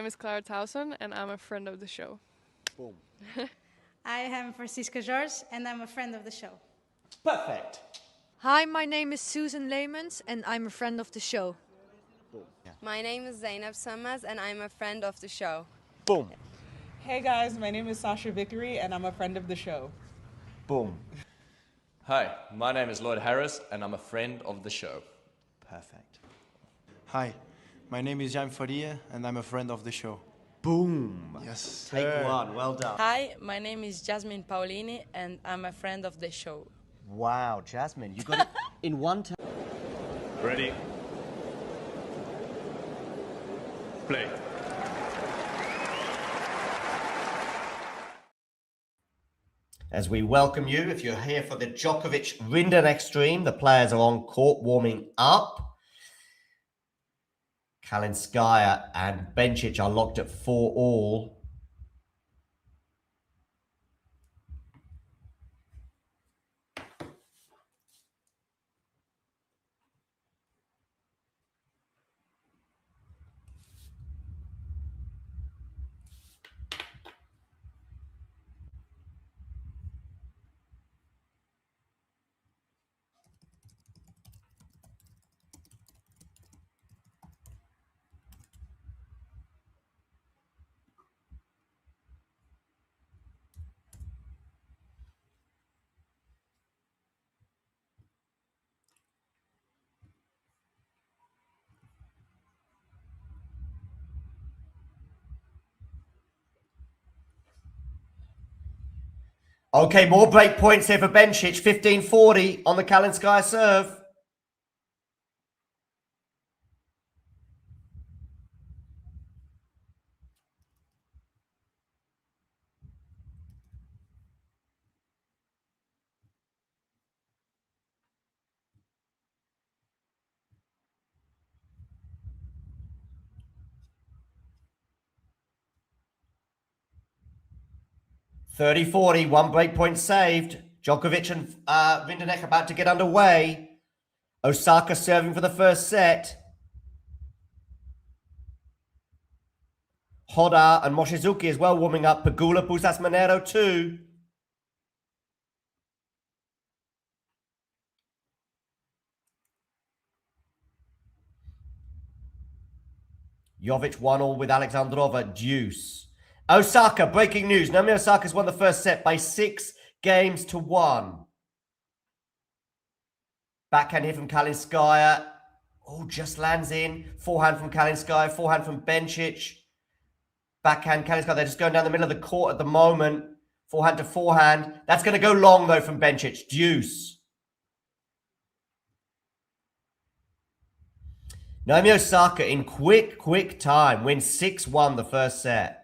name is Clara Towson, and I'm a friend of the show. Boom. I am Francisca George, and I'm a friend of the show. Perfect. Hi, my name is Susan Leemans, and I'm a friend of the show. Boom. Yeah. My name is Zainab Sammaz, and I'm a friend of the show. Boom. Hey guys, my name is Sasha Vickery, and I'm a friend of the show. Boom. Hi, my name is Lloyd Harris, and I'm a friend of the show. Perfect. Hi, my name is Jan Faria, and I'm a friend of the show. Boom. Yes. Take one. Well done. Hi, my name is Jasmine Paulini, and I'm a friend of the show. Wow, Jasmine, you got it in one time. Ready? Play. As we welcome you, if you're here for the Djokovic Rinderknech stream, the players are on court warming up. Kalinskaya and Bencic are locked at 4-all. Okay, more break points here for Bencic. 15-40 on the Kalinskaya serve. (30-40), one break point saved. Djokovic and Rinderknech about to get underway. Osaka serving for the first set. Hoda and Mochizuki as well warming up. Pegula, Busas Monero too. Jovic 1-all with Alexandrova, deuce. Osaka, breaking news. Naomi Osaka's won the first set by 6-1. Backhand here from Kalinskaya. Oh, just lands in. Forehand from Kalinskaya, forehand from Bencic. Backhand Kalinskaya, they're just going down the middle of the court at the moment. Forehand to forehand. That's going to go long though from Bencic, deuce. Naomi Osaka in quick time wins 6-1 the first set.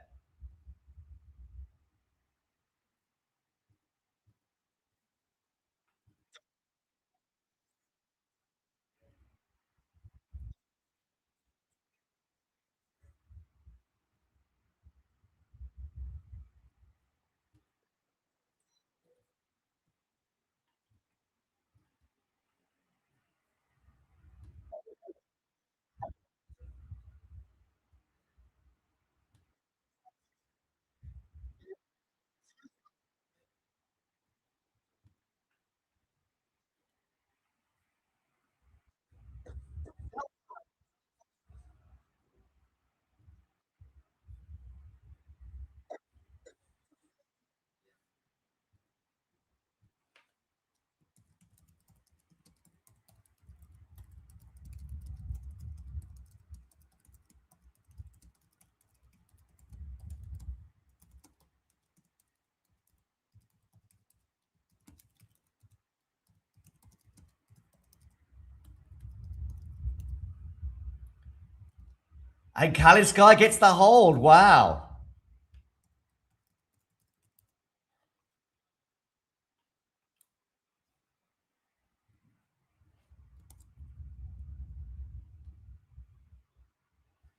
And Kalinskaya gets the hold. Wow.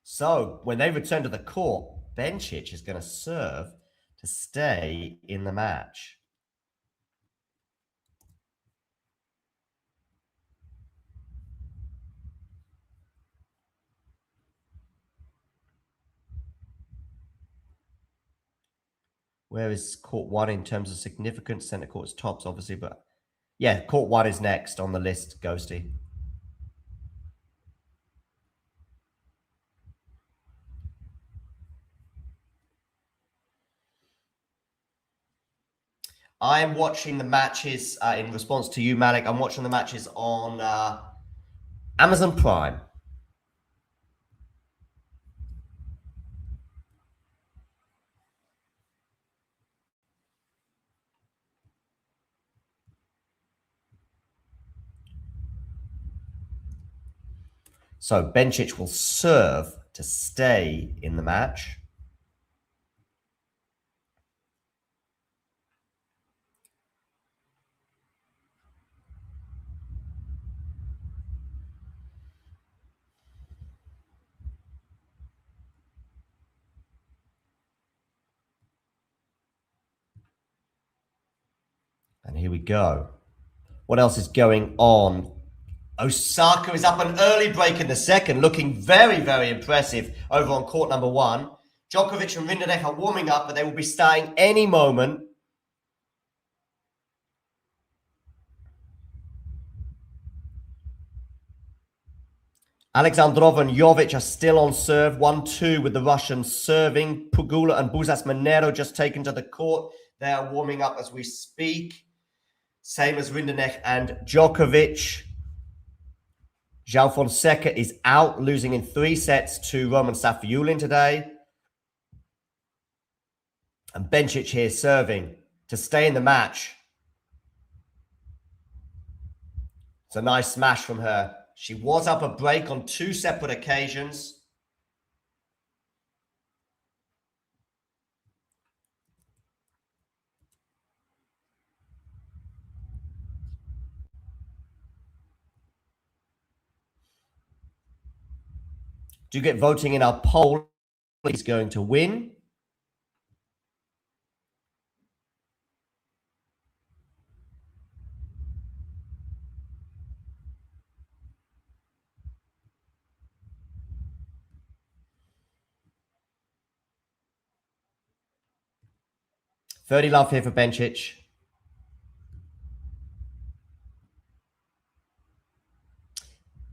So when they return to the court, Bencic is going to serve to stay in the match. Where is court 1 in terms of significance? Centre court's tops, obviously, but yeah, court 1 is next on the list, Ghosty. I am watching the matches in response to you, Malik. I'm watching the matches on Amazon Prime. So Bencic will serve to stay in the match. And here we go. What else is going on? Osaka is up an early break in the second, looking very, very impressive over on court number 1. Djokovic and Rinderknech are warming up, but they will be starting any moment. Alexandrova and Jovic are still on serve. 1-2 with the Russians serving. Pugula and Buzas Monero just taken to the court. They are warming up as we speak. Same as Rinderknech and Djokovic. João Fonseca is out, losing in 3 sets to Roman Safiullin today. And Bencic here serving to stay in the match. It's a nice smash from her. She was up a break on 2 separate occasions. Do get voting in our poll. He's going to win. $30 love here for Bencic.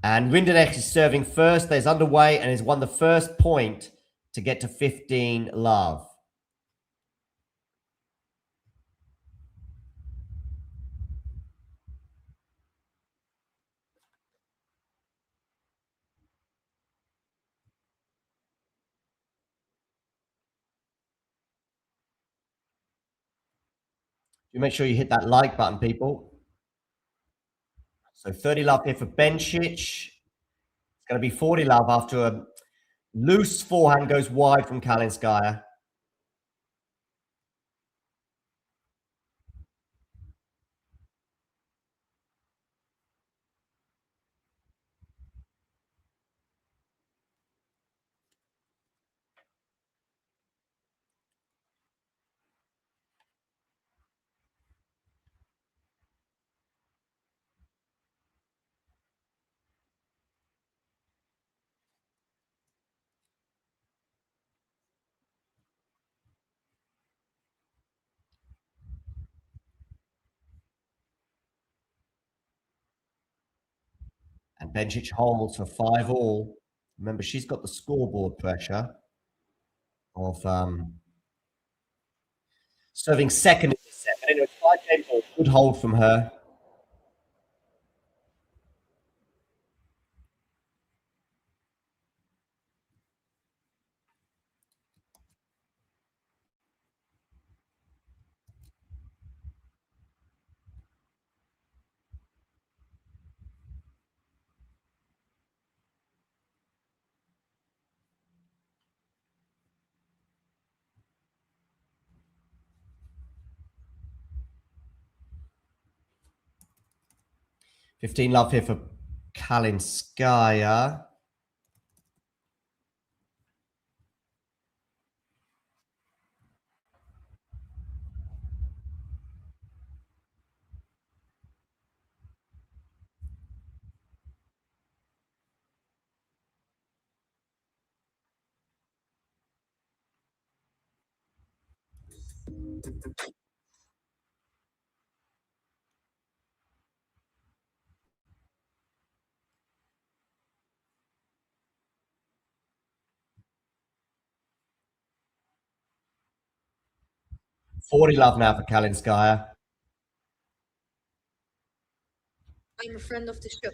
And Rinderknech is serving first. There's underway and has won the first point to get to 15 love. You make sure you hit that like button, people. So 30 love here for Bencic. It's going to be 40 love after a loose forehand goes wide from Kalinskaya. And Bencic holds for 5-all. Remember, she's got the scoreboard pressure of serving second in this set. But anyway, 5 games all. Good hold from her. $15 love here for Kalinskaya. 40 love now for Kalinskaya. I'm a friend of the show.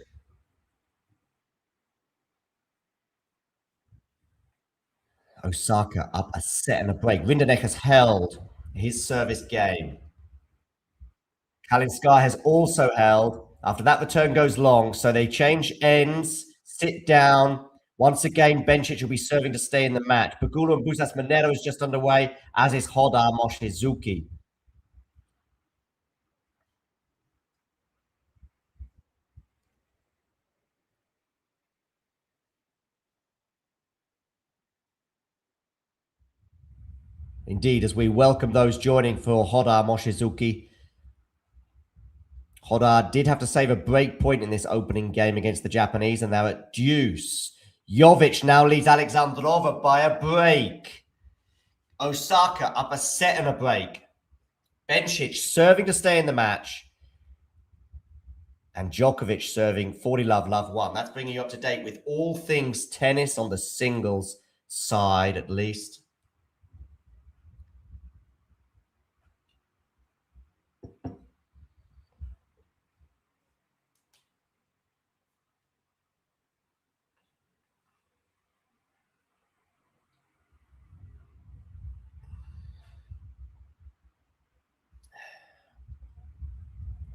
Osaka up a set and a break. Rinderknech has held his service game. Kalinskaya has also held. After that, the turn goes long, so they change ends, sit down. Once again, Bencic will be serving to stay in the match. Pegula and Busas Monero is just underway, as is Hoda Moshizuki. Indeed, as we welcome those joining for Hoda Moshizuki. Hoda did have to save a break point in this opening game against the Japanese, and they're at deuce. Jovic now leads Alexandrova by a break. Osaka up a set and a break. Bencic serving to stay in the match. And Djokovic serving 40 love, love 1. That's bringing you up to date with all things tennis on the singles side, at least.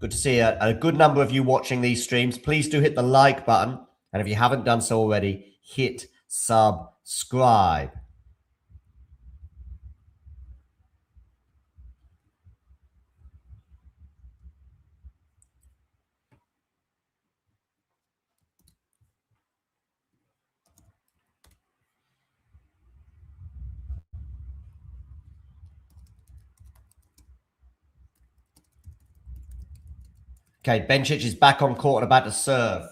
Good to see a good number of you watching these streams. Please do hit the like button. And if you haven't done so already, hit subscribe. Okay, Bencic is back on court and about to serve.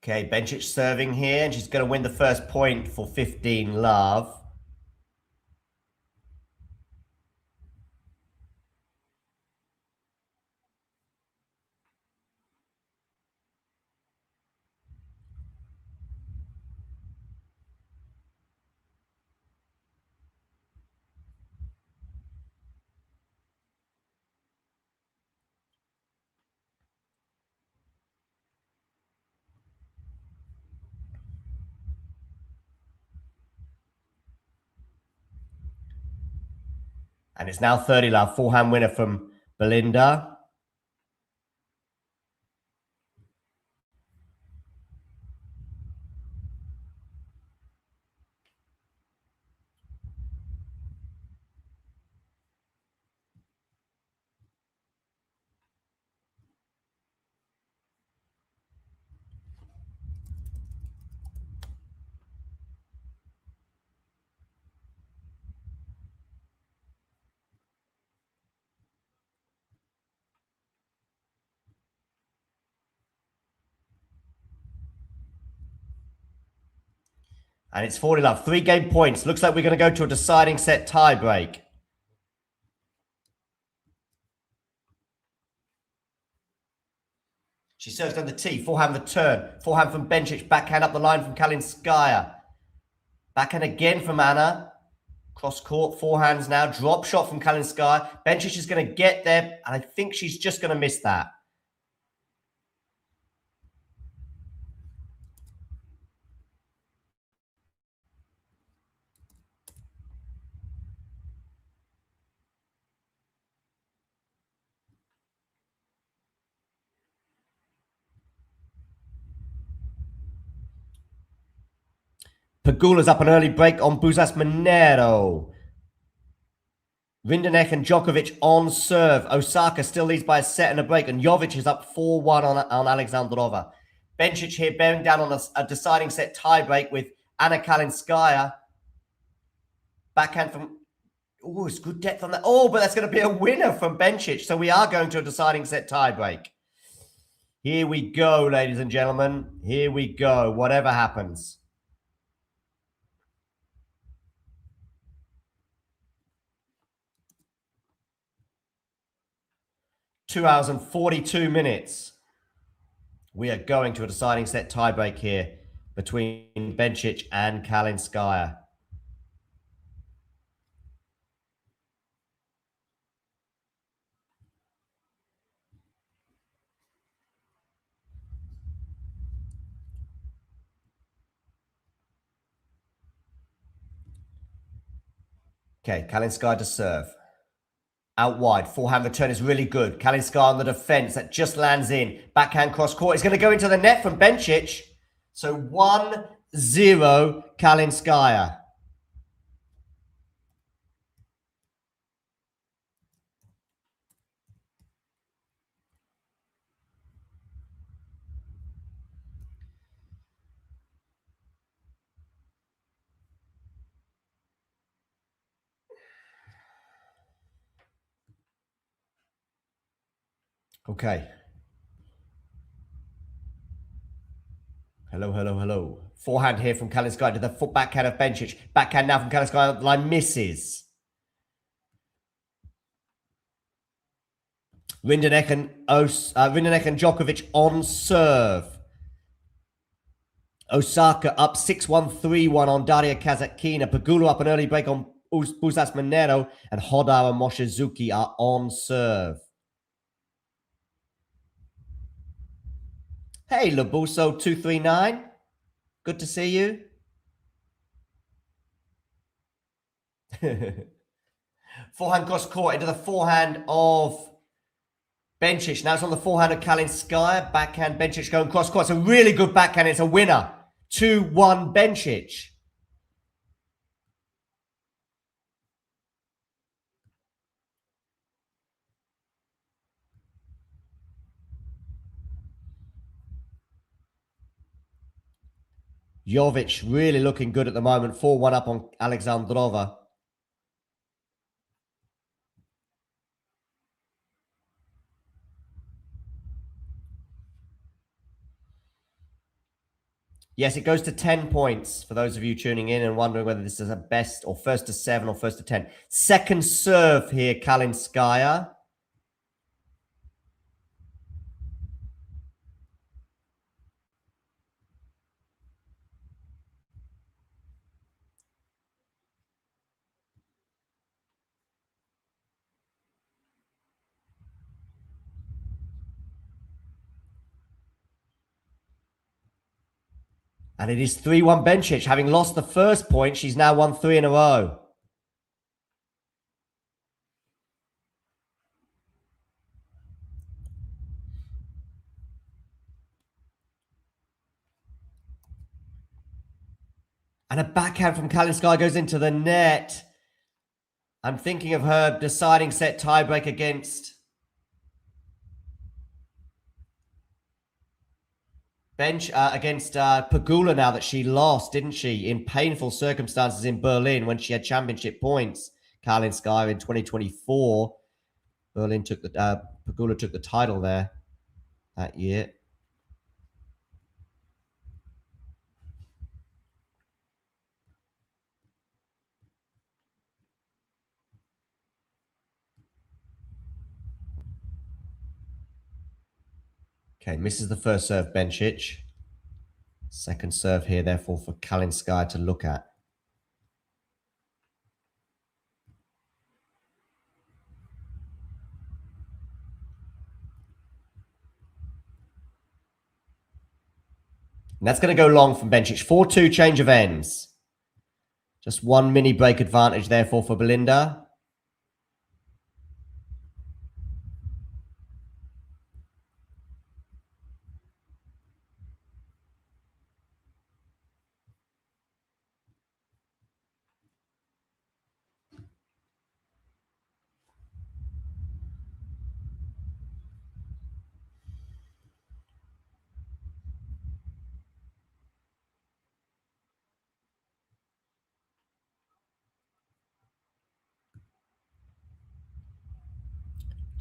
Okay, Bencic serving here, and she's going to win the first point for 15 love. And it's now 30 love, forehand winner from Belinda. And it's 40 love, 3-game points. Looks like we're going to go to a deciding set tie break. She serves down the tee, forehand the turn. Forehand from Bencic, backhand up the line from Kalinskaya. Backhand again from Anna. Cross court, forehands now. Drop shot from Kalinskaya. Bencic is going to get there, and I think she's just going to miss that. Pegula's up an early break on Busas Monero. Rinderknech and Djokovic on serve. Osaka still leads by a set and a break, and Jovic is up 4-1 on Alexandrova. Bencic here bearing down on a deciding set tiebreak with Anna Kalinskaya. Backhand from... Oh, it's good depth on that. Oh, but that's going to be a winner from Bencic. So we are going to a deciding set tiebreak. Here we go, ladies and gentlemen. Here we go. Whatever happens. 2 hours and 42 minutes. We are going to a deciding set tiebreak here between Bencic and Kalinskaya. Okay, Kalinskaya to serve. Out wide, forehand return is really good. Kalinskaya on the defense, that just lands in. Backhand cross court, it's going to go into the net from Bencic. So 1-0 Kalinskaya. Okay. Hello, hello, hello. Forehand here from Kalinskaya to the foot backhand of Bencic. Backhand now from Kalinskaya. Line misses. Rinderknech and Djokovic on serve. Osaka up 6-1, 3-1 on Daria Kazatkina. Pegula up an early break on Busas Monero. And Hodar and Moshizuki are on serve. Hey, Labuso239. Good to see you. Forehand cross court into the forehand of Bencic. Now it's on the forehand of Kalinskaya. Backhand Bencic going cross court. It's a really good backhand. It's a winner. 2-1 Bencic. Jovic really looking good at the moment. 4-1 up on Alexandrova. Yes, it goes to 10 points for those of you tuning in and wondering whether this is a best or first to 7 or first to 10. Second serve here, Kalinskaya. And it is 3-1 Bencic. Having lost the first point, she's now won 3 in a row. And a backhand from Kalinskaya goes into the net. I'm thinking of her deciding set tiebreak against Pegula now that she lost, didn't she? In painful circumstances in Berlin when she had championship points. Kalinskaya in 2024. Pegula took the title there that year. Okay, misses the first serve, Bencic. Second serve here, therefore, for Kalinskaya to look at. And that's going to go long from Bencic. 4-2 change of ends. Just one mini break advantage, therefore, for Belinda.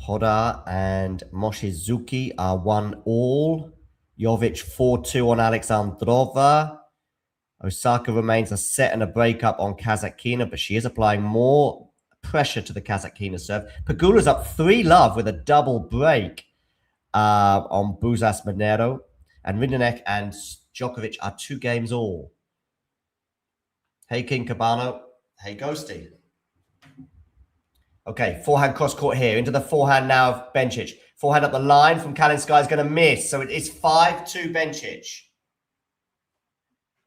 Hoda and Moshizuki are 1-1. Jovic 4-2 on Alexandrova. Osaka remains a set and a breakup on Kasatkina, but she is applying more pressure to the Kasatkina serve. Pegula's up 3-love with a double break on Buzas Monero. And Rinderknech and Djokovic are 2 games all. Hey, King Cabano. Hey, Ghosty. Okay, forehand cross court here. Into the forehand now of Bencic. Forehand up the line from Kalinskaya is going to miss. So it is 5-2 Bencic.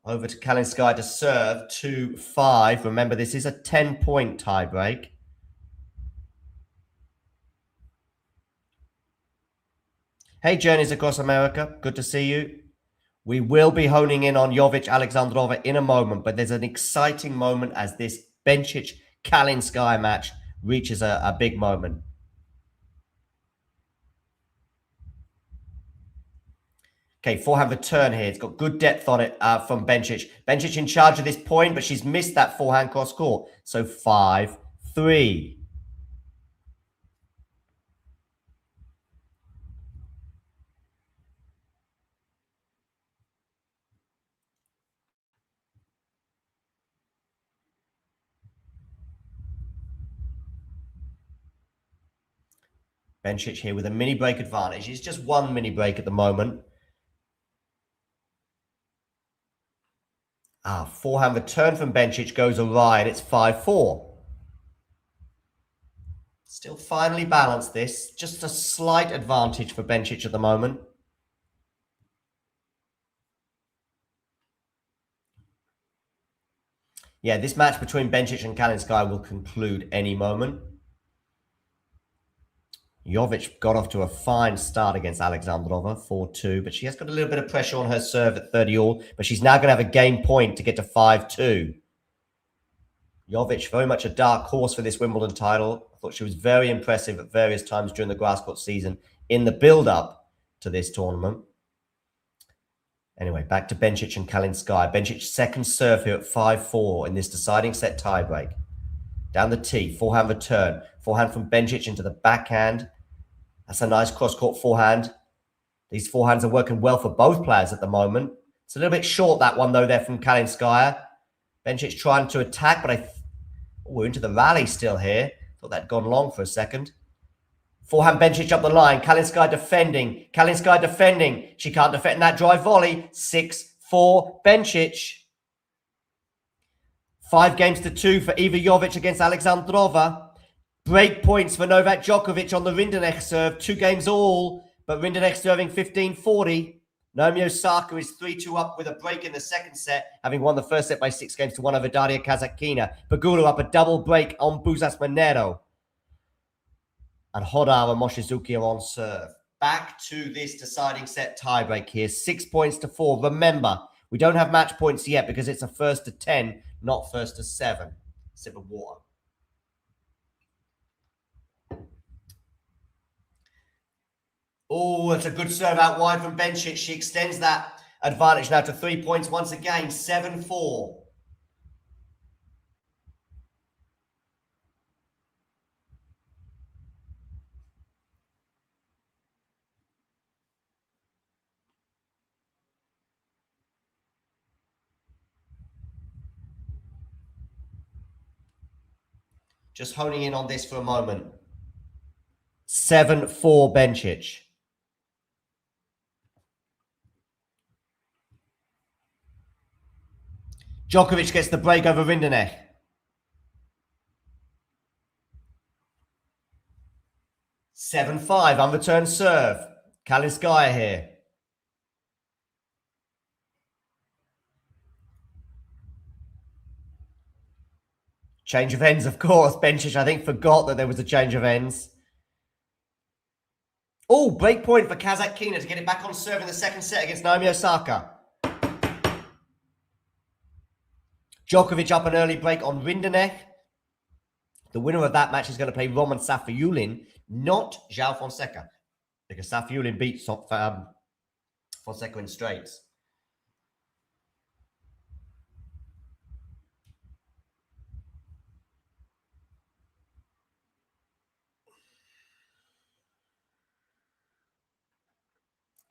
Over to Kalinskaya to serve 2-5. Remember, this is a 10-point tiebreak. Hey, Journeys Across America. Good to see you. We will be honing in on Jovic Alexandrova in a moment, but there's an exciting moment as this Bencic-Kalinskaya match reaches a big moment. Okay, forehand return here. It's got good depth on it from Bencic. Bencic in charge of this point, but she's missed that forehand cross court. So 5-3. Bencic here with a mini break advantage. It's just one mini break at the moment. Forehand return from Bencic goes awry and it's 5-4. Still finely balanced this. Just a slight advantage for Bencic at the moment. Yeah, this match between Bencic and Kalinskaya will conclude any moment. Jovic got off to a fine start against Alexandrova, 4-2, but she has got a little bit of pressure on her serve at 30-all, but she's now going to have a game point to get to 5-2. Jovic, very much a dark horse for this Wimbledon title. I thought she was very impressive at various times during the grass court season in the build-up to this tournament. Anyway, back to Bencic and Kalinskaya. Bencic's second serve here at 5-4 in this deciding set tiebreak. Down the tee, forehand return. Forehand from Bencic into the backhand. That's a nice cross-court forehand. These forehands are working well for both players at the moment. It's a little bit short, that one, though, there from Kalinskaya. Bencic trying to attack, but we're into the rally still here. Thought that'd gone long for a second. Forehand Bencic up the line. Kalinskaya defending. Kalinskaya defending. She can't defend that drive volley. 6-4 Bencic. 5-2 for Iva Jovic against Alexandrova. Break points for Novak Djokovic on the Rinderknech serve. 2 games all, but Rinderknech serving 15-40. Naomi Osaka is 3-2 up with a break in the second set, having won the first set by 6-1 over Daria Kasatkina. Pegula up a double break on Buzas Monero. And Hoda and Moshizuki are on serve. Back to this deciding set tiebreak here. 6-4. Remember, we don't have match points yet because it's a first to 10, not first to 7. Sip of water. Oh, it's a good serve out wide from Bencic. She extends that advantage now to 3 points once again. 7-4. Just honing in on this for a moment. 7-4 Bencic. Djokovic gets the break over Rinderknech. 7-5, unreturned serve. Kalinskaya here. Change of ends, of course. Bencic, I think, forgot that there was a change of ends. Oh, break point for Kasatkina to get it back on serve in the second set against Naomi Osaka. Djokovic up an early break on Rinderknech. The winner of that match is going to play Roman Safiullin, not João Fonseca, because Safiullin beat Fonseca in straights.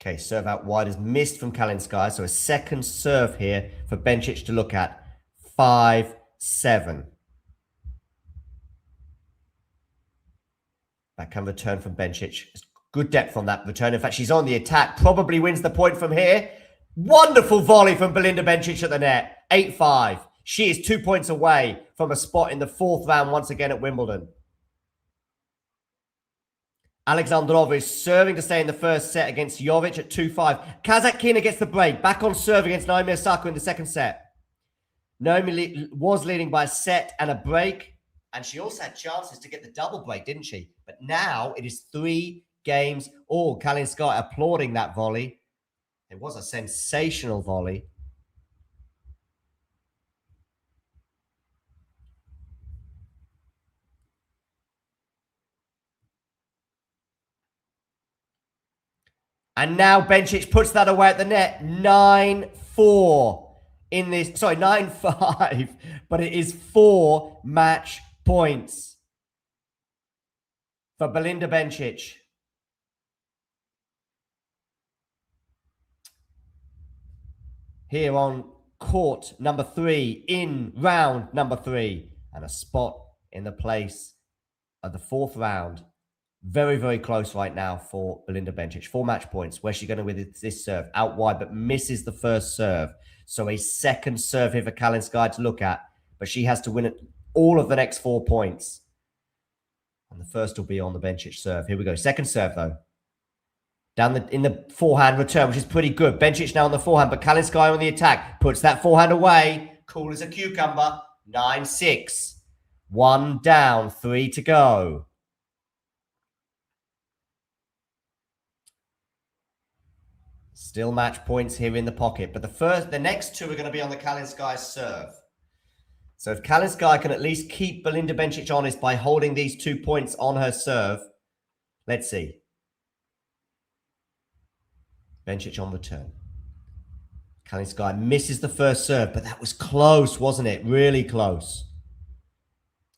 Okay, serve out wide is missed from Kalinskaya. So a second serve here for Bencic to look at. 5-7. Backhand return from Bencic. Good depth on that return. In fact, she's on the attack. Probably wins the point from here. Wonderful volley from Belinda Bencic at the net. 8-5. She is 2 points away from a spot in the 4th round once again at Wimbledon. Alexandrova is serving to stay in the first set against Jovic at 2-5. Kazatkina gets the break. Back on serve against Naomi Osaka in the second set. Naomi was leading by a set and a break. And she also had chances to get the double break, didn't she? But now it is 3 games all. Kalinskaya applauding that volley. It was a sensational volley. And now Bencic puts that away at the net. 9-4 in this. Sorry, 9-5. But it is 4 match points for Belinda Bencic. Here on court number 3 in round number 3. And a spot in the place of the 4th round. Very, very close right now for Belinda Bencic. 4 match points. Where's she going to with this serve? Out wide, but misses the first serve. So a second serve here for Kalinskaya to look at. But she has to win all of the next 4 points. And the first will be on the Bencic serve. Here we go. Second serve, though. In the forehand return, which is pretty good. Bencic now on the forehand, but Kalinskaya on the attack. Puts that forehand away. Cool as a cucumber. 9-6. 1 down. 3 to go. Still match points here in the pocket. But the next 2 are going to be on the Kalinskaya serve. So if Kalinskaya can at least keep Belinda Bencic honest by holding these 2 points on her serve. Let's see. Bencic on return. Kalinskaya misses the first serve, but that was close, wasn't it? Really close.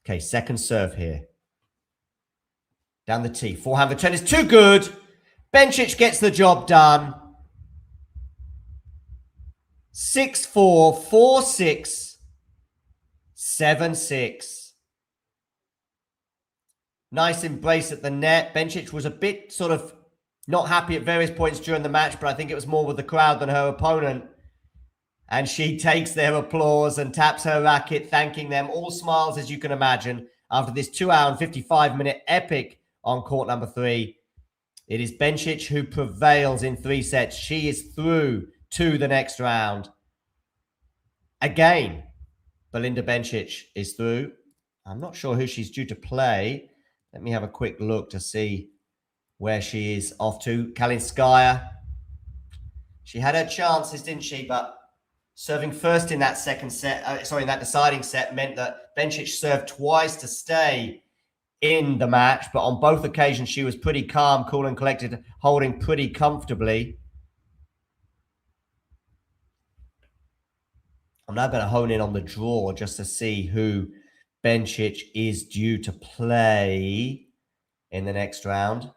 Okay, second serve here. Down the tee. Forehand return is too good. Bencic gets the job done. 6-4, 4-6, 7-6. Nice embrace at the net. Bencic was a bit sort of not happy at various points during the match, but I think it was more with the crowd than her opponent. And she takes their applause and taps her racket, thanking them. All smiles, as you can imagine, after this 2-hour and 55-minute epic on court number 3. It is Bencic who prevails in 3 sets. She is through to the next round. Again, Belinda Bencic is through. I'm not sure who she's due to play. Let me have a quick look to see where she is off to. Kalinskaya. She had her chances, didn't she? But serving first in that second set, in that deciding set meant that Bencic served twice to stay in the match. But on both occasions, she was pretty calm, cool and collected, holding pretty comfortably. I'm now going to hone in on the draw just to see who Bencic is due to play in the next round.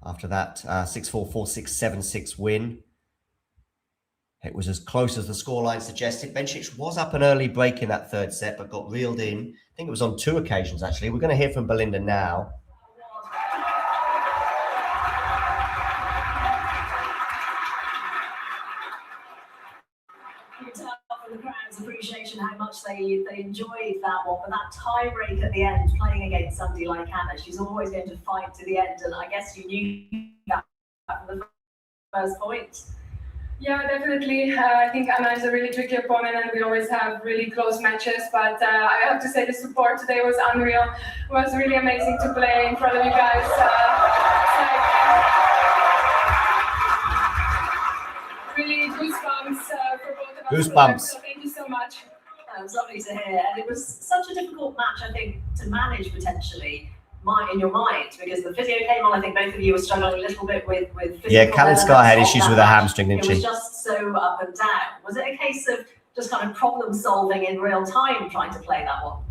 After that 6-4, 4-6, 7-6 win. It was as close as the scoreline suggested. Bencic was up an early break in that third set, but got reeled in. I think it was on 2 occasions, actually. We're going to hear from Belinda now. The crowd's appreciation, how much they enjoyed that one, but that tie break at the end, playing against somebody like Anna, she's always going to fight to the end, and I guess you knew that from the first point. Yeah, definitely. I think Anna is a really tricky opponent, and we always have really close matches. But I have to say, the support today was unreal. It was really amazing to play in front of you guys. Really goosebumps for both of us. Goosebumps. So thank you so much. It was lovely to hear, and it was such a difficult match, I think, to manage potentially in your mind, because the physio came on. I think both of you were struggling a little bit with physical. Yeah, Kalinskaya had issues with her hamstring, didn't she? It was just so up and down. Was it a case of just kind of problem solving in real time, trying to play that one?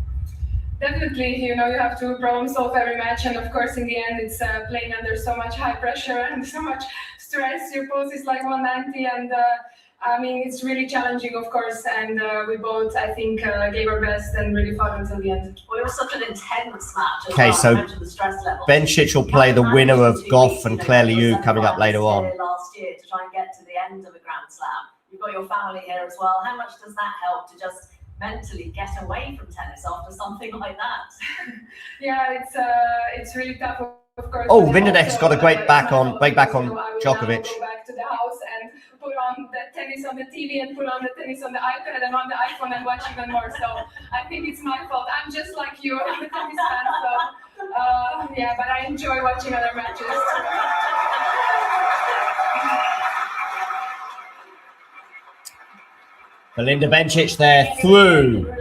Definitely, you have to problem solve every match, and of course, in the end, it's playing under so much high pressure and so much stress. Your pulse is like 190, and I mean, it's really challenging, of course. And we both, I think, gave our best and really fought until the end. Well, it was such an intense match. Okay, so Bencic will play the winner of Goff and Claire Liu coming up later on. Last year to try and get to the end of a Grand Slam. You've got your family here as well. How much does that help to just mentally get away from tennis after something like that? Yeah, it's really tough, of course. Oh, Rinderknech's got a great back on Djokovic. Go back to the house and put on the tennis on the TV and put on the tennis on the iPad and on the iPhone and watch even more. So I think it's my fault. I'm just like you, I'm a tennis fan. So yeah, but I enjoy watching other matches. Belinda Bencic there through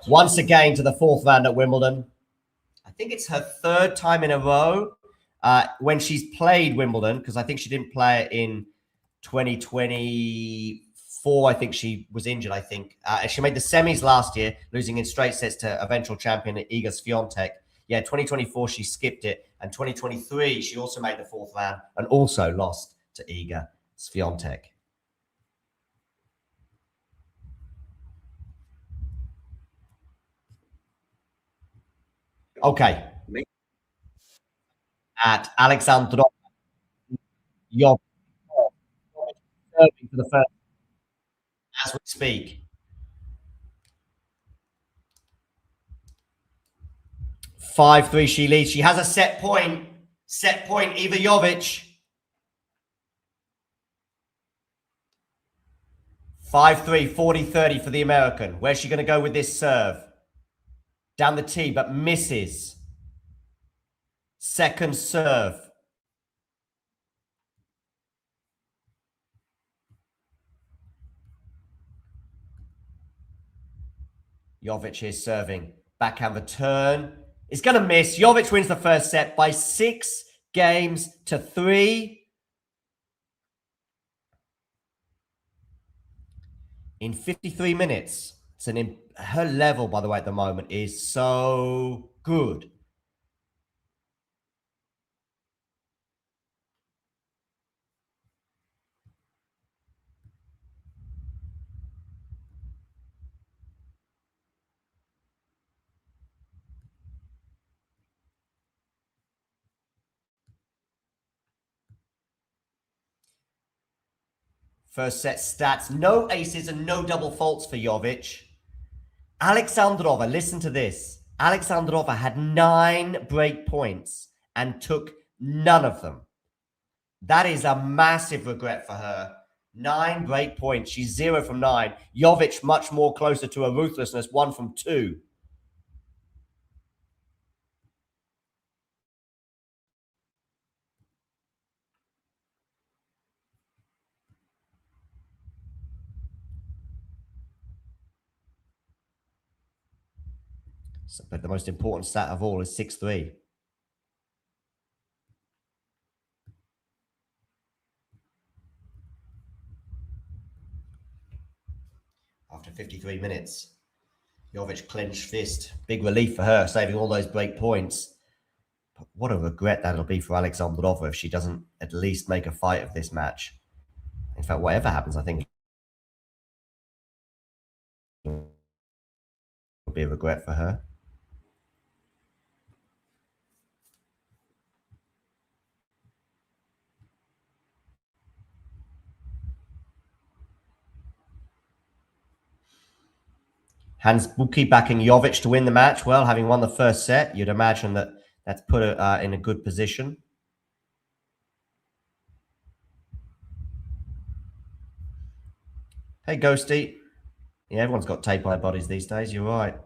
once again to the fourth round at Wimbledon. I think it's her third time in a row when she's played Wimbledon, because I think she didn't play it in 2024. I think she was injured, I think. She made the semis last year, losing in straight sets to eventual champion Iga Swiatek. Yeah, 2024 she skipped it. And 2023 she also made the fourth round and also lost to Iga Swiatek. Okay. At Alexandrova, you're serving for the first as we speak. 5-3 she leads. She has a set point. Set point, Iva Jovic. 5-3, 40-30 for the American. Where's she going to go with this serve? Down the tee, but misses. Second serve. Jovic is serving. Backhand return. It's going to miss. Jovic wins the first set by 6-3. In 53 minutes. Her level, by the way, at the moment is so good. First set stats. No aces and no double faults for Jovic. Alexandrova, listen to this. Alexandrova had 9 break points and took none of them. That is a massive regret for her. 9 break points. She's 0 from 9. Jovic much more closer to a ruthlessness, 1 from 2. But the most important stat of all is 6-3. After 53 minutes, Jovic clenched fist. Big relief for her, saving all those break points. But what a regret that'll be for Alexandrova if she doesn't at least make a fight of this match. In fact, whatever happens, I think it'll be a regret for her. Hans Buki backing Jovic to win the match. Well, having won the first set, you'd imagine that that's put her in a good position. Hey, Ghosty. Yeah, everyone's got tape on their bodies these days. You're right.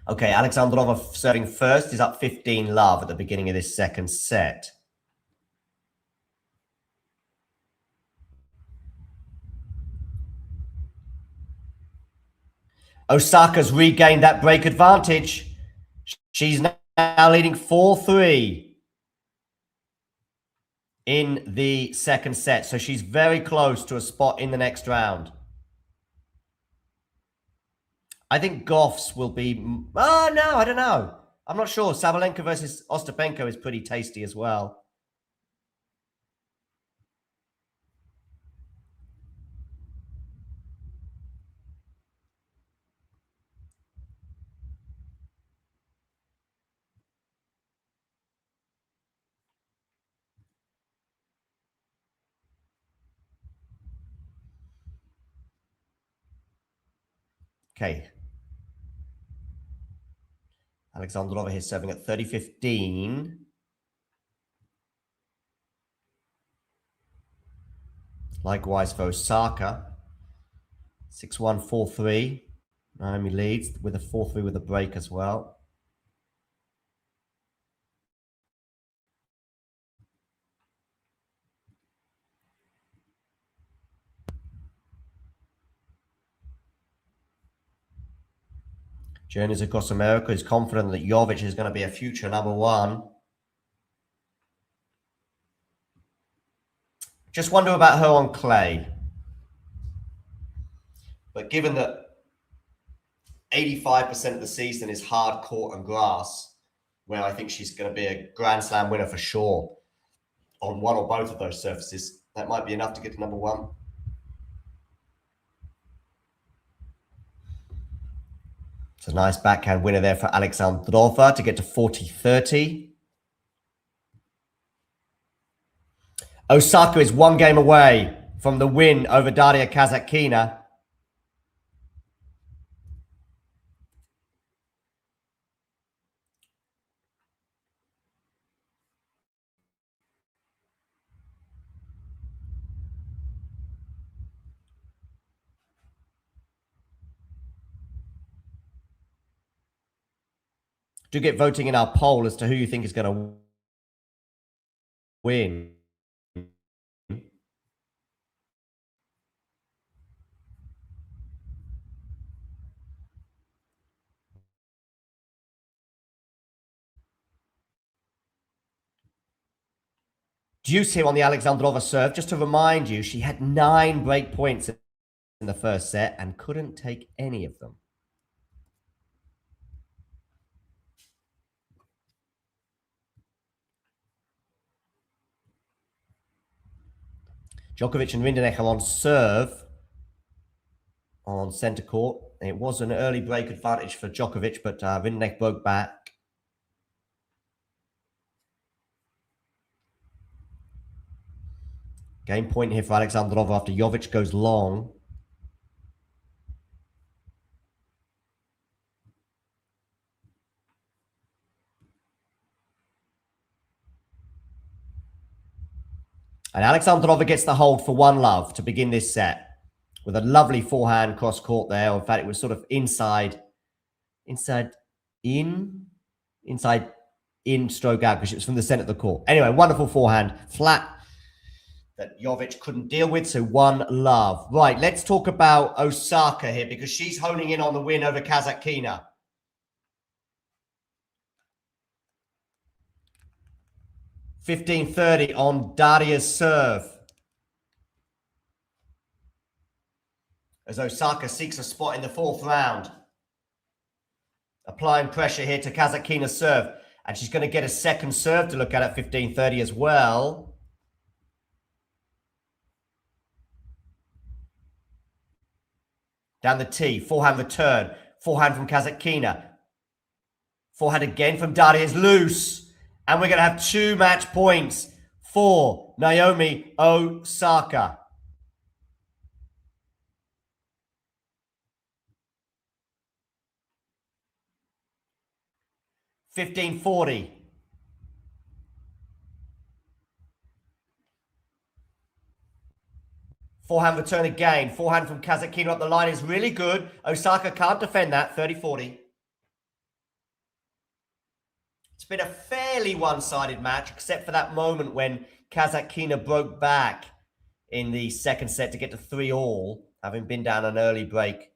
Okay, Alexandrova serving first is up 15-love at the beginning of this second set. Osaka's regained that break advantage. She's now leading 4-3 in the second set. So she's very close to a spot in the next round. I think Goff's will be... Oh, no, I don't know. I'm not sure. Sabalenka versus Ostapenko is pretty tasty as well. Okay. Alexandrova here serving at 30-15. Likewise for Osaka. 6-1, 4-3. Naomi leads with a 4-3 with a break as well. Journeys across America is confident that Jovic is going to be a future number one. Just wonder about her on clay. But given that 85% of the season is hard court and grass, where I think she's going to be a Grand Slam winner for sure on one or both of those surfaces, that might be enough to get to number one. It's a nice backhand winner there for Alexandrova to get to 40-30. Osaka is one game away from the win over Daria Kasatkina. Do get voting in our poll as to who you think is going to win. Deuce here on the Alexandrova serve. Just to remind you, she had 9 break points in the first set and couldn't take any of them. Djokovic and Rinderknech are on serve on centre court. It was an early break advantage for Djokovic, but Rinderknech broke back. Game point here for Alexandrova after Jovic goes long. And Alexandrova gets the hold for 1-love to begin this set with a lovely forehand cross court there. In fact, it was sort of inside in stroke out because it was from the center of the court. Anyway, wonderful forehand, flat that Jovic couldn't deal with. So 1-love. Right, let's talk about Osaka here because she's honing in on the win over Kasatkina. (15:30) on Daria's serve. As Osaka seeks a spot in the 4th round. Applying pressure here to Kasatkina's serve. And she's going to get a second serve to look at 15:30 as well. Down the tee, forehand return. Forehand from Kasatkina. Forehand again from Daria is loose. And we're going to have 2 match points for Naomi Osaka. (15:40). Forehand return again. Forehand from Kasatkina up the line is really good. Osaka can't defend that. 30-40. It's been a fairly one-sided match, except for that moment when Kasatkina broke back in the second set to get to 3-all, having been down an early break.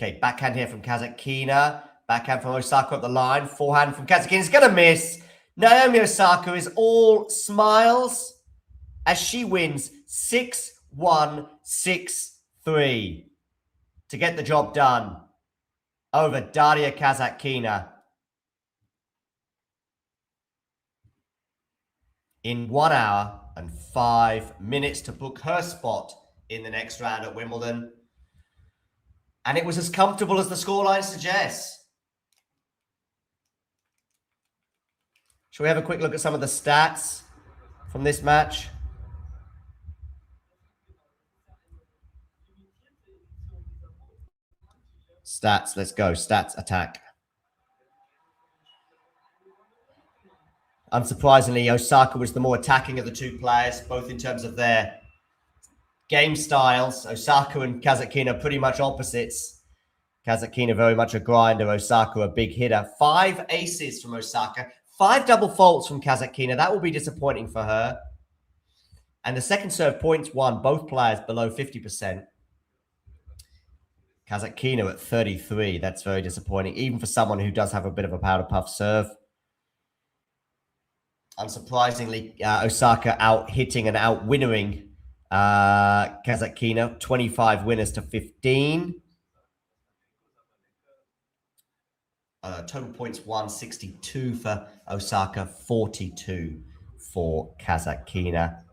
Okay, backhand here from Kasatkina. Backhand from Osaka up the line. Forehand from Kasatkina. It's going to miss. Naomi Osaka is all smiles as she wins 6-1, 6-3 to get the job done over Daria Kasatkina. In 1 hour and 5 minutes to book her spot in the next round at Wimbledon. And it was as comfortable as the scoreline suggests. Shall we have a quick look at some of the stats from this match? Stats, let's go. Stats, attack. Unsurprisingly, Osaka was the more attacking of the two players, both in terms of their game styles. Osaka and Kasatkina pretty much opposites. Kasatkina very much a grinder, Osaka a big hitter. 5 aces from Osaka, 5 double faults from Kasatkina. That will be disappointing for her. And the second serve points won, both players below 50%. Kasatkina at 33, that's very disappointing, even for someone who does have a bit of a powder puff serve. Unsurprisingly, Osaka out-hitting and out-winnering Kasatkina. 25 winners to 15. Total points won, 62 for Osaka, 42 for Kasatkina.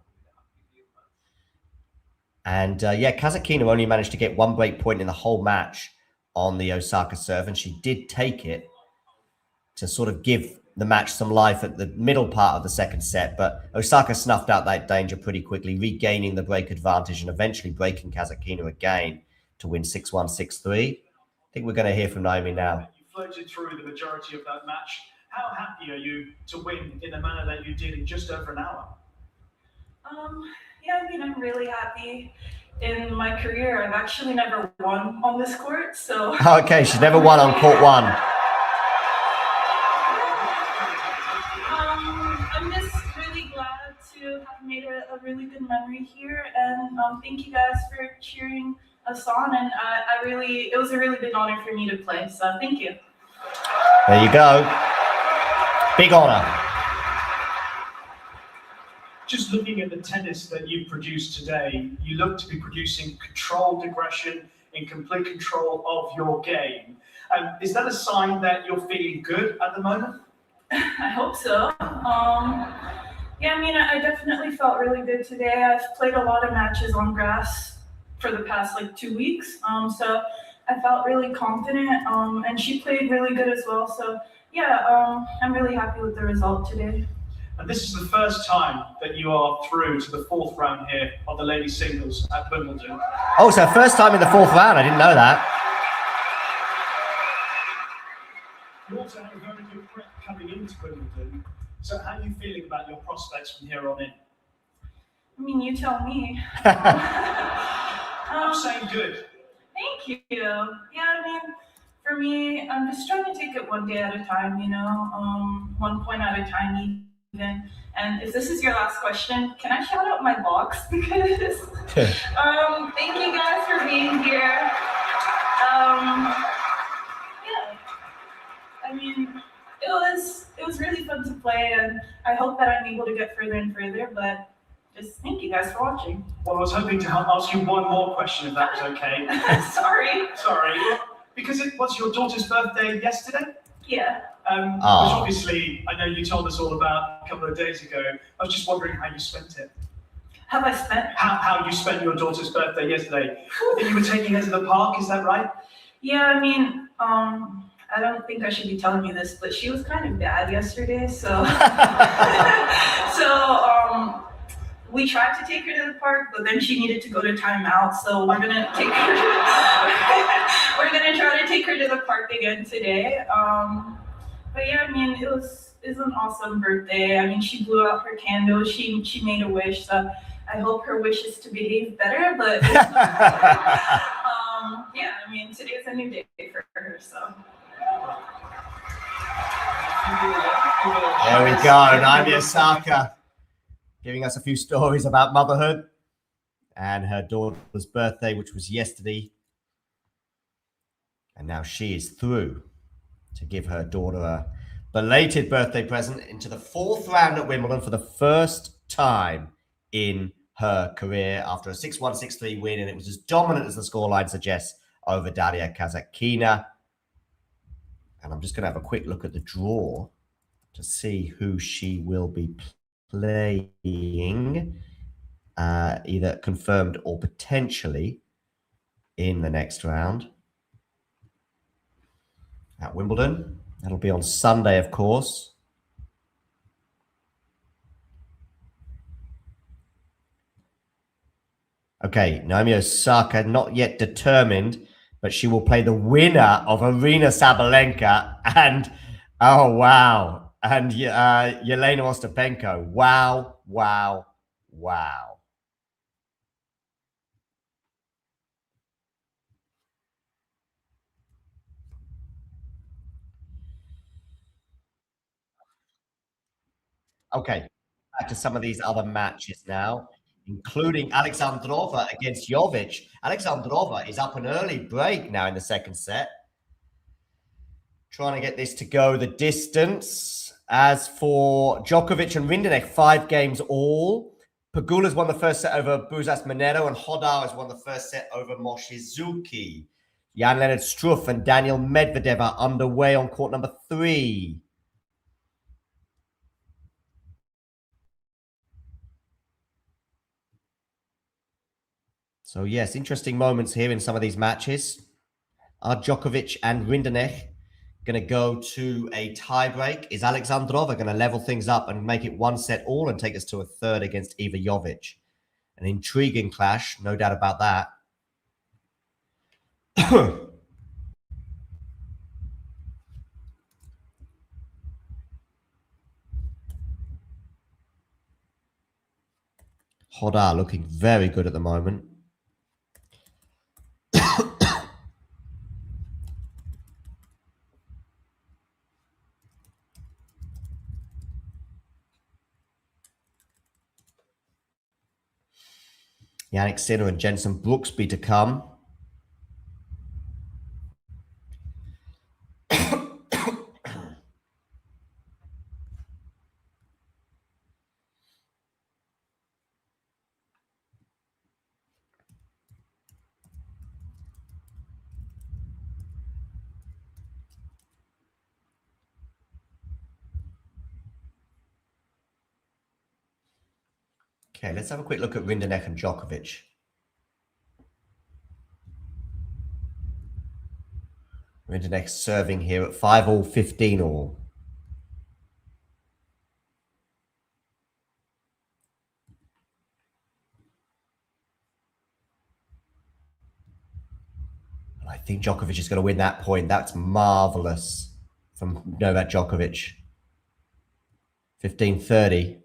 And yeah, Kasatkina only managed to get 1 break point in the whole match on the Osaka serve, and she did take it to sort of give the match some life at the middle part of the second set, but Osaka snuffed out that danger pretty quickly, regaining the break advantage and eventually breaking Kasatkina again to win 6-1, 6-3. I think we're going to hear from Naomi now. You floated through the majority of that match. How happy are you to win in the manner that you did in just over an hour? Yeah, I mean, I'm really happy. In my career, I've actually never won on this court, so... Okay, she's never won on court 1. I'm just really glad to have made a really good memory here, and thank you guys for cheering us on, and it was a really big honor for me to play, so thank you. There you go. Big honor. Just looking at the tennis that you've produced today, you look to be producing controlled aggression, in complete control of your game. Is that a sign that you're feeling good at the moment? I hope so. Yeah, I mean, I definitely felt really good today. I've played a lot of matches on grass for the past 2 weeks, so I felt really confident, and she played really good as well. So yeah, I'm really happy with the result today. And this is the first time that you are through to the 4th round here of the ladies singles at Wimbledon. Oh, so first time in the 4th round. I didn't know that. You also had a very good prep coming into Wimbledon. So how are you feeling about your prospects from here on in? I mean, you tell me. I'm saying good. Thank you. Yeah, I mean, for me, I'm just trying to take it one day at a time, 1 point at a time even. And if this is your last question, can I shout out my box? Because thank you guys for being here. Yeah, I mean, it was really fun to play, and I hope that I'm able to get further and further, but just thank you guys for watching. Well, I was hoping to ask you one more question, if that was okay. Sorry. Because it was your daughter's birthday yesterday? Yeah. Which obviously, I know you told us all about a couple of days ago. I was just wondering how you spent it. Have I spent? How you spent your daughter's birthday yesterday. I think you were taking her to the park, is that right? Yeah, I mean, I don't think I should be telling you this, but she was kind of bad yesterday, so... we tried to take her to the park, but then she needed to go to timeout, so we're gonna take her. We're gonna try to take her to the park again today. But yeah, I mean, it was an awesome birthday. I mean, she blew out her candle. She made a wish, so I hope her wish is to behave better. But yeah, I mean, today's a new day for her, so. There we go, Naomi Osaka giving us a few stories about motherhood and her daughter's birthday, which was yesterday. And now she is through to give her daughter a belated birthday present into the 4th round at Wimbledon for the first time in her career after a 6-1, 6-3 win. And it was as dominant as the scoreline suggests over Daria Kasatkina. And I'm just going to have a quick look at the draw to see who she will be playing, either confirmed or potentially in the next round at Wimbledon. That'll be on Sunday, of course. Okay, Naomi Osaka, not yet determined, but she will play the winner of Arina Sabalenka and, oh, wow, and Yelena Ostapenko. Wow, wow, wow. Okay, back to some of these other matches now, including Alexandrova against Jovic. Alexandrova is up an early break now in the second set, trying to get this to go the distance. As for Djokovic and Rinderknech, 5 games all. Pegula's won the first set over Buzas Monero, and Hodar has won the first set over Moshizuki. Jan-Lennard Struff and Daniel Medvedev are underway on court number 3. So, yes, interesting moments here in some of these matches. Are Djokovic and Rinderknech going to go to a tiebreak? Is Alexandrova going to level things up and make it 1 set all and take us to a third against Iva Jovic? An intriguing clash, no doubt about that. Hodar looking very good at the moment. Yannick Sinner and Jensen Brooksby to come. Okay, let's have a quick look at Rinderknech and Djokovic. Rinderknech serving here at 5-all, 15-all. I think Djokovic is going to win that point. That's marvelous from Novak Djokovic. 15-30.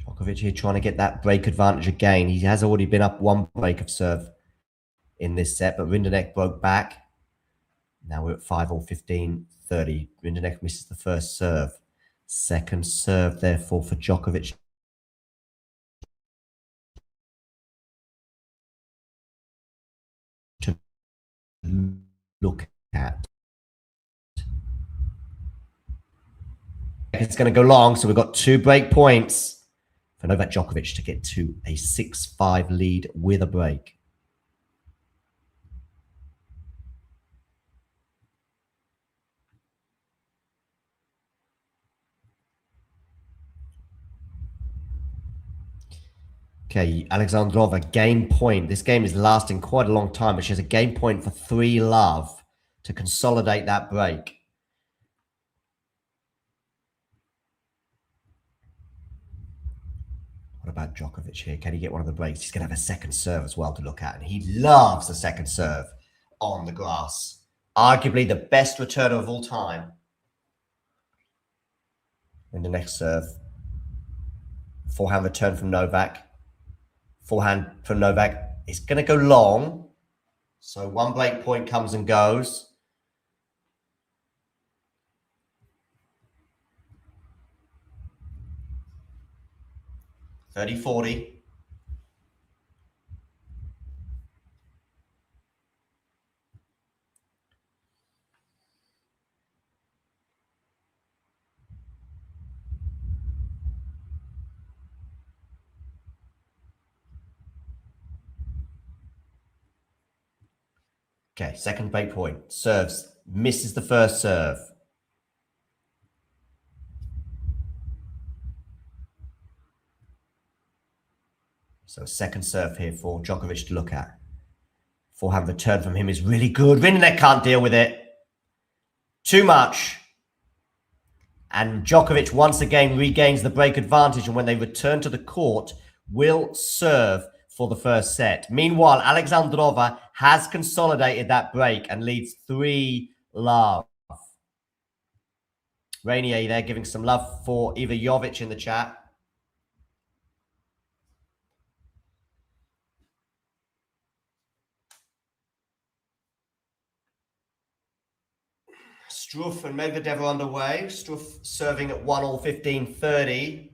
Djokovic here trying to get that break advantage again. He has already been up 1 break of serve in this set, but Rinderknech broke back. Now we're at 5-all, 15-30. Rinderknech misses the first serve. Second serve, therefore, for Djokovic. To look at. It's going to go long, so we've got 2 break points for Novak Djokovic to get to a 6-5 lead with a break. Okay, Alexandrova, game point. This game is lasting quite a long time, but she has a game point for 3-love to consolidate that break. What about Djokovic here? Can he get one of the breaks? He's going to have a second serve as well to look at, and he loves the second serve on the grass. Arguably the best returner of all time. In the next serve, forehand return from Novak. Forehand from Novak. It's going to go long. So one break point comes and goes. (30-40). Okay, second break point. Serves. Misses the first serve. So second serve here for Djokovic to look at. Forehand return from him is really good. Rinderknech can't deal with it. Too much. And Djokovic once again regains the break advantage, and when they return to the court, will serve for the first set. Meanwhile, Alexandrova has consolidated that break and leads 3-love. Rainier there giving some love for Iva Jovic in the chat. Struff and Medvedev are underway. Struff serving at 1-all, 15-30.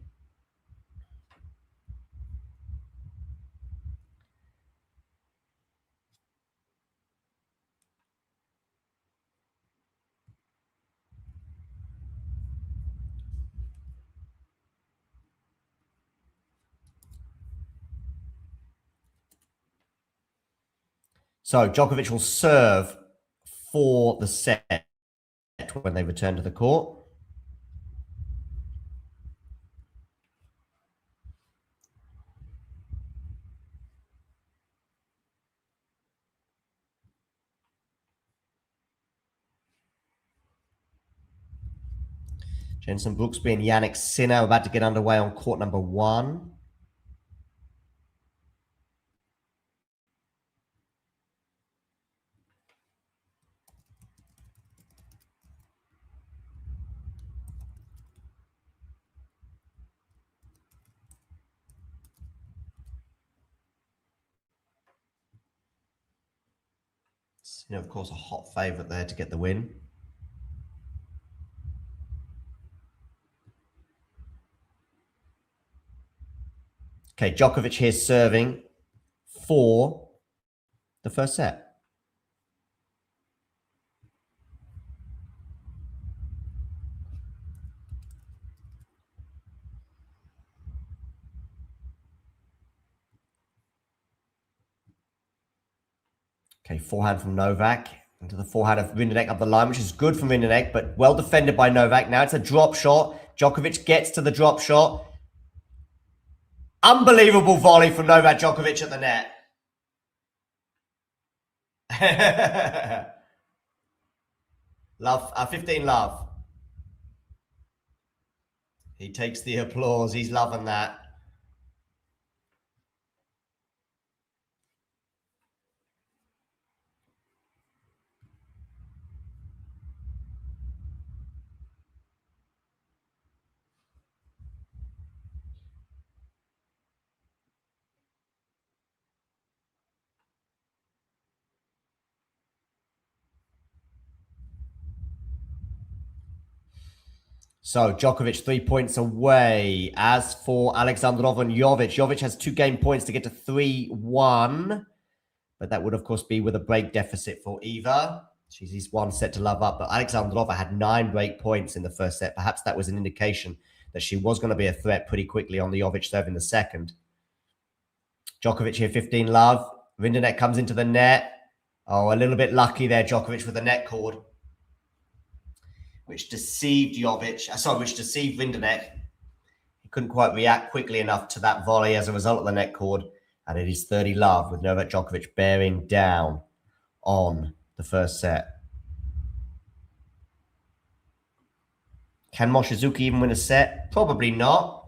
So Djokovic will serve for the set when they return to the court. Jensen Brooksby and Yannick Sinner are about to get underway on court number 1. Sinner, of course, a hot favourite there to get the win. Okay, Djokovic here serving for the first set. Okay, forehand from Novak into the forehand of Rinderknech up the line, which is good from Rinderknech, but well defended by Novak. Now it's a drop shot. Djokovic gets to the drop shot. Unbelievable volley from Novak Djokovic at the net. Love, 15-love. He takes the applause. He's loving that. So Djokovic 3 points away. As for Alexandrov and Jovic, Jovic has 2 game points to get to 3-1. But that would, of course, be with a break deficit for Eva. She's 1 set to love up. But Alexandrova had 9 break points in the first set. Perhaps that was an indication that she was going to be a threat pretty quickly on the Jovic serve in the second. Djokovic here, 15-love. Rinderknech comes into the net. Oh, a little bit lucky there, Djokovic, with the net cord, which deceived which deceived Rinderknech. He couldn't quite react quickly enough to that volley as a result of the net cord. And it is 30-love with Novak Djokovic bearing down on the first set. Can Mochizuki even win a set? Probably not.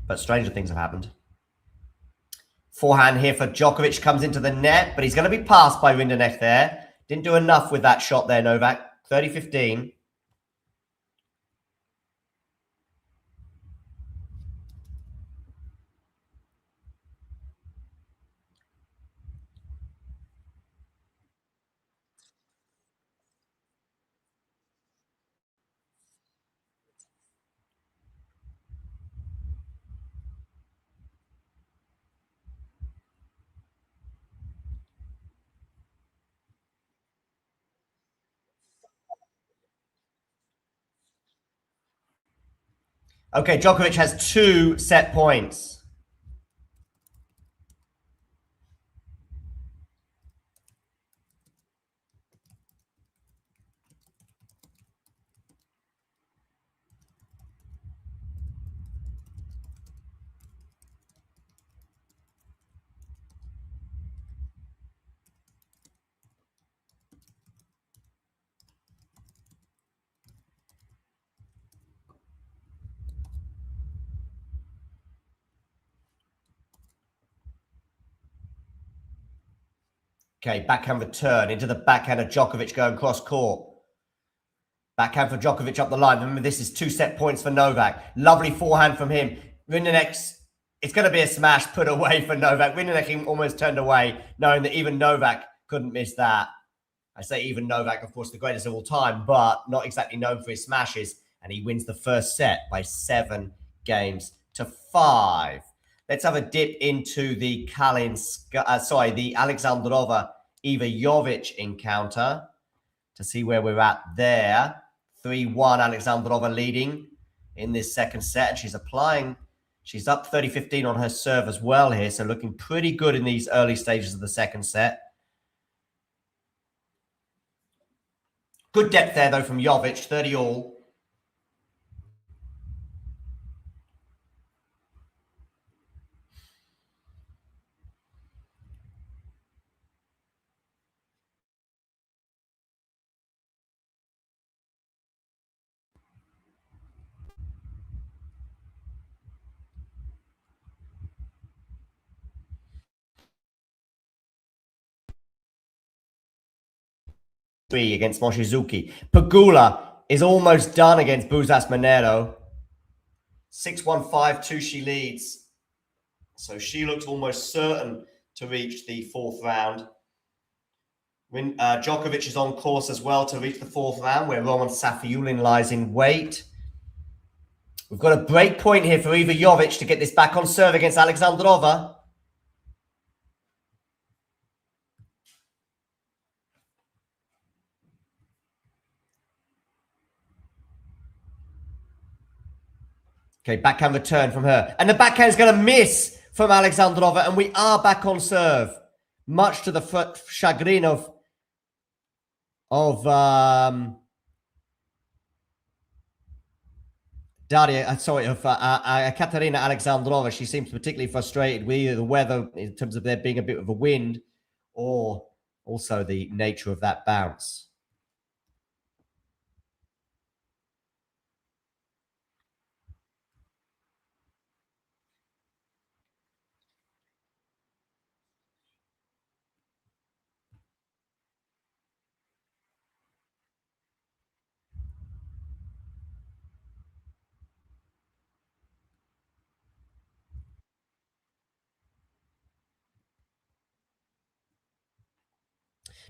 But stranger things have happened. Forehand here for Djokovic comes into the net, but he's going to be passed by Rinderknech there. Didn't do enough with that shot there, Novak. 30-15. Okay, Djokovic has 2 set points. Okay, backhand return into the backhand of Djokovic going cross court. Backhand for Djokovic up the line. Remember, this is 2 set points for Novak. Lovely forehand from him. Rinderknech, it's going to be a smash put away for Novak. Rinderknech almost turned away, knowing that even Novak couldn't miss that. I say even Novak, of course, the greatest of all time, but not exactly known for his smashes. And he wins the first set by 7 games to 5. Let's have a dip into the the Alexandrova Iva Jovic encounter to see where we're at there. 3-1, Alexandrova leading in this second set. And she's up 30-15 on her serve as well here. So looking pretty good in these early stages of the second set. Good depth there, though, from Jovic, 30 all. Against Mochizuki. Pegula is almost done against Buzas Monero. 6-1, 5-2 she leads. So she looks almost certain to reach the 4th round. Djokovic is on course as well to reach the 4th round, where Roman Safiullin lies in wait. We've got a break point here for Iva Jovic to get this back on serve against Alexandrova. Okay, backhand return from her. And the backhand's going to miss from Alexandrova, and we are back on serve. Much to the chagrin of Katerina Alexandrova. She seems particularly frustrated with either the weather in terms of there being a bit of a wind or also the nature of that bounce.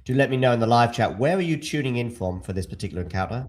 Do let me know in the live chat, where are you tuning in from for this particular encounter?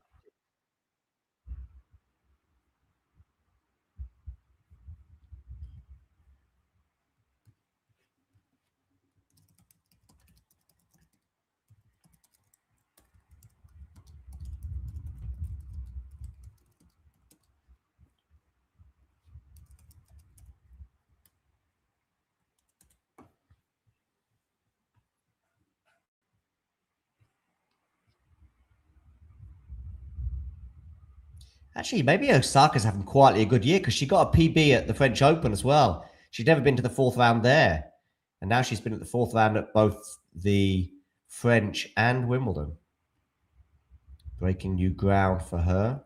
Actually, maybe Osaka's having quietly a good year because she got a PB at the French Open as well. She'd never been to the 4th round there. And now she's been at the 4th round at both the French and Wimbledon. Breaking new ground for her.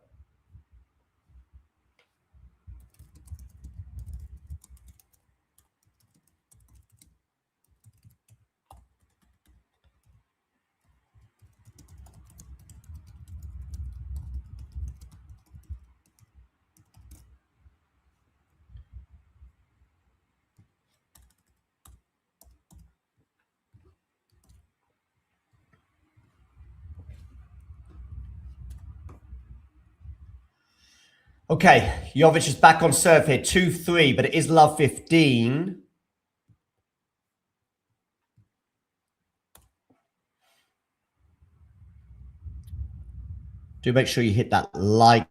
Okay, Jovic is back on serve here, 2-3, but it is love 15. Do make sure you hit that like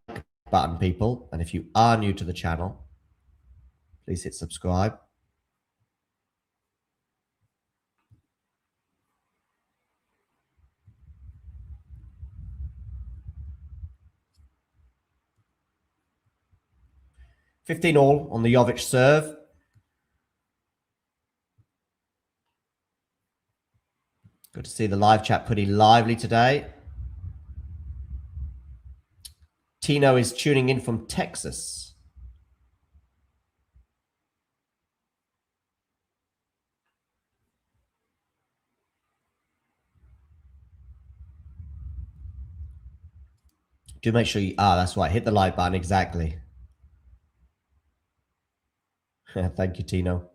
button, people. And if you are new to the channel, please hit subscribe. $15 on the Jovic serve. Good to see the live chat pretty lively today. Tino is tuning in from Texas. Do make sure you... that's right. Hit the like button. Exactly. Thank you, Tino.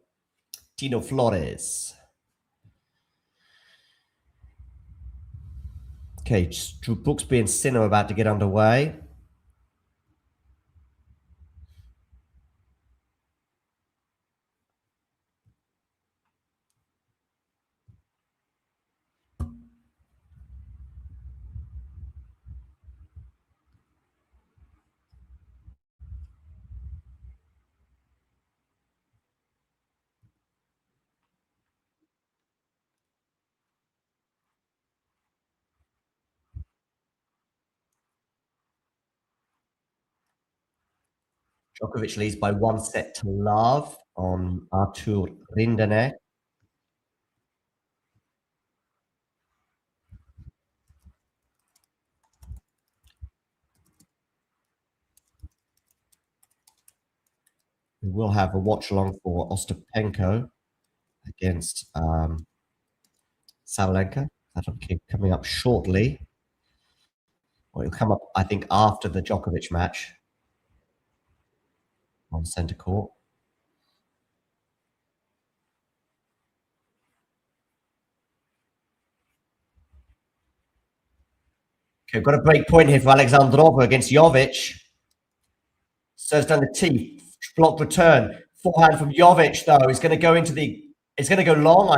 Tino Flores. Okay, Drew Brooksby and Sinner are about to get underway. Djokovic leads by 1 set to love on Artur Rinderknech. We will have a watch along for Ostapenko against Sabalenka. That'll keep coming up shortly. Well, it'll come up, I think, after the Djokovic match on centre court. Okay, got a break point here for Alexandrova against Jovic. Serves down the tee. Blocked return. Forehand from Jovic, though, is going to go into the... It's going to go long,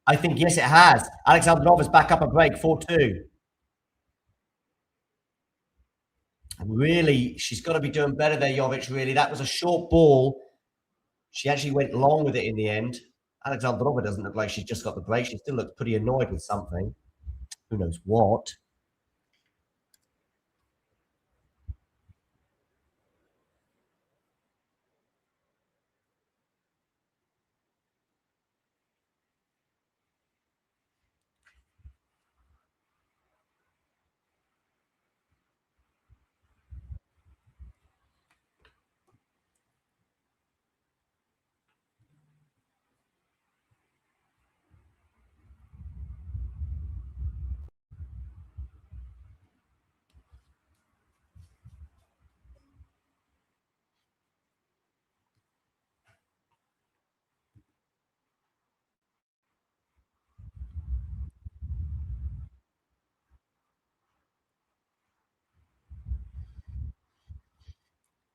I think. Yes, it has. Alexandrova's back up a break, 4-2. Really, she's got to be doing better there, Jovic, really. That was a short ball. She actually went long with it in the end. Alexandrova doesn't look like she's just got the break. She still looks pretty annoyed with something. Who knows what?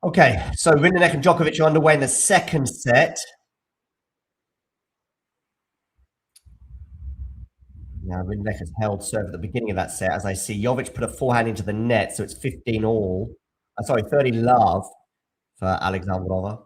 Okay, so Rinderknech and Djokovic are underway in the second set. Now, Rinderknech has held serve at the beginning of that set. As I see, Jovic put a forehand into the net, so it's 15-all. Sorry, 30 love for Alexandrova.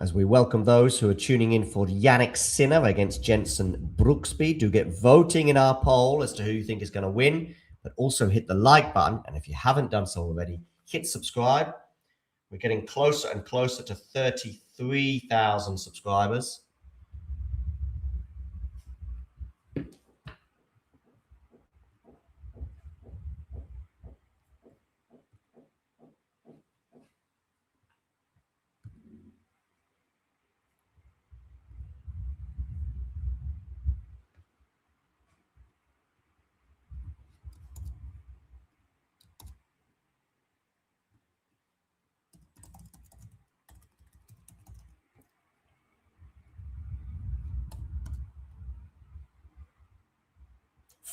As we welcome those who are tuning in for Jannik Sinner against Jenson Brooksby. Do get voting in our poll as to who you think is going to win, but also hit the like button. And if you haven't done so already, hit subscribe. We're getting closer and closer to 33,000 subscribers.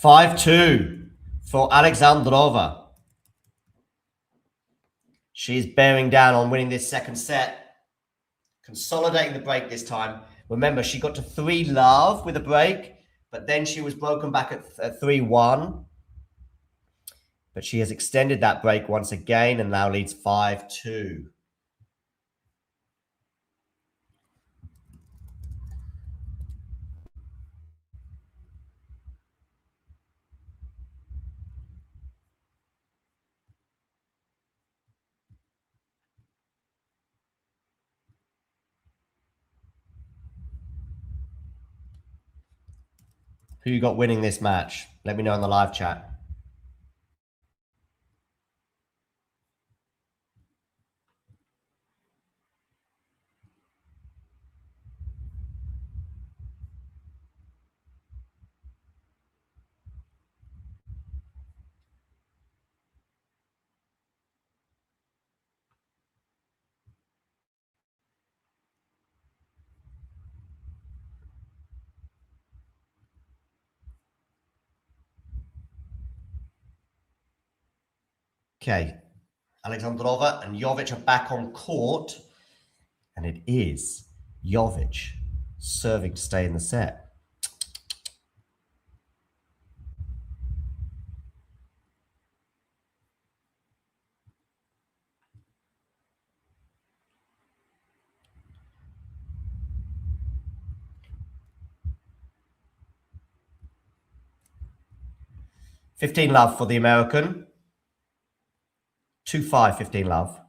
5-2 for Alexandrova. She's bearing down on winning this second set. Consolidating the break this time. Remember, she got to 3-love with a break, but then she was broken back at 3-1. But she has extended that break once again and now leads 5-2. Who you got winning this match? Let me know in the live chat. Okay, Alexandrova and Jovic are back on court, and it is Jovic serving to stay in the set. $15-love for the American. 2-5, 15-love.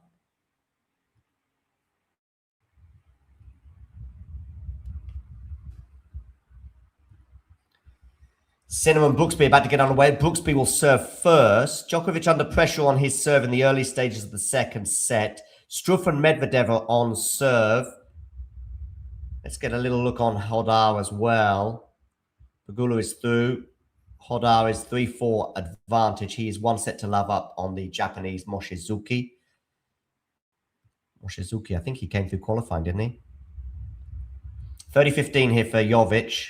Sinner and Brooksby about to get underway. Brooksby will serve first. Djokovic under pressure on his serve in the early stages of the second set. Struff and Medvedev are on serve. Let's get a little look on Hodar as well. Pegula is through. Hodar is 3-4 advantage. He is 1 set to love up on the Japanese Moshizuki. Moshizuki, I think he came through qualifying, didn't he? 30-15 here for Jovic.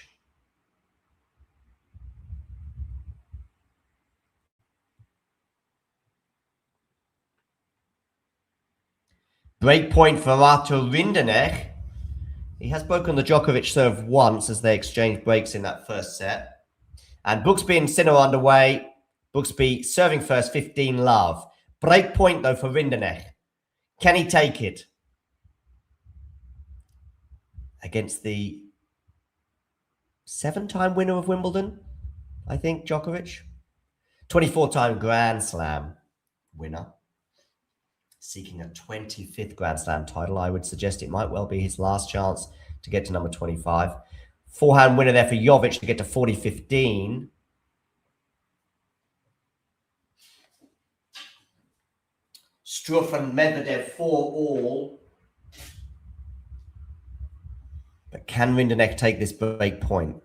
Break point for Arthur Rinderknech. He has broken the Djokovic serve once as they exchange breaks in that first set. And Brooksby and Sinner underway. Brooksby serving first, 15-love. Break point, though, for Rinderknech. Can he take it? Against the 7-time winner of Wimbledon, I think, Djokovic. 24-time Grand Slam winner. Seeking a 25th Grand Slam title. I would suggest it might well be his last chance to get to number 25. Forehand winner there for Jovic to get to 40-15. Struff and Medvedev 4-all. But can Rinderknech take this break point?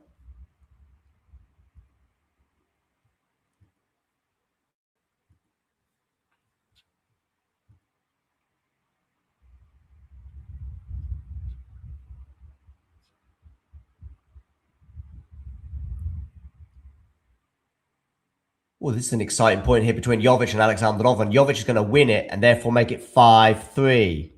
Well, this is an exciting point here between Jovic and Alexandrov, and Jovic is going to win it and therefore make it 5-3.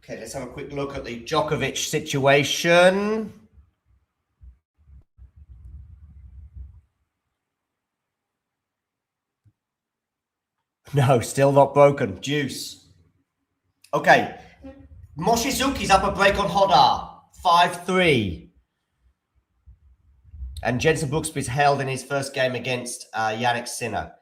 Okay, let's have a quick look at the Djokovic situation. No, still not broken. Deuce. Okay. Moshizuki's up a break on Hodar. 5-3. And Jensen Brooksby's held in his first game against Yannick Sinner.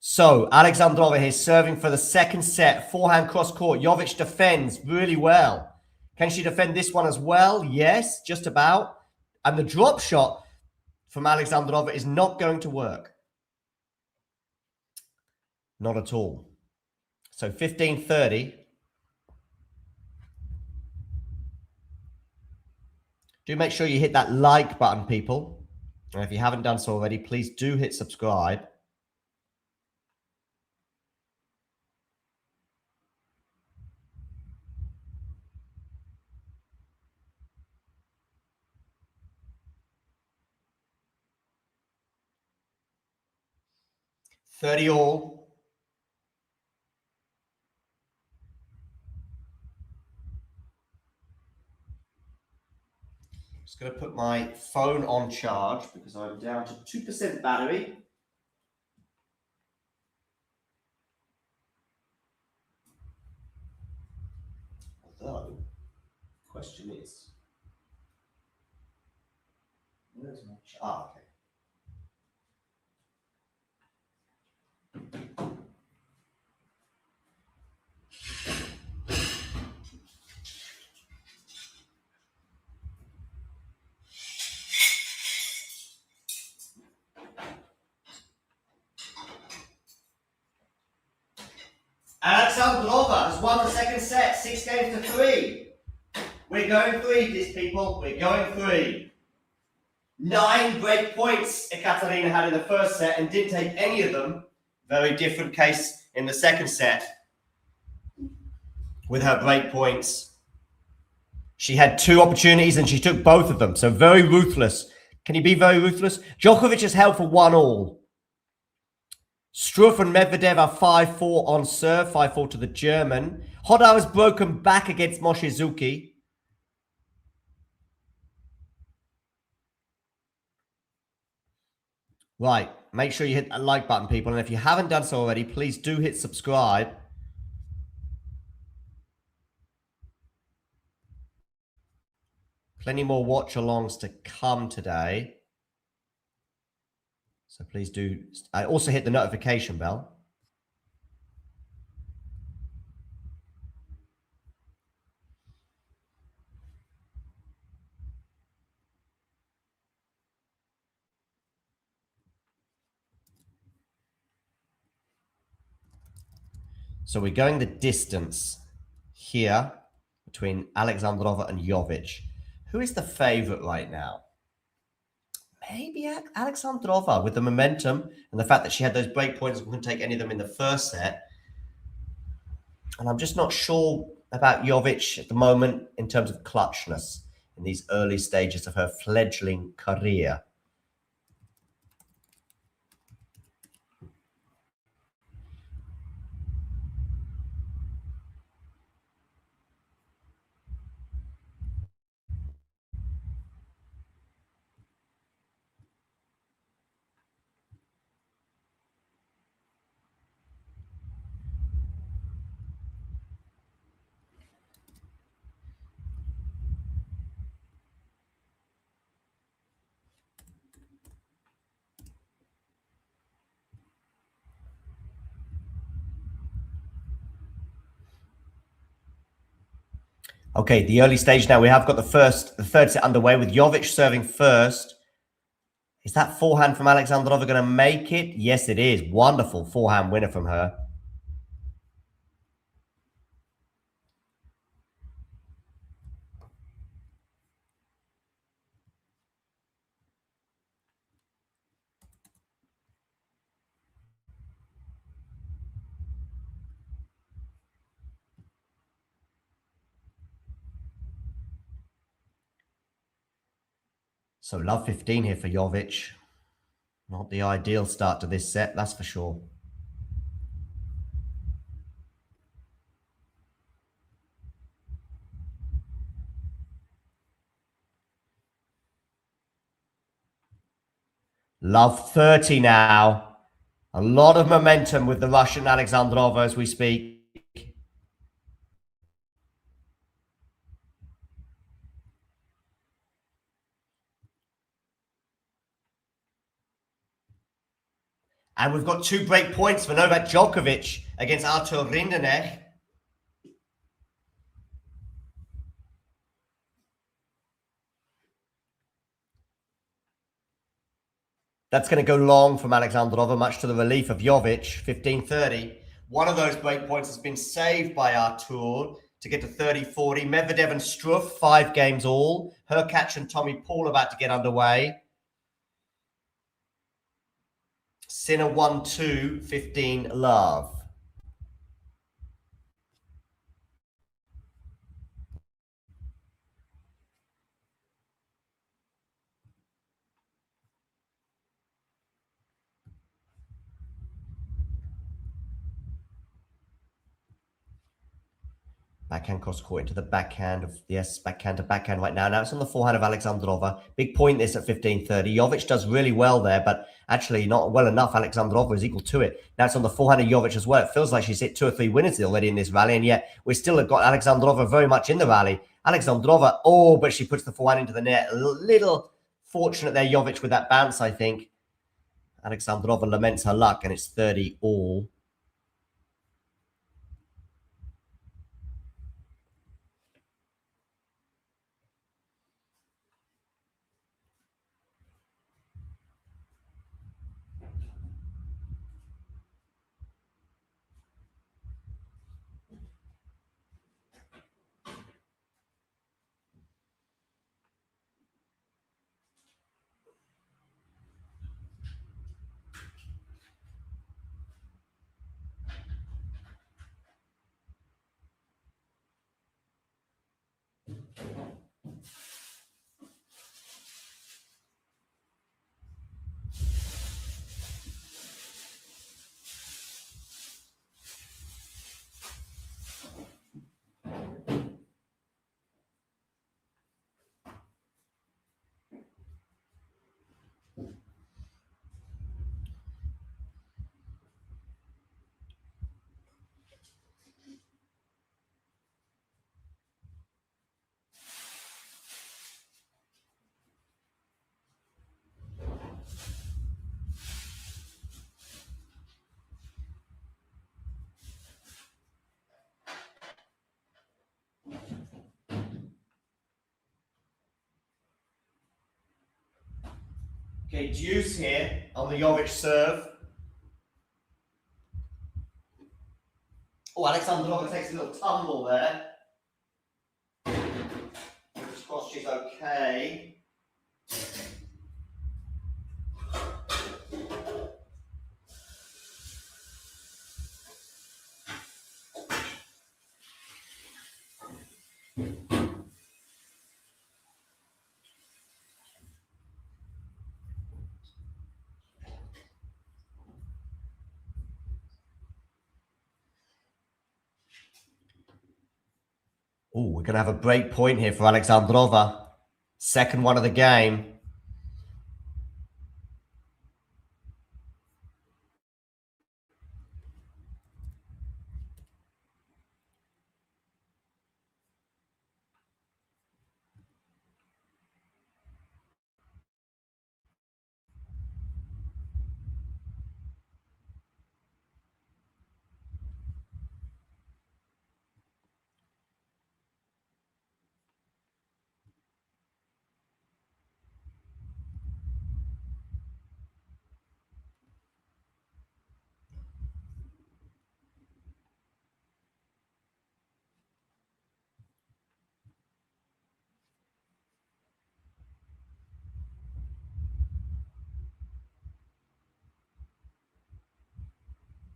So, Alexandrova here serving for the second set. Forehand cross court. Jovic defends really well. Can she defend this one as well? Yes, just about. And the drop shot from Alexandrova is not going to work. Not at all. So, 15-30. Do make sure you hit that like button, people. And if you haven't done so already, please do hit subscribe. $30 all. Just going to put my phone on charge because I'm down to 2% battery. Although, the question is, where's my charge? Ah, okay. Alexandrova has won the second set, 6-3. We're going 3, these people. We're going 3. 9 break points Ekaterina had in the first set and didn't take any of them. Very different case in the second set with her break points. She had 2 opportunities and she took both of them. So very ruthless. Can you be very ruthless? Djokovic has held for 1-all. Struff and Medvedev are 5-4 on serve, 5-4 to the German. Hodar has broken back against Moshizuki. Right, make sure you hit that like button, people. And if you haven't done so already, please do hit subscribe. Plenty more watch-alongs to come today. So please do. I also hit the notification bell. So we're going the distance here between Alexandrova and Jovic. Who is the favorite right now? Maybe Alexandrova with the momentum and the fact that she had those break points and couldn't take any of them in the first set. And I'm just not sure about Jovic at the moment in terms of clutchness in these early stages of her fledgling career. Okay, the early stage now. We have got the third set underway with Jovic serving first. Is that forehand from Alexandrova going to make it? Yes, it is. Wonderful forehand winner from her. So love 15 here for Jovic. Not the ideal start to this set, that's for sure. Love 30 now. A lot of momentum with the Russian Alexandrova as we speak. And we've got 2 break points for Novak Djokovic against Arthur Rinderknech. That's going to go long from Alexandrova, much to the relief of Jovic, 15-30. One of those break points has been saved by Artur to get to 30-40. Medvedev and Struff, 5 games all. Hurkacz and Tommy Paul about to get underway. Sinner 1-2, 15 love. Backhand cross court into the backhand of, yes, backhand to backhand right now. Now it's on the forehand of Alexandrova. Big point this at 15-30. Jovic does really well there, but actually not well enough. Alexandrova is equal to it. Now it's on the forehand of Jovic as well. It feels like she's hit 2 or 3 winners already in this rally, and yet we still have got Alexandrova very much in the rally. Alexandrova, oh, but she puts the forehand into the net. A little fortunate there, Jovic, with that bounce, I think. Alexandrova laments her luck, and it's 30 all. Okay, deuce here on the Jovic serve. Oh, Alexandrova takes a little tumble there. Fingers crossed she's okay. Oh, we're going to have a break point here for Alexandrova. Second one of the game.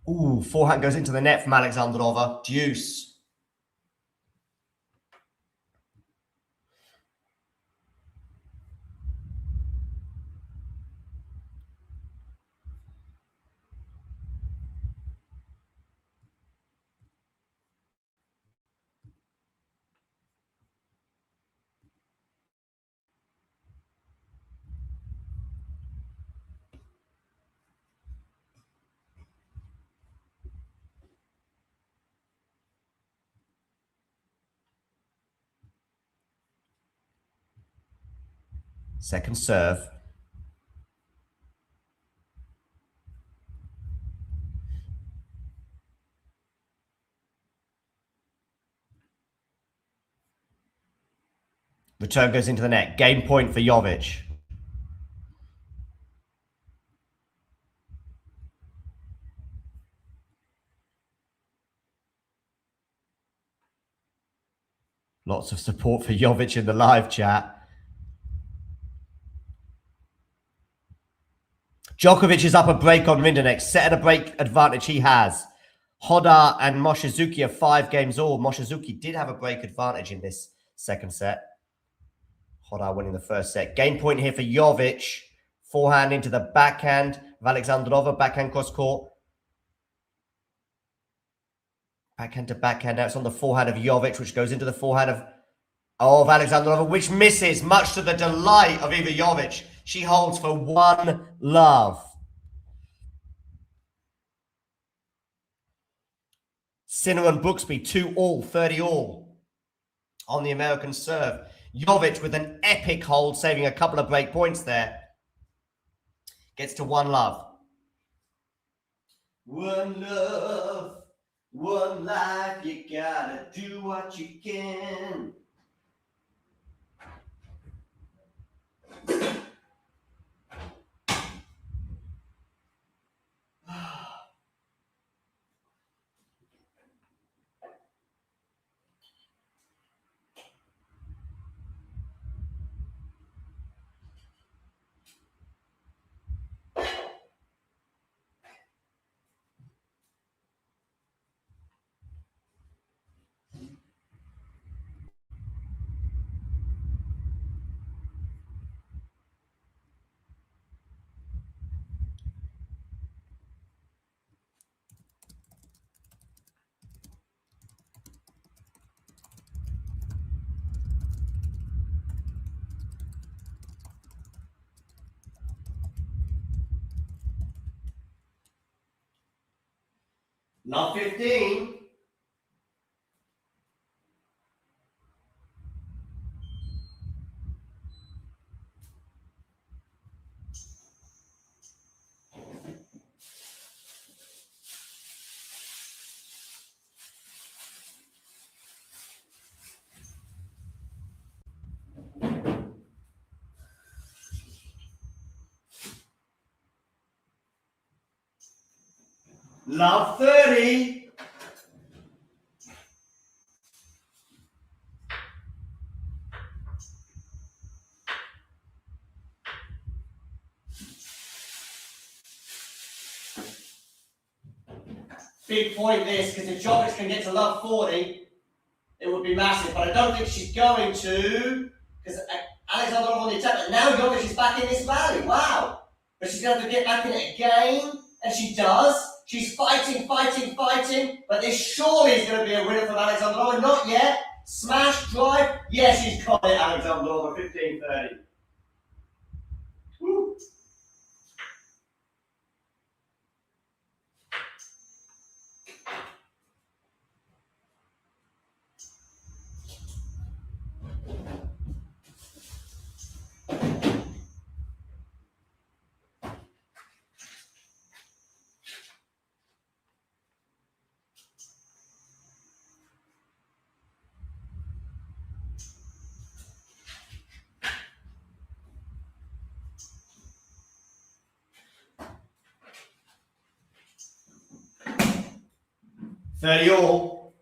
Ooh, forehand goes into the net from Alexandrova. Deuce. Second serve. Return goes into the net. Game point for Jovic. Lots of support for Jovic in the live chat. Djokovic is up a break on Rinderknech. Set at a break advantage he has. Hodar and Moshizuki are 5 games all. Moshizuki did have a break advantage in this second set. Hodar winning the first set. Game point here for Jovic. Forehand into the backhand of Alexandrova. Backhand cross court. Backhand to backhand. Now it's on the forehand of Jovic, which goes into the forehand of Alexandrova, which misses, much to the delight of Iva Jovic. She holds for 1-love. Sinner and Brooksby, 2-all, 30-all on the American serve. Jovic with an epic hold, saving a couple of break points there. Gets to 1-love. 1 love, 1 life, you gotta do what you can. Love 15. Love 30. Big point this, because if Djokovic can get to love 40, it would be massive. But I don't think she's going to, because Alexandrova on the attack. But now Djokovic is back in this rally. Wow. But she's going to have to get back in it again, and she does. She's fighting, but this surely is going to be a winner from Alexandrova. Not yet. Smash, drive. Yes, she's got it, Alexandrova, 15-30. Woo. All.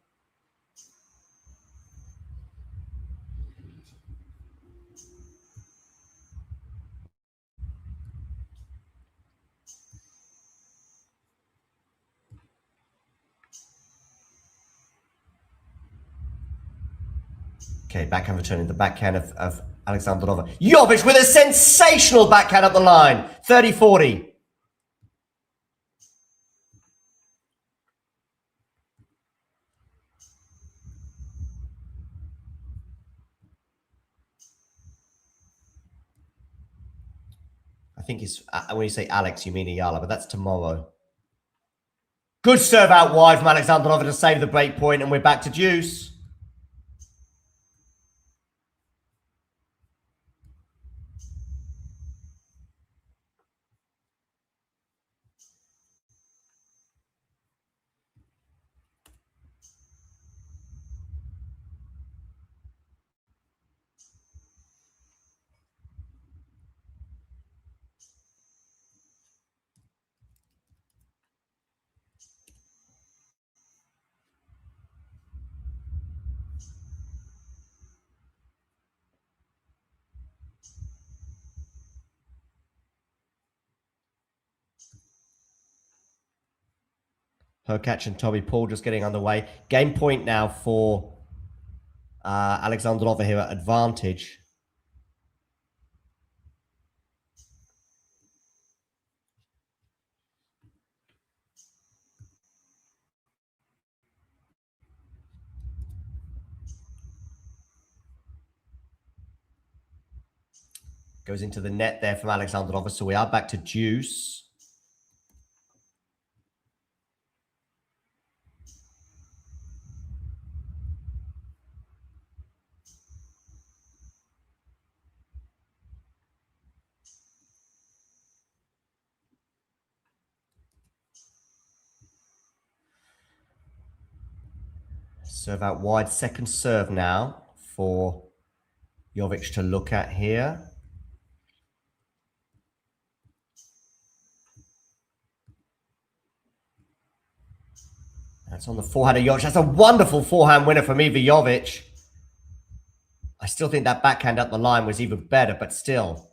Okay, backhand returning the backhand of Alexandrova. Jovic with a sensational backhand up the line. 30-40. I think it's, when you say Alex, you mean Ayala, but that's tomorrow. Good serve out wide from Alexandrova to save the break point, and we're back to deuce. Hurkacz and Tommy Paul just getting underway. Game point now for Alexandrova here at advantage. Goes into the net there from Alexandrova. So we are back to deuce. Serve out wide. Second serve now for Jovic to look at here. That's on the forehand of Jovic. That's a wonderful forehand winner from Iva Jovic. I still think that backhand up the line was even better, but still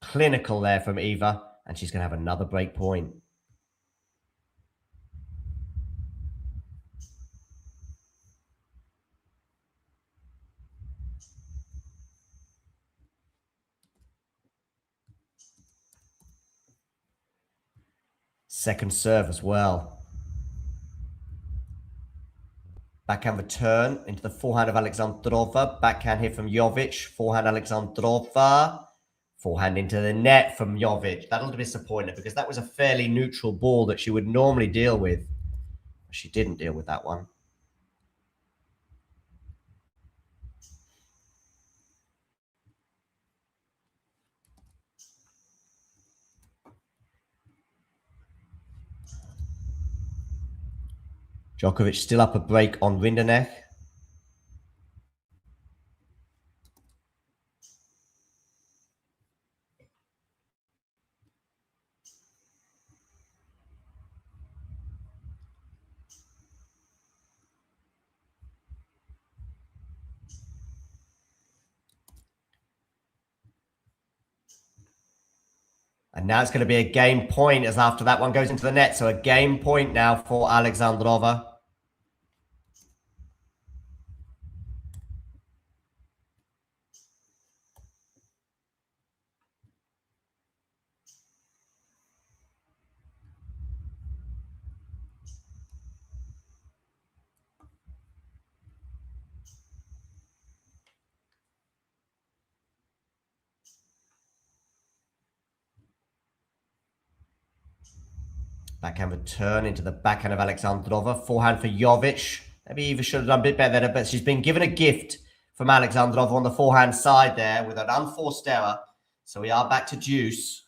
clinical there from Iva. And she's going to have another break point. Second serve as well. Backhand return into the forehand of Alexandrova. Backhand here from Jovic. Forehand Alexandrova. Forehand into the net from Jovic. That'll be disappointing because that was a fairly neutral ball that she would normally deal with. She didn't deal with that one. Djokovic still up a break on Rinderknech. And now it's going to be a game point as after that one goes into the net. So a game point now for Alexandrova. Backhand return into the backhand of Alexandrova. Forehand for Jovic. Maybe Eva should have done a bit better there, but she's been given a gift from Alexandrova on the forehand side there with an unforced error. So we are back to deuce.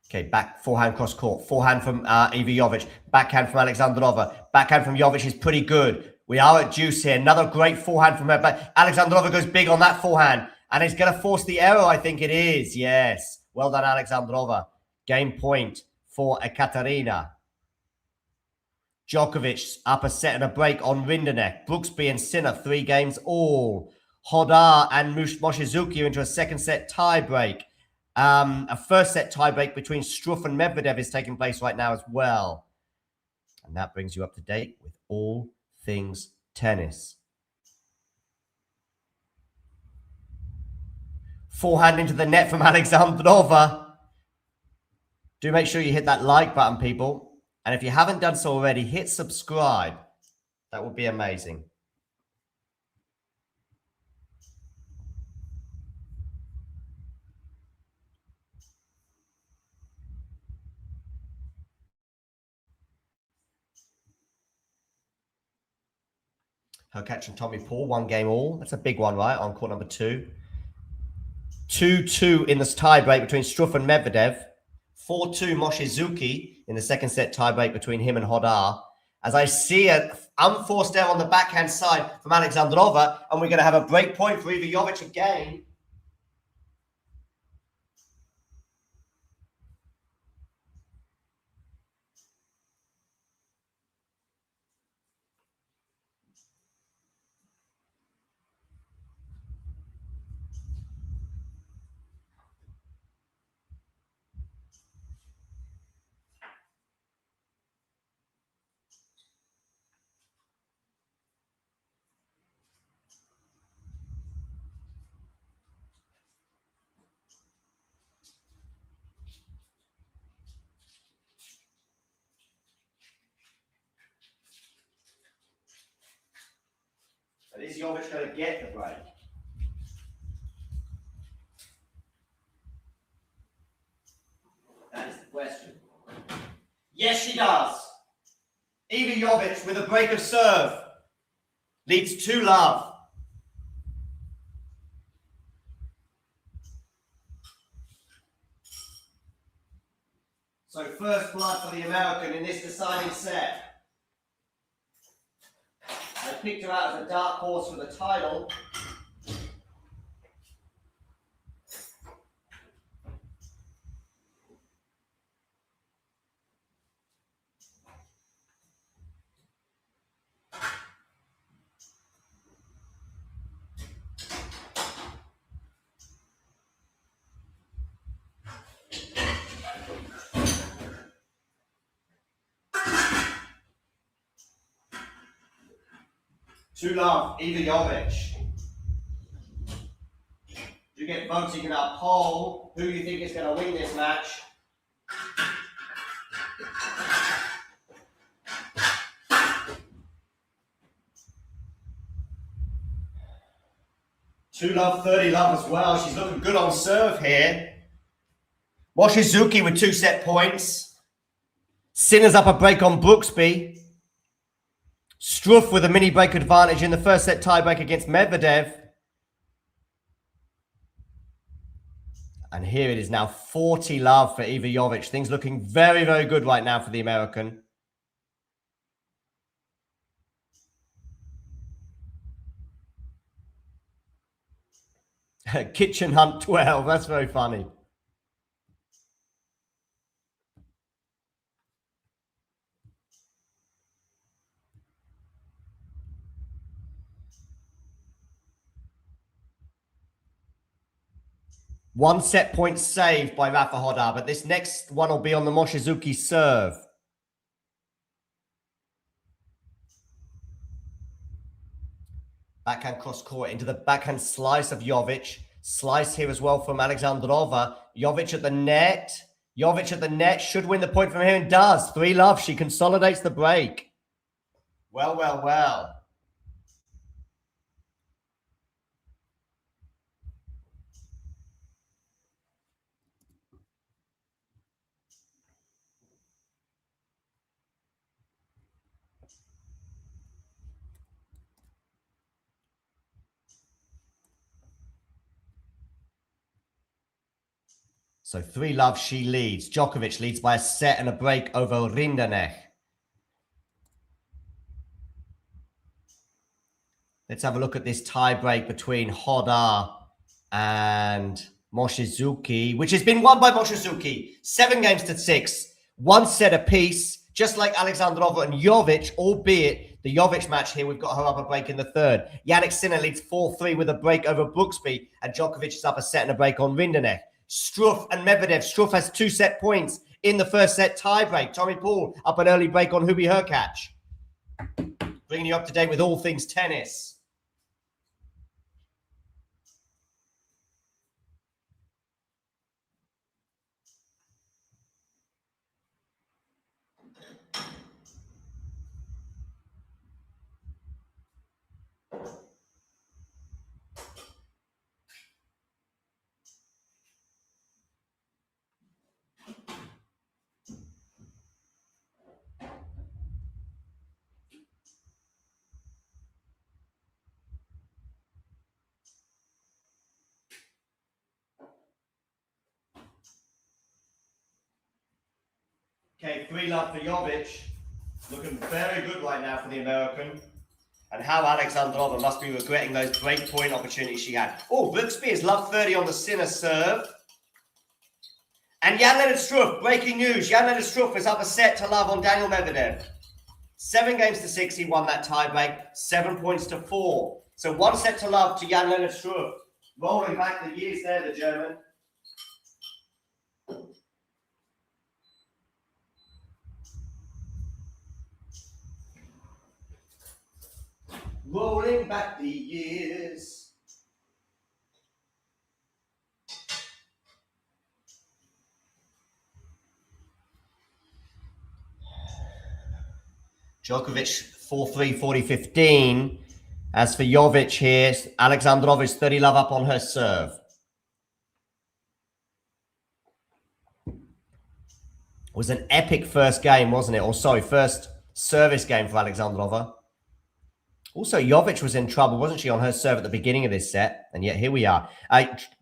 Okay, back forehand cross court. Forehand from Iva Jovic. Backhand from Alexandrova. Backhand from Jovic is pretty good. We are at deuce here. Another great forehand from her. But Alexandrova goes big on that forehand. And it's going to force the error, I think it is. Yes. Well done, Alexandrova. Game point for Ekaterina. Djokovic up a set and a break on Rinderknech. Brooksby and Sinner, 3 games all. Hodar and Moshizuki into a second set tie break. A first set tiebreak between Struff and Medvedev is taking place right now as well. And that brings you up to date with all things tennis. Forehand into the net from Alexandrova. Do make sure you hit that like button, people. And if you haven't done so already, hit subscribe. That would be amazing. Hurkacz and Tommy Paul, 1 game all. That's a big one, right? On court number 2. 2-2 in this tiebreak between Struff and Medvedev. 4-2 Moshizuki in the second set tiebreak between him and Hodar. As I see an unforced error on the backhand side from Alexandrova, and we're going to have a break point for Iva Jovic again. Is Jovic going to get the break? That is the question. Yes, she does. Iva Jovic with a break of serve leads 2-love. So first blood for the American in this deciding set. They picked her out as a dark horse for the title. To love, Iva Jovic. You get voting in our poll. Who you think is going to win this match? Two love, 30 love as well. She's looking good on serve here. Mochizuki with 2 set points. Sinner's up a break on Brooksby. Struff with a mini break advantage in the first set tiebreak against Medvedev. And here it is now 40 love for Iva Jovic. Things looking very, very good right now for the American. Kitchen Hunt 12. That's very funny. One set point saved by Rafa Hodar, but this next one will be on the Mochizuki serve. Backhand cross court into the backhand slice of Jovic. Slice here as well from Alexandrova. Jovic at the net. Jovic at the net should win the point from here and does. 3 love. She consolidates the break. Well, well, well. So 3 love, she leads. Djokovic leads by a set and a break over Rinderknech. Let's have a look at this tie break between Hodar and Mochizuki, which has been won by Mochizuki. 7 games to 6. 1 set apiece, just like Alexandrova and Jovic, albeit the Jovic match here, we've got her up a break in the third. Jannik Sinner leads 4-3 with a break over Brooksby, and Djokovic is up a set and a break on Rinderknech. Struff and Medvedev. Struff has 2 set points in the first set tiebreak. Tommy Paul up an early break on Hubie Hurkacz. Bringing you up to date with all things tennis. Okay, 3 love for Jovic. Looking very good right now for the American. And how Alexandrova must be regretting those break point opportunities she had. Oh, Brooksby is love 30 on the Sinner serve. And Jan-Lennard Struff, breaking news. Jan-Lennard Struff is up a set to love on Daniel Medvedev. 7 games to 6, he won that tiebreak. 7 points to 4. So 1 set to love to Jan-Lennard Struff. Rolling back the years there, the German. Rolling back the years. Djokovic 4-3, 40-15. As for Jovic here, Alexandrova is 30 love up on her serve. It was an epic first game, wasn't it? Or sorry, first service game for Alexandrova. Also, Jovic was in trouble, wasn't she, on her serve at the beginning of this set? And yet here we are.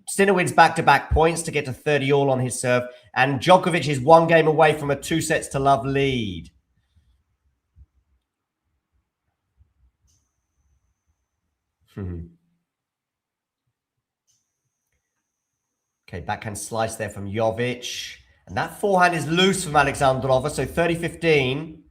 Sinner wins back-to-back points to get to 30 all on his serve. And Djokovic is 1 game away from a 2-sets-to-love lead. Okay, backhand slice there from Jovic. And that forehand is loose from Alexandrova, so 30-15.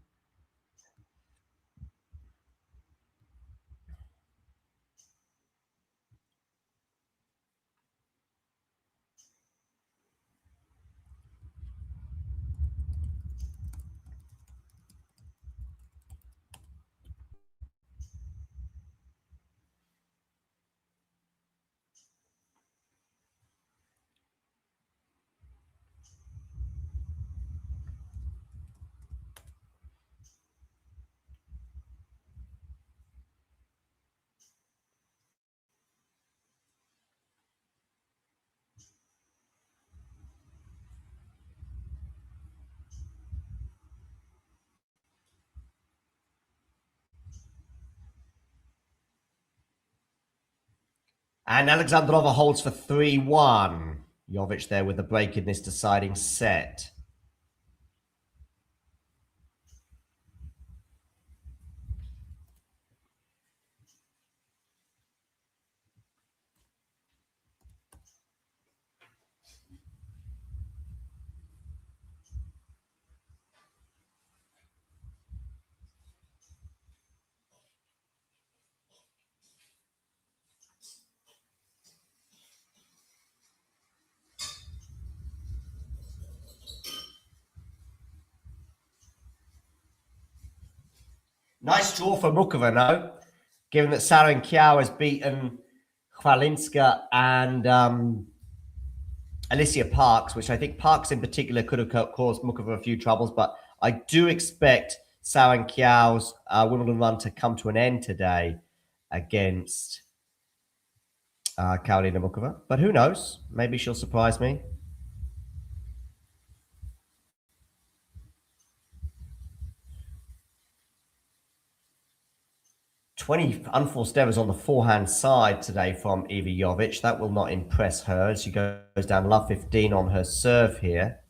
And Alexandrova holds for 3-1. Jovic there with the break in this deciding set. Nice draw for Mukova, no? Given that Sarenkiao has beaten Khvalinska and Alicia Parks, which I think Parks in particular could have caused Mukova a few troubles, but I do expect Sarenkiao's Wimbledon run to come to an end today against Karolina Mukova. But who knows? Maybe she'll surprise me. 20 unforced errors on the forehand side today from Iva Jovic. That will not impress her as she goes down love 15 on her serve here.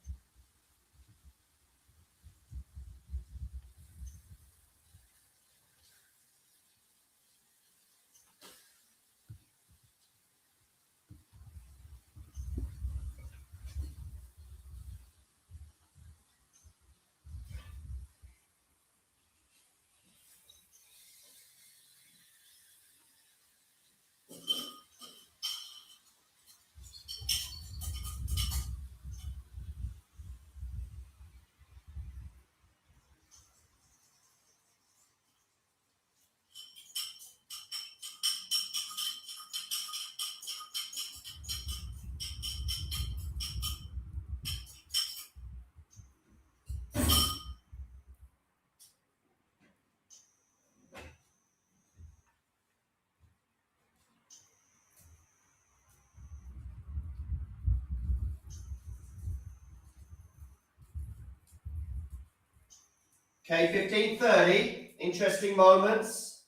Okay, 15:30. Interesting moments.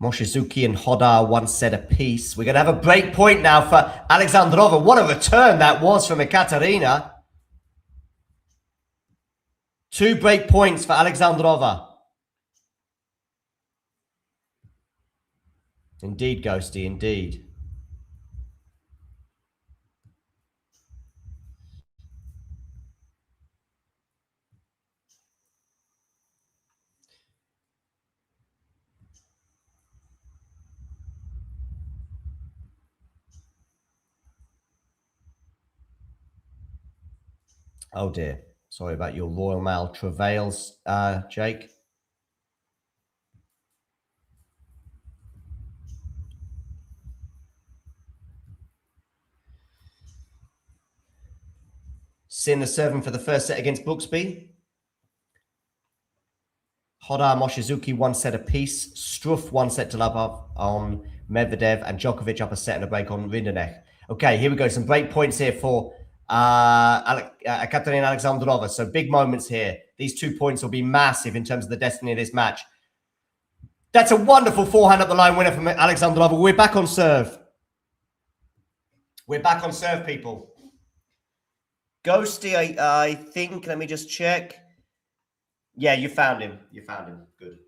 Moshizuki and Hodar 1 set apiece. We're going to have a break point now for Alexandrova. What a return that was from Ekaterina. 2 break points for Alexandrova. Indeed, Ghosty, indeed. Oh dear. Sorry about your Royal Mail travails, Jake. Sinner serving for the first set against Brooksby. Hoda, Moshizuki, 1 set apiece. Struff, 1 set to love on Medvedev. And Djokovic up a set and a break on Rinderknech. Okay, here we go. Some break points here for Katerina Alexandrova. So big moments here. These 2 points will be massive in terms of the destiny of this match. That's a wonderful forehand up the line winner from Alexandrova. We're back on serve. We're back on serve, people. Ghosty, I think. Let me just check. Yeah, you found him. You found him. Good.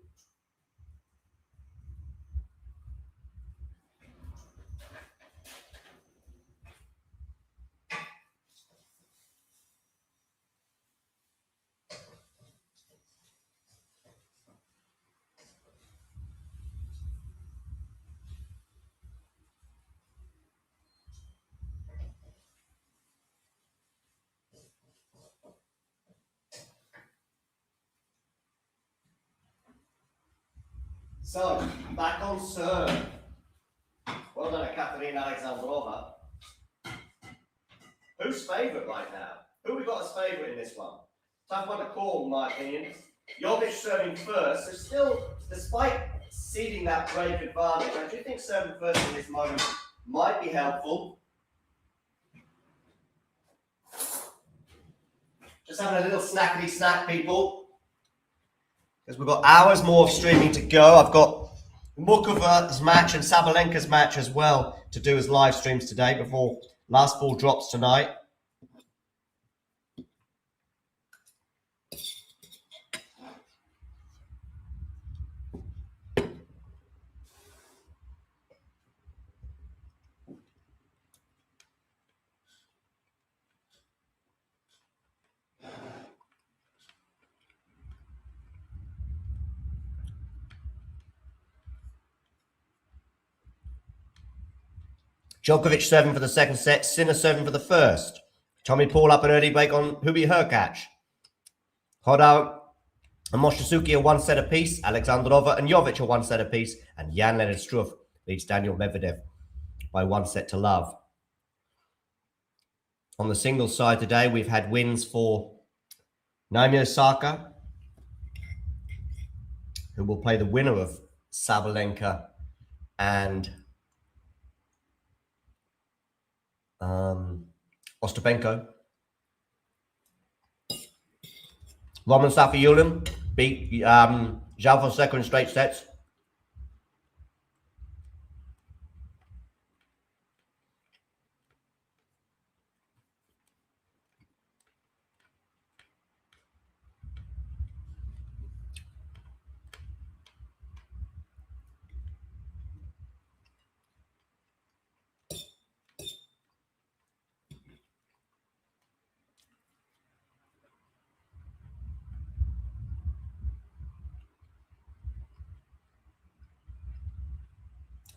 So, back on serve. Well done, Katerina Alexandrova. Who's favourite right now? Who we got as favourite in this one? Tough one to call, in my opinion. Jovic serving first. So still, despite ceding that break advantage, I do think serving first in this moment might be helpful. Just having a little snackety snack, people. Because we've got hours more of streaming to go. I've got Mukova's match and Sabalenka's match as well to do as live streams today before last ball drops tonight. Djokovic serving for the second set, Sinner serving for the first. Tommy Paul up an early break on Hubi Hurkacz. Hoda and Moshizuki are 1 set apiece. Alexandrova and Jovic are 1 set apiece. And Jan-Lennard Struff leads Daniel Medvedev by 1 set to love. On the singles side today, we've had wins for Naomi Osaka, who will play the winner of Sabalenka and Ostapenko. Roman Safiullin beat João Fonseca in straight sets.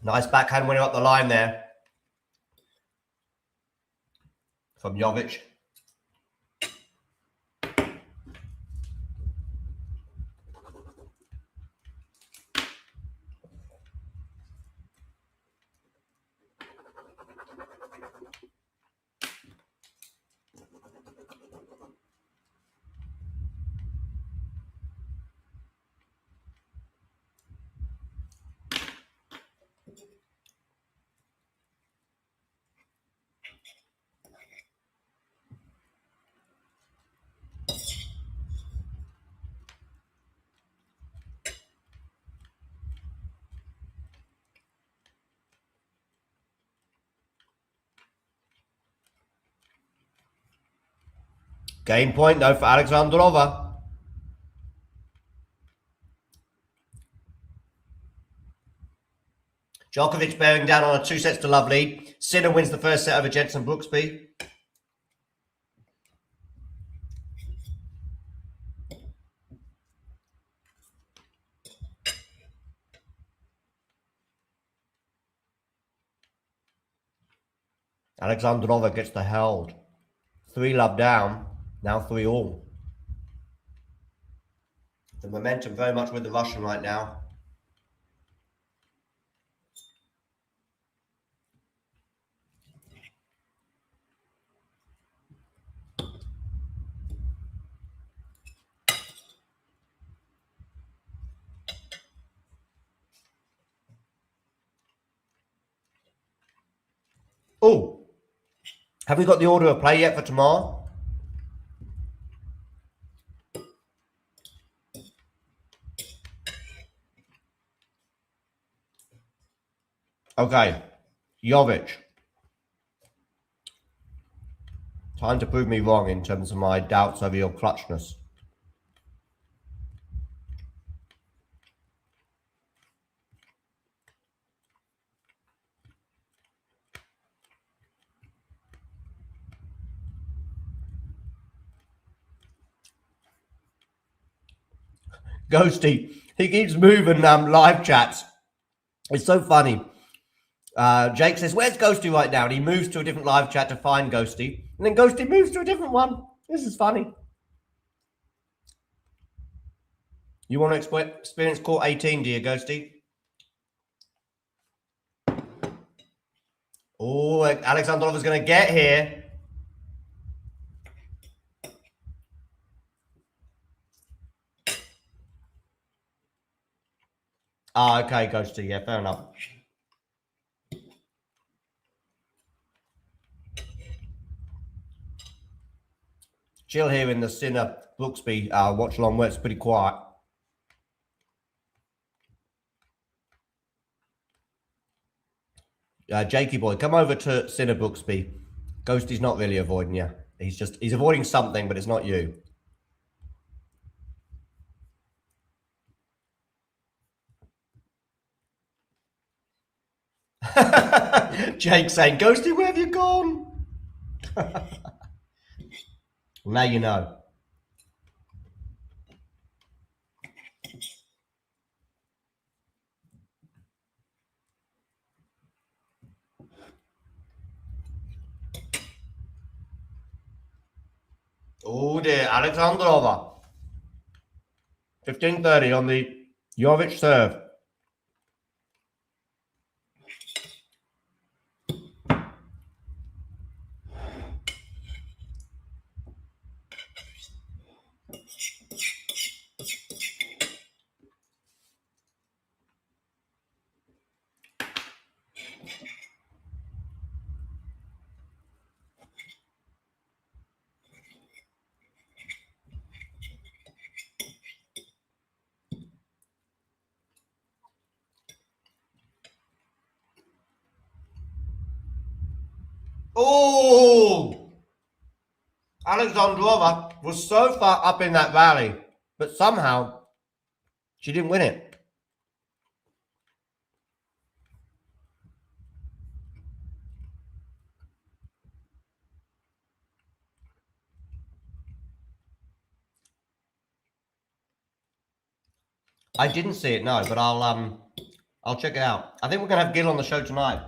Nice backhand winner up the line there from Jovic. Game point though for Alexandrova. Djokovic bearing down on a 2 sets to love lead. Sinner wins the first set over Jensen Brooksby. Alexandrova gets the held. 3-love down. Now 3-all. The momentum very much with the Russian right now. Oh, have we got the order of play yet for tomorrow? Okay, Jovic. Time to prove me wrong in terms of my doubts over your clutchness. Ghosty, he keeps moving live chats. It's so funny. Jake says, where's Ghosty right now? And he moves to a different live chat to find Ghosty. And then Ghosty moves to a different one. This is funny. You want to experience court 18, do you, Ghosty? Oh, Alexandrova's going to get here. Ah, okay, Ghosty. Yeah, fair enough. Chill here in the Sinner Brooksby watch along where it's pretty quiet. Jakey boy, come over to Sinner Brooksby. Ghosty's not really avoiding you. He's avoiding something, but it's not you. Jake saying, Ghosty, where have you gone? Now you know. Oh dear, Alexandrova. 15:30 on the Jovic serve. Oh! Alexandrova was so far up in that rally, but somehow she didn't win it. I didn't see it, no, but I'll check it out. I think we're gonna have Gil on the show tonight.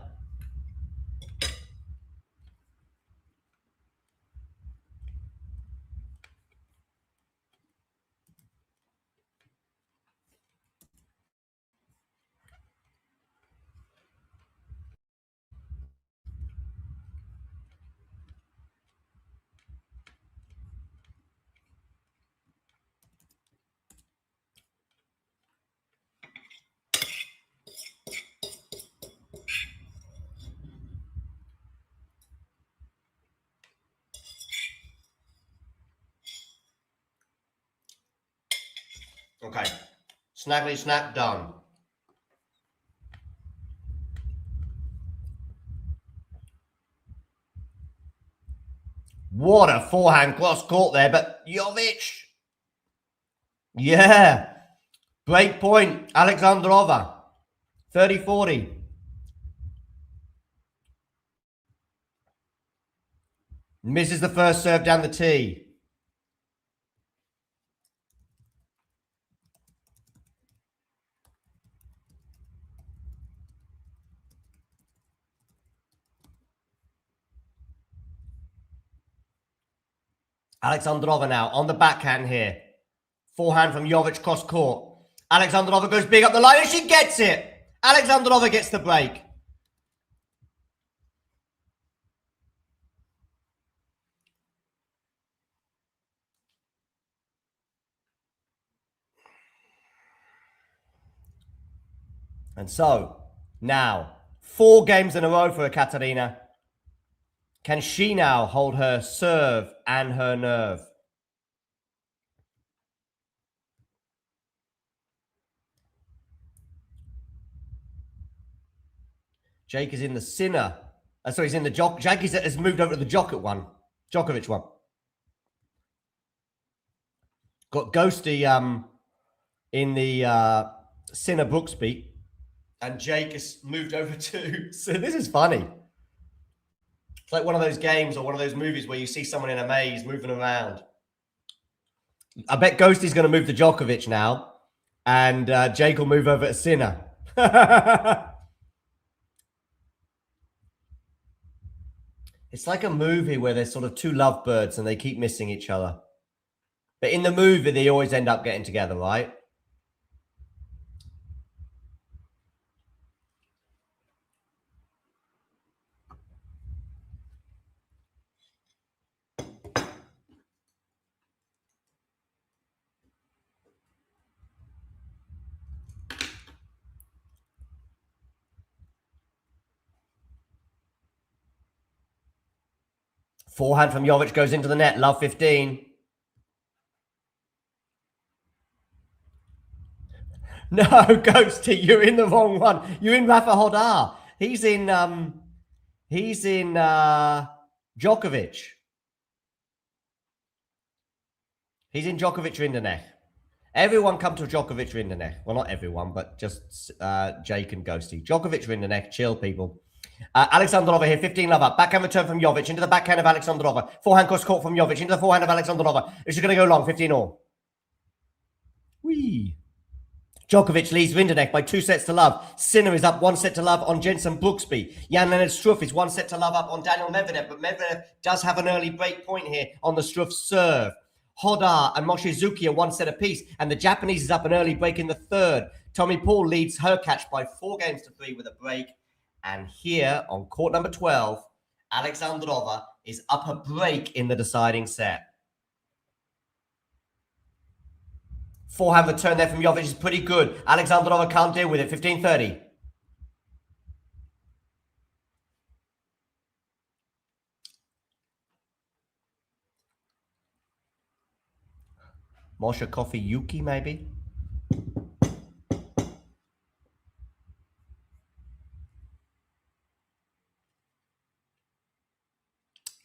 Okay, snaggly snap done. What a forehand cross court there, but Jovic. Yeah, great point, Alexandrova. 30-40. Misses the first serve down the tee. Alexandrova now on the backhand here. Forehand from Jovic cross court. Alexandrova goes big up the line and she gets it. Alexandrova gets the break. And so, now, 4 games in a row for Ekaterina. Can she now hold her serve and her nerve? Jake is in the Sinner. Sorry, he's in the Jock. Jake has moved over to the Djokovic one. Got Ghosty in the Sinner Brooksby. And Jake has moved over to... So this is funny. It's like one of those games or one of those movies where you see someone in a maze moving around. I bet Ghosty's going to move to Djokovic now. And Jake will move over to Sinner. It's like a movie where there's sort of two lovebirds and they keep missing each other. But in the movie, they always end up getting together, right? Forehand from Jovic goes into the net. Love 15. No, Ghosty, you're in the wrong one. You're in Rafa Hodar. He's in Djokovic. He's in Djokovic Rinderknech. Everyone come to Djokovic Rinderknech. Well, not everyone, but just Jake and Ghosty. Djokovic Rinderknech. Chill, people. Alexandrova here, 15 love up. Backhand return from Jovic into the backhand of Alexandrova. Forehand cross court from Jovic into the forehand of Alexandrova. This is going to go long, 15 all. Whee. Djokovic leads Rinderknech by 2 sets to love. Sinner is up 1 set to love on Jensen Brooksby. Jan-Lennard Struff is 1 set to love up on Daniel Medvedev, but Medvedev does have an early break point here on the Struff serve. Hodar and Moshe Zuki are 1 set apiece, and the Japanese is up an early break in the third. Tommy Paul leads her catch by 4 games to 3 with a break. And here on court number 12, Alexandrova is up a break in the deciding set. Forehand return there from Jovic is pretty good. Alexandrova can't deal with it. 15-30. Moshe Coffee Yuki, maybe?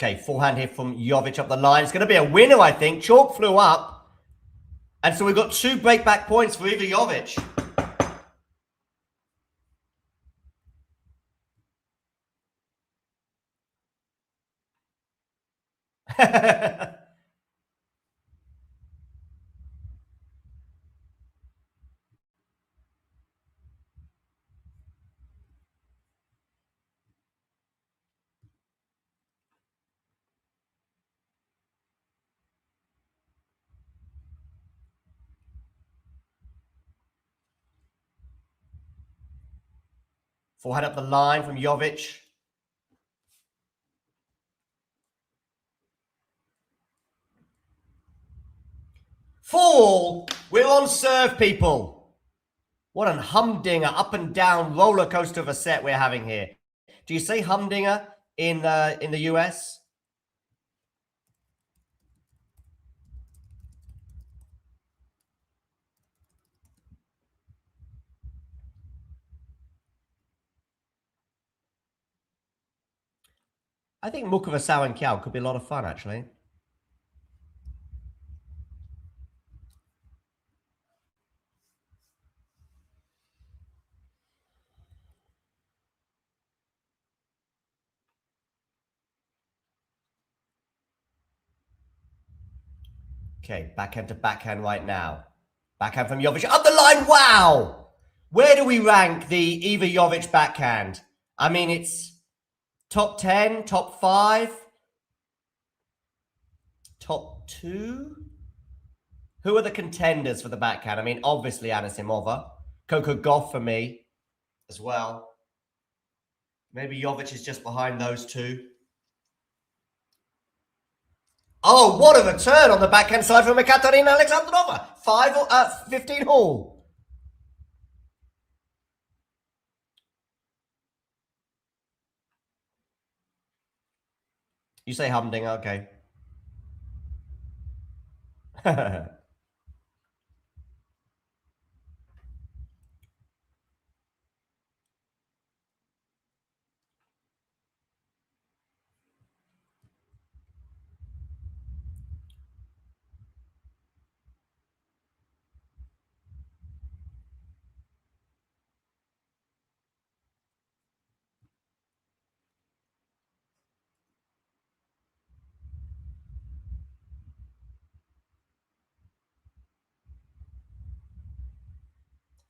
Okay, forehand here from Jovic up the line. It's going to be a winner, I think. Chalk flew up. And so we've got 2 break-back points for Iva Jovic. Forehand up the line from Jovic. Fall! We're on serve, people. What an humdinger, up and down roller coaster of a set we're having here. Do you say humdinger in the US? I think Mukova Sao and Kiao could be a lot of fun, actually. Okay, backhand to backhand right now. Backhand from Jovic. Up the line, wow! Where do we rank the Iva Jovic backhand? I mean, it's top 10, top 5, top 2? Who are the contenders for the backhand? I mean, obviously Anisimova. Coco Gauff for me as well. Maybe Jovic is just behind those 2. Oh, what a return on the backhand side from Ekaterina Alexandrova. 15 all. You say humdinger, okay.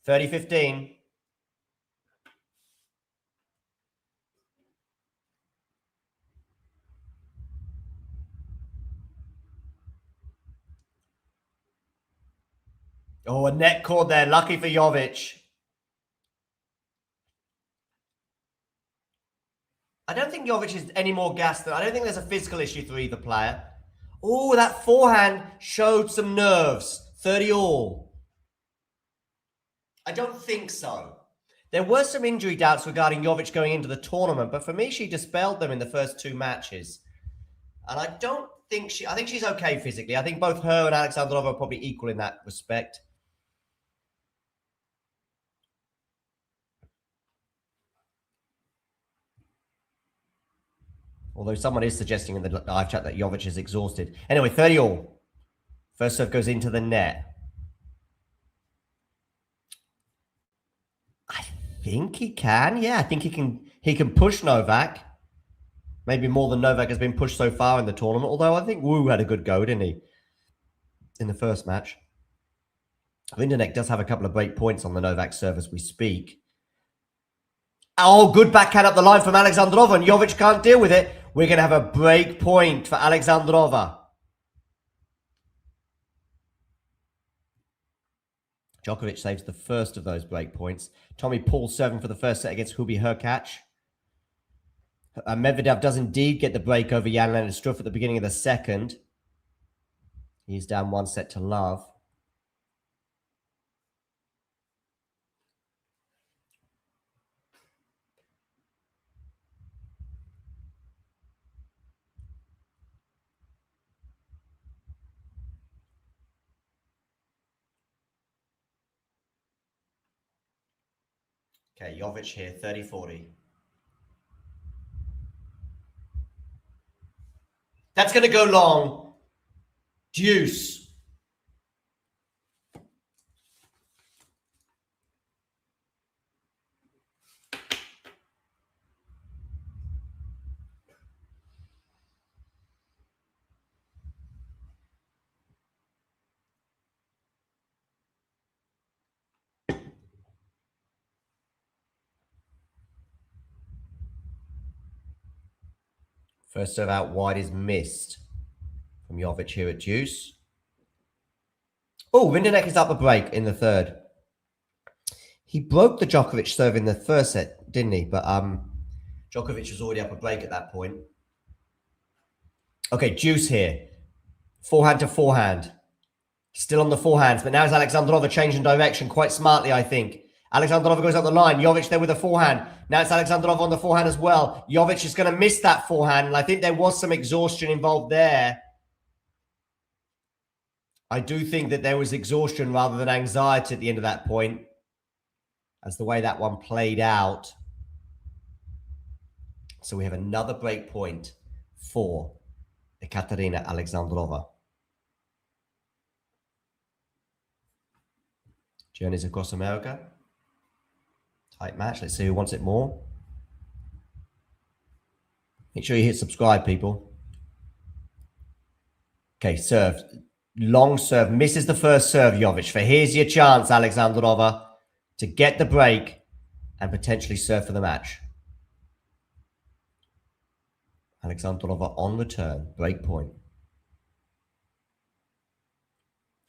$30-15. Oh, a net cord there. Lucky for Jovic. I don't think Jovic is any more gassed than... I don't think there's a physical issue for either player. Oh, that forehand showed some nerves. 30-all. I don't think so. There were some injury doubts regarding Jovic going into the tournament, but for me, she dispelled them in the first two matches. And I don't think she... I think she's okay physically. I think both her and Alexandrova are probably equal in that respect. Although someone is suggesting in the live chat that Jovic is exhausted. Anyway, 30-all. First serve goes into the net. I think he can. Yeah, I think he can push Novak. Maybe more than Novak has been pushed so far in the tournament. Although I think Wu had a good go, didn't he? In the first match. Rinderknech does have a couple of break points on the Novak serve as we speak. Oh, good backhand up the line from Alexandrova, and Jovic can't deal with it. We're going to have a break point for Alexandrova. Djokovic saves the first of those break points. Tommy Paul serving for the first set against Hubi Hurkacz. Medvedev does indeed get the break over Jan-Lennard Struff at the beginning of the second. He's down 1-0. Okay, Jovic here, 30-40. That's going to go long. Deuce. First serve out wide is missed from Jovic here at deuce. Oh, Rinderknech is up a break in the third. He broke the Djokovic serve in the first set, didn't he? But Djokovic was already up a break at that point. Okay, deuce here. Forehand to forehand. Still on the forehands, but now it's Alexandrova changing direction quite smartly, I think. Alexandrova goes up the line. Jovic there with a forehand. Now it's Alexandrova on the forehand as well. Jovic is going to miss that forehand, and I think there was some exhaustion involved there. I do think that there was exhaustion rather than anxiety at the end of that point, as the way that one played out. So we have another break point for Ekaterina Alexandrova. Journeys across America. Tight match. Let's see who wants it more. Make sure you hit subscribe, people. Okay, serve. Long serve. Misses the first serve, Jovic. For here's your chance, Alexandrova, to get the break and potentially serve for the match. Alexandrova on return. Break point.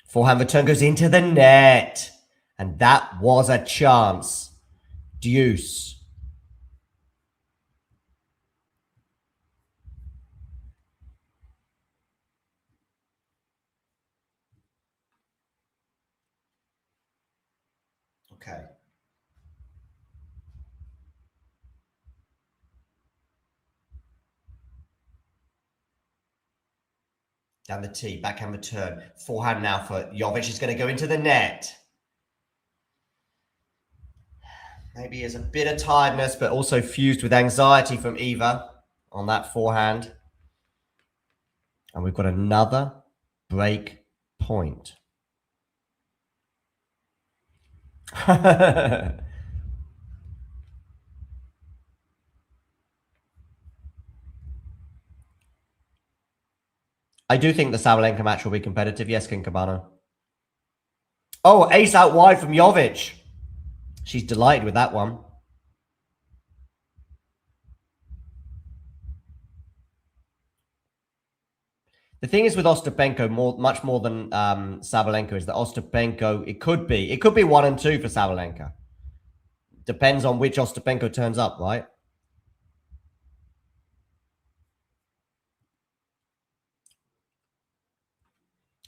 Forehand return goes into the net. And that was a chance. Deuce. Okay. Down the tee, backhand return. Forehand now for Jovic is going to go into the net. Maybe there's a bit of tiredness, but also fused with anxiety from Eva on that forehand. And we've got another break point. I do think the Sabalenka match will be competitive. Yes, King Cabano. Oh, ace out wide from Jovic. She's delighted with that one. The thing is with Ostapenko, much more than Sabalenka, is that Ostapenko, it could be 1 and 2 for Sabalenka. Depends on which Ostapenko turns up, right?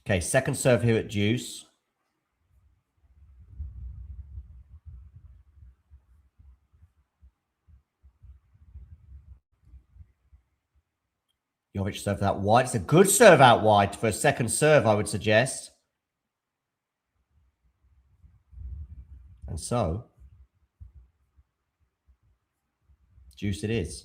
Okay, second serve here at deuce. Jovic served out wide. It's a good serve out wide for a second serve, I would suggest. And so, deuce it is.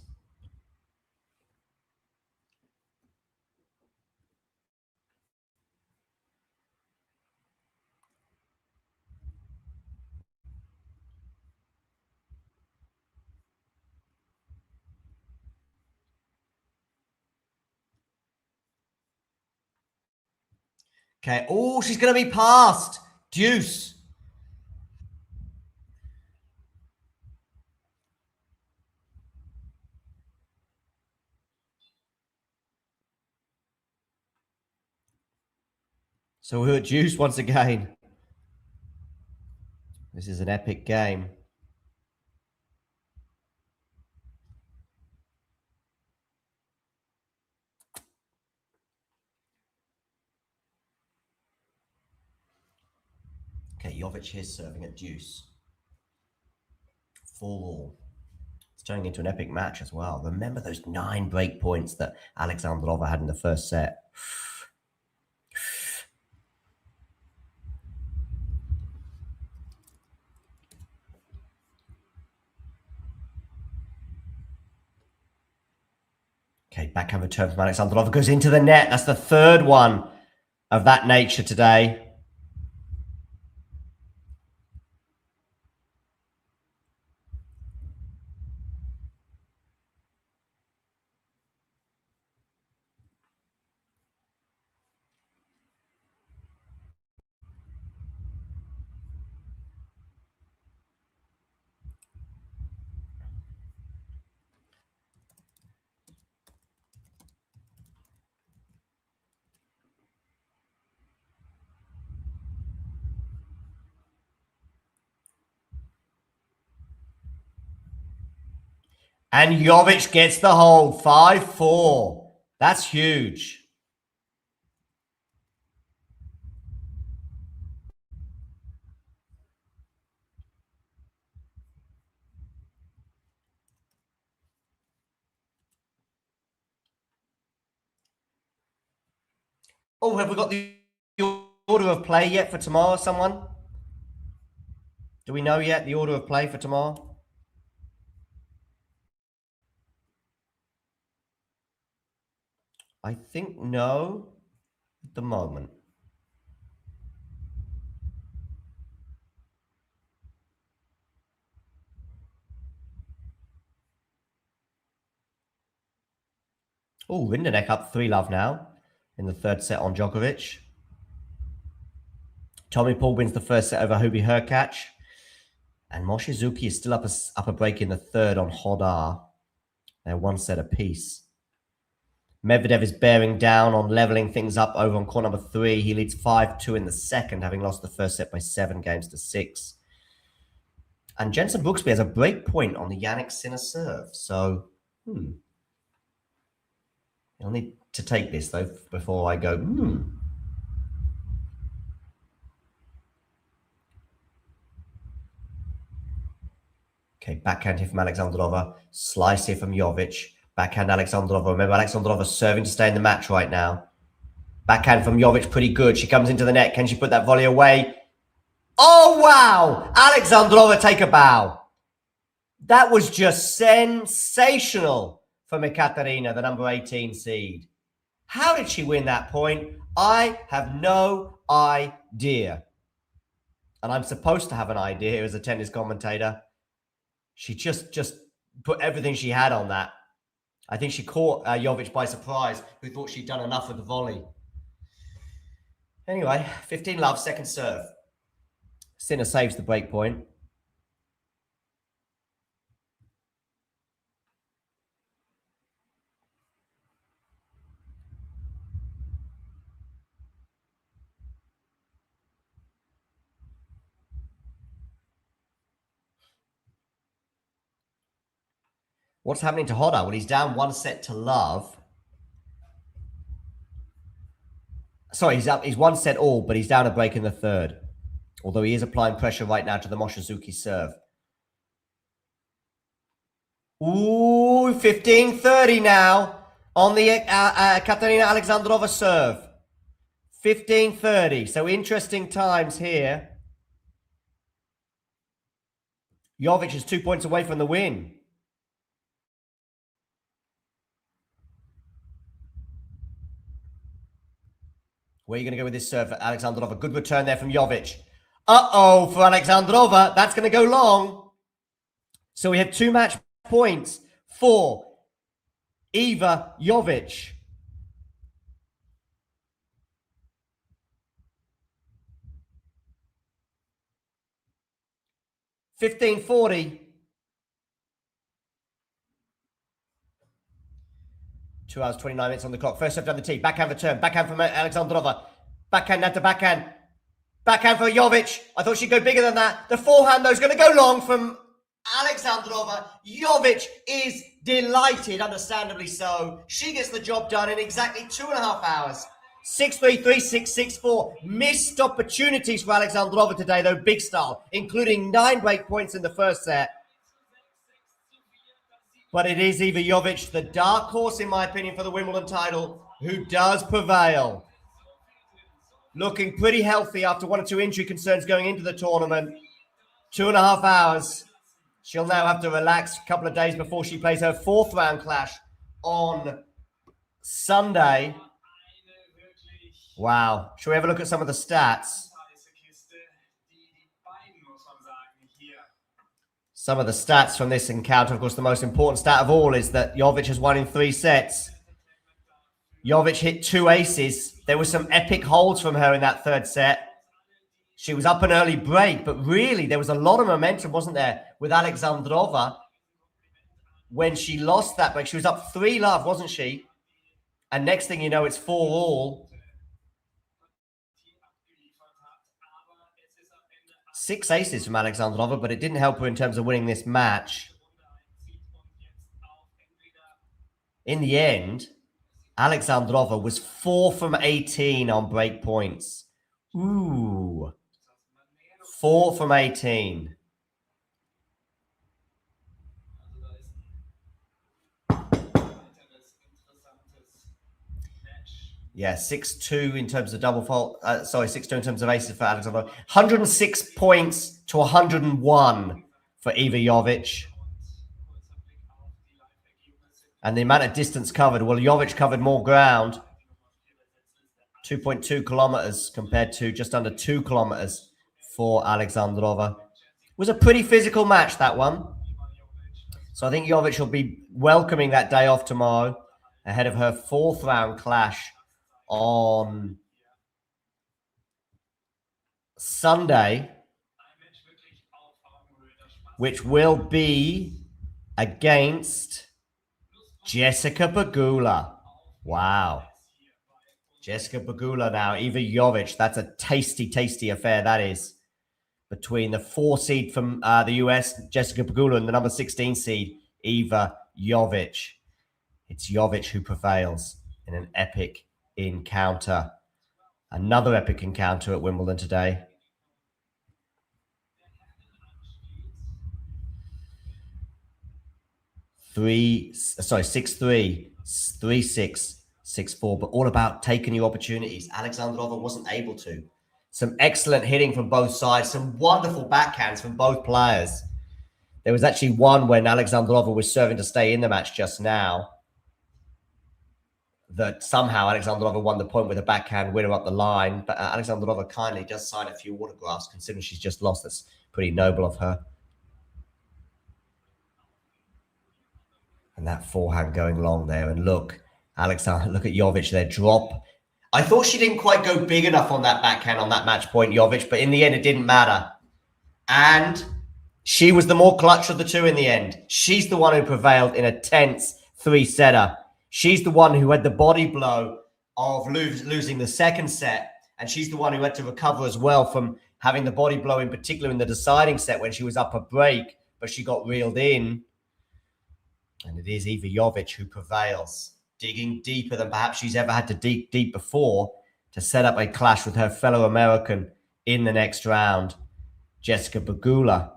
Okay. Oh, she's going to be passed. Deuce. So we're at deuce once again. This is an epic game. Okay, Jovic here serving at deuce. 4-all. It's turning into an epic match as well. Remember those 9 break points that Alexandrova had in the first set. Okay, backhand return from Alexandrova goes into the net. That's the third one of that nature today. And Jovic gets the hold. 5-4. That's huge. Oh, have we got the order of play yet for tomorrow, someone? Do we know yet the order of play for tomorrow? I think no at the moment. Oh, Rinderknech up 3-love now in the third set on Djokovic. Tommy Paul wins the first set over Hubie Hurkacz. And Moshizuki is still up a break in the third on Hodar. They're 1 set apiece. Medvedev is bearing down on leveling things up over on court number 3. He leads 5-2 in the second, having lost the first set by 7-6. And Jensen Brooksby has a break point on the Yannick Sinner serve. So, I'll need to take this, though, before I go, Okay, backhand here from Alexandrova. Slice here from Jovic. Backhand Alexandrova. Remember, Alexandrova serving to stay in the match right now. Backhand from Jovic, pretty good. She comes into the net. Can she put that volley away? Oh, wow. Alexandrova, take a bow. That was just sensational from Ekaterina, the number 18 seed. How did she win that point? I have no idea. And I'm supposed to have an idea as a tennis commentator. She just put everything she had on that. I think she caught Jovic by surprise, who thought she'd done enough with the volley. Anyway, 15-love, second serve. Sinner saves the break point. What's happening to Hodder? Well, he's down 1-0 Sorry, he's 1-all, but he's down a break in the third. Although he is applying pressure right now to the Moshizuki serve. Ooh, 15-30 now on the Katerina Alexandrova serve. 15-30. So interesting times here. Jovic is 2 points away from the win. Where are you going to go with this serve for Alexandrova? Good return there from Jovic. Uh-oh, for Alexandrova. That's going to go long. So we have 2 match points for Eva Jovic. $15.40. 2 hours, 29 minutes on the clock. First serve down the tee. Backhand return. Backhand from Alexandrova. Backhand at the backhand. Backhand for Jovic. I thought she'd go bigger than that. The forehand, though, is going to go long from Alexandrova. Jovic is delighted, understandably so. She gets the job done in exactly 2.5 hours. 6-3, 3-6, 6-4. Missed opportunities for Alexandrova today, though, big style, including 9 break points in the first set. But it is Eva Jovic, the dark horse, in my opinion, for the Wimbledon title, who does prevail. Looking pretty healthy after 1 or 2 injury concerns going into the tournament. 2.5 hours. She'll now have to relax a couple of days before she plays her 4th round clash on Sunday. Wow. Shall we have a look at some of the stats? Some of the stats from this encounter. Of course, the most important stat of all is that Jovic has won in 3 sets. Jovic hit 2 aces. There were some epic holds from her in that 3rd set. She was up an early break, but really there was a lot of momentum, wasn't there, with Alexandrova when she lost that break. She was up 3-love, wasn't she? And next thing you know, it's 4-all. 6 aces from Alexandrova, but it didn't help her in terms of winning this match. In the end, Alexandrova was 4 from 18 on break points. Ooh. 4 from 18. Yeah, 6-2 in terms of double fault. 6-2 in terms of aces for Alexandrova. 106 points to 101 for Eva Jovic. And the amount of distance covered. Well, Jovic covered more ground. 2.2 kilometers compared to just under 2 kilometers for Alexandrova. It was a pretty physical match, that one. So I think Jovic will be welcoming that day off tomorrow ahead of her 4th round clash on Sunday, which will be against Jessica Pegula. Wow. Jessica Pegula now, Eva Jovic. That's a tasty, tasty affair, that is. Between the 4 seed from the US, Jessica Pegula, and the number 16 seed, Eva Jovic. It's Jovic who prevails in an epic encounter. Another epic encounter at Wimbledon today. Six three, 3-6, 6-4, but all about taking your opportunities. Alexandrova wasn't able to. Some excellent hitting from both sides, some wonderful backhands from both players. There was actually one when Alexandrova was serving to stay in the match just now that somehow Alexandrova won the point with a backhand winner up the line. But Alexandrova kindly does sign a few autographs, considering she's just lost. That's pretty noble of her. And that forehand going long there. And look, Alexander, look at Jovic there, drop. I thought she didn't quite go big enough on that backhand on that match point, Jovic, but in the end, it didn't matter. And she was the more clutch of the two in the end. She's the one who prevailed in a tense 3-setter. She's the one who had the body blow of losing the second set. And she's the one who had to recover as well from having the body blow, in particular in the deciding set when she was up a break, but she got reeled in. And it is Iva Jovic who prevails, digging deeper than perhaps she's ever had to dig deep before to set up a clash with her fellow American in the next round, Jessica Pegula.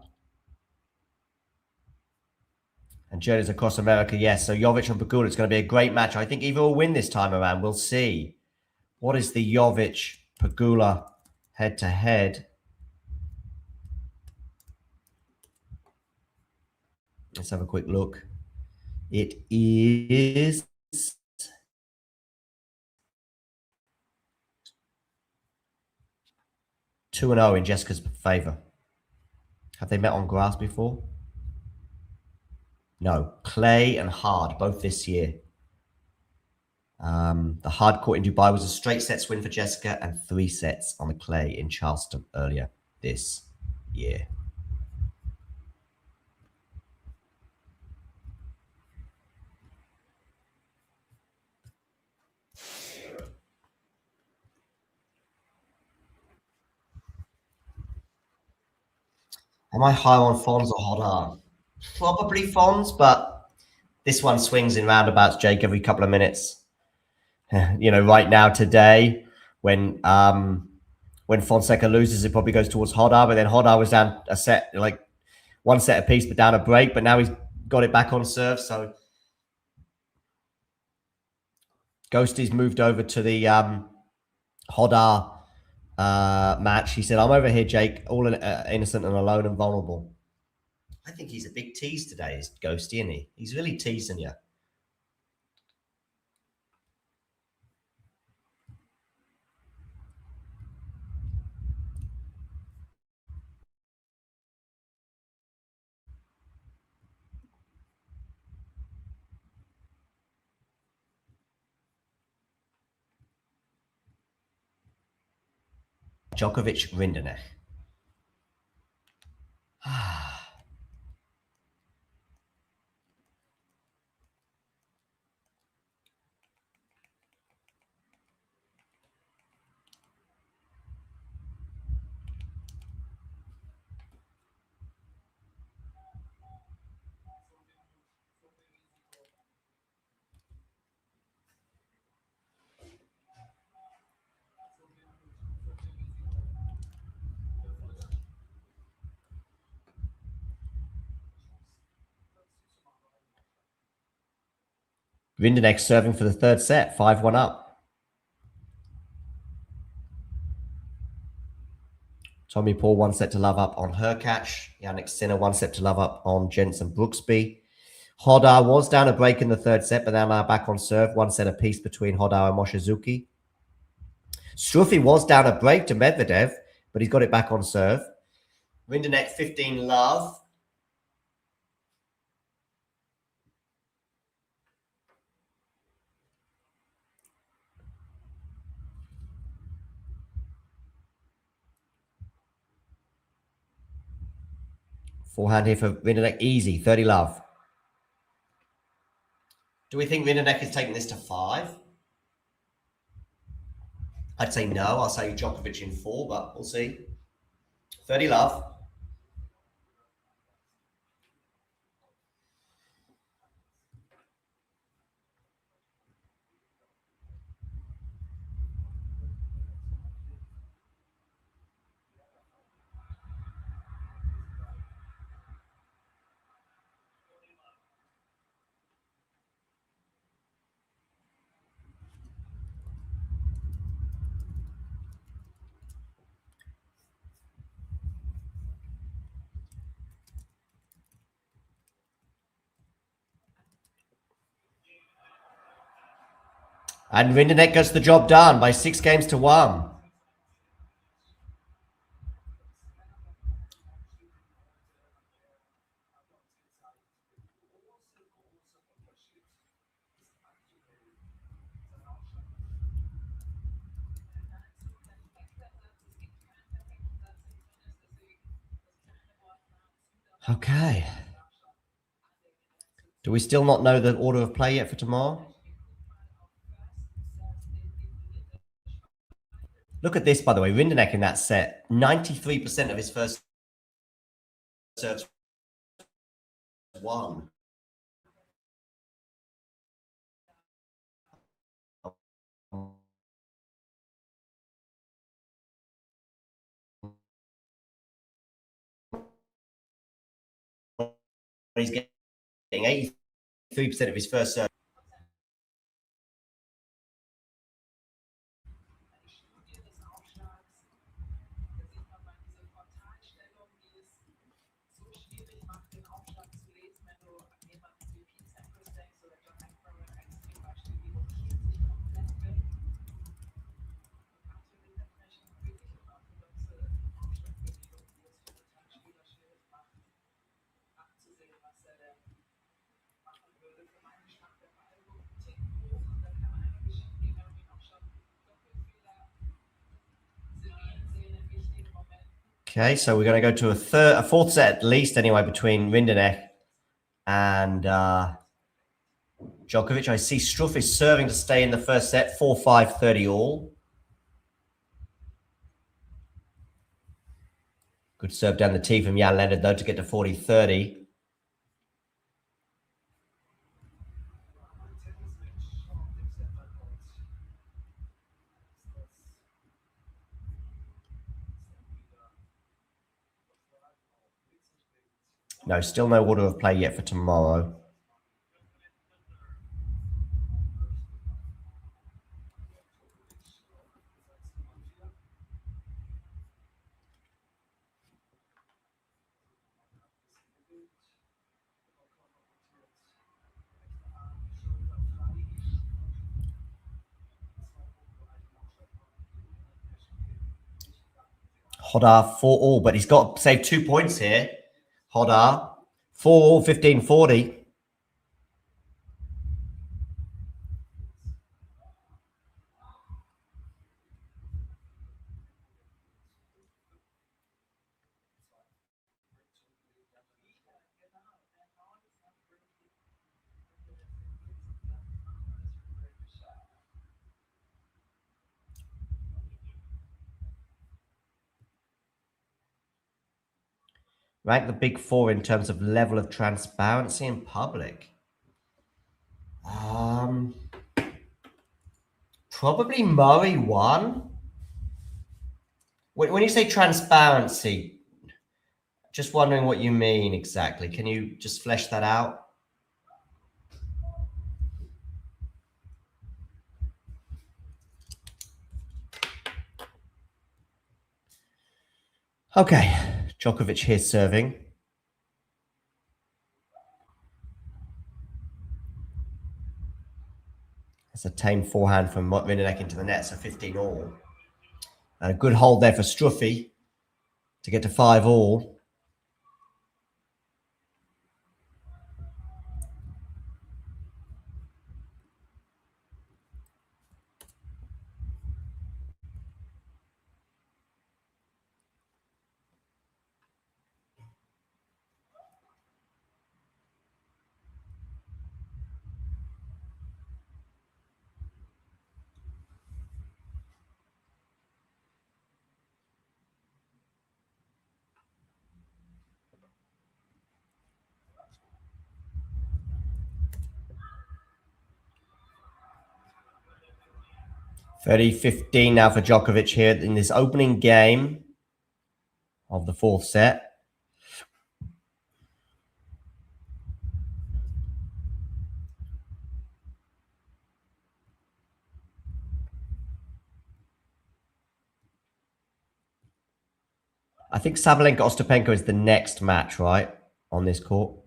And journeys across America, yes. So Jovic and Pegula, it's going to be a great match. I think Iva will win this time around. We'll see. What is the Jovic-Pegula head-to-head? Let's have a quick look. It is 2-0 in Jessica's favour. Have they met on grass before? No. Clay and hard, both this year. The hard court in Dubai was a straight sets win for Jessica and 3 sets on the clay in Charleston earlier this year. Am I high on Fons or Hodar? Probably Fons, but this one swings in roundabouts, Jake, every couple of minutes. You know, right now, today, when Fonseca loses, it probably goes towards Hodar, but then Hodar was down a set, like 1 set apiece, but down a break, but now he's got it back on serve, so Ghosty's moved over to the Hodar match. He said, I'm over here, Jake, all innocent and alone and vulnerable. I think he's a big tease today, is Ghosty, isn't he? He's really teasing you. Djokovic, Rinderknech. Rinderknech serving for the third set, 5-1 up. Tommy Paul 1 set to love up on Hurkacz. Yannick Sinner 1 set to love up on Jensen Brooksby. Hodar was down a break in the third set, but now back on serve. 1 set apiece between Hodar and Moshizuki. Struffy was down a break to Medvedev, but he's got it back on serve. Rinderknech 15 love. Forehand here for Rinderknech, easy, 30 love. Do we think Rinderknech is taking this to 5? I'd say no. I'll say Djokovic in 4, but we'll see. 30 love. And Rinderknech gets the job done by 6-1. Okay. Do we still not know the order of play yet for tomorrow? Look at this, by the way. Rinderknech in that set, 93% of his first serves won. He's getting 83% of his first serve. Okay, so we're going to go to a fourth set at least anyway between Rinderknech and Djokovic. I see Struff is serving to stay in the first set, 4-5, 30 all. Good serve down the tee from Jan Leonard, though, to get to 40-30. No, still no order of play yet for tomorrow. Hodar 4 all, but he's got to save 2 points here. Hodar 4 all, 15-40. Rank the big four in terms of level of transparency in public. Probably Murray 1. When you say transparency, just wondering what you mean exactly. Can you just flesh that out? Okay, Djokovic here serving. That's a tame forehand from Rinderknech into the net, so 15 all. And a good hold there for Struffy to get to 5 all. (30-15) now for Djokovic here in this opening game of the fourth set. I think Sabalenka-Ostapenko is the next match, right, on this court.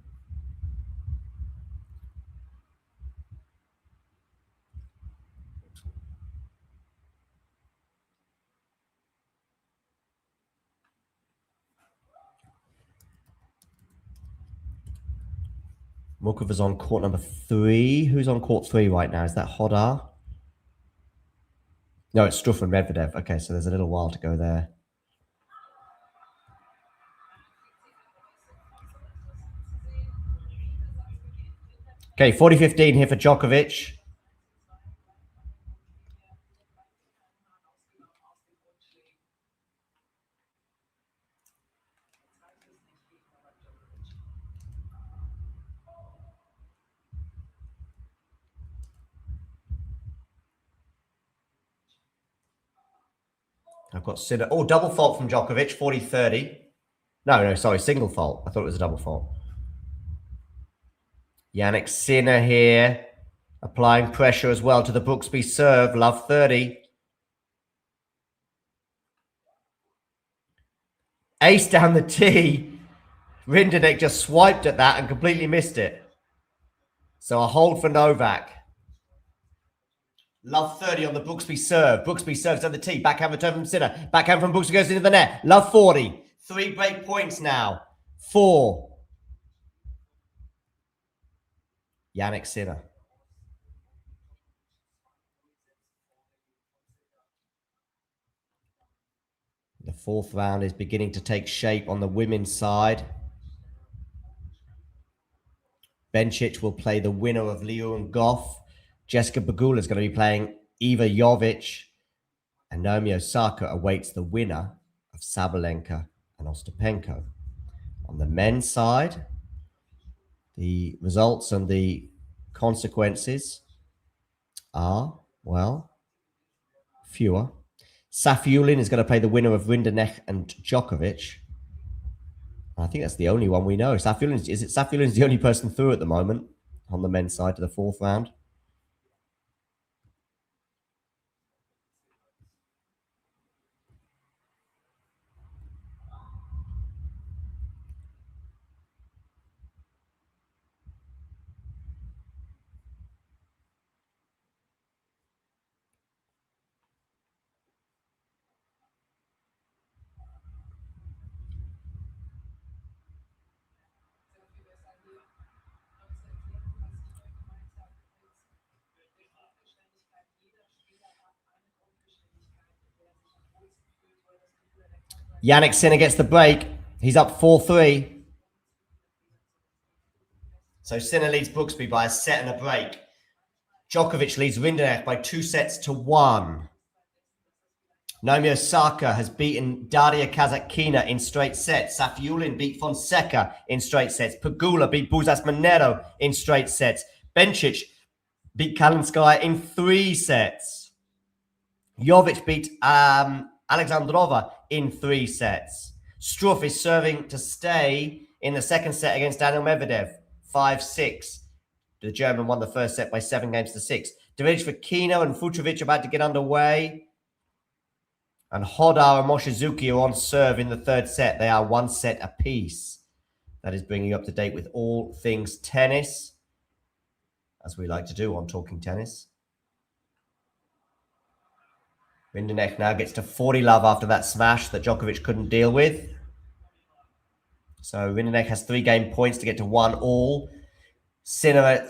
Mukova's on court number 3. Who's on court 3 right now? Is that Hodar? No, it's Struff and Medvedev. Okay, so there's a little while to go there. Okay, 40-15 here for Djokovic. I've got Sinner. Oh, double fault from Djokovic, 40-30. No, sorry, single fault. I thought it was a double fault. Yannick Sinner here, applying pressure as well to the Brooksby serve. Love 30. Ace down the tee. Rinderknech just swiped at that and completely missed it. So a hold for Novak. Love 30 on the Brooksby serve. Brooksby serves down the tee. Backhand return from Sinner. Backhand from Brooksby goes into the net. Love 40. 3 break points now. 4. Yannick Sinner. The 4th round is beginning to take shape on the women's side. Bencic will play the winner of Liu and Goff. Jessica Pegula is going to be playing Iva Jovic. And Naomi Osaka awaits the winner of Sabalenka and Ostapenko. On the men's side, the results and the consequences are, well, fewer. Safiullin is going to play the winner of Rinderknech and Djokovic. I think that's the only one we know. Safiullin's the only person through at the moment on the men's side to the 4th round. Yannick Sinner gets the break. He's up 4-3. So Sinner leads Brooksby by a set and a break. Djokovic leads Rinderknech by 2-1. Naomi Osaka has beaten Daria Kasatkina in straight sets. Safiullin beat Fonseca in straight sets. Pegula beat Buzas Monero in straight sets. Bencic beat Kalinskaya in 3 sets. Jovic beat Alexandrova in 3 sets. Struff is serving to stay in the 2nd set against Daniel Medvedev. 5-6. The German won the 1st set by 7-6. David Fokina and Fucsovics about to get underway. And Hodar and Mochizuki are on serve in the 3rd set. They are 1 set apiece. That is bringing you up to date with all things tennis, as we like to do on Talking Tennis. Rinderknech now gets to 40 love after that smash that Djokovic couldn't deal with. So Rinderknech has 3 game points to get to 1-all. Sinner,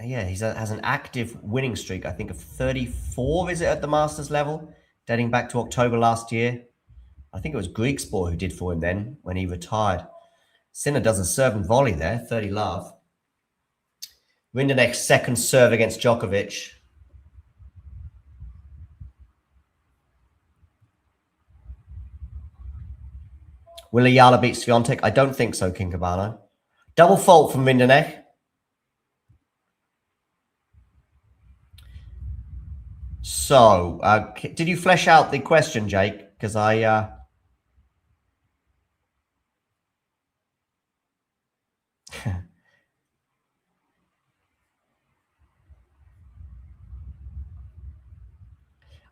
yeah, he has an active winning streak, I think, of 34, is it, at the Masters level, dating back to October last year. I think it was Griegspoor who did for him then when he retired. Sinner doesn't serve and volley there, 30 love. Rinderknech's 2nd serve against Djokovic. Will Ayala beat Swiatek? I don't think so, King Cabano. Double fault from Rinderknech. So, did you flesh out the question, Jake? Because I...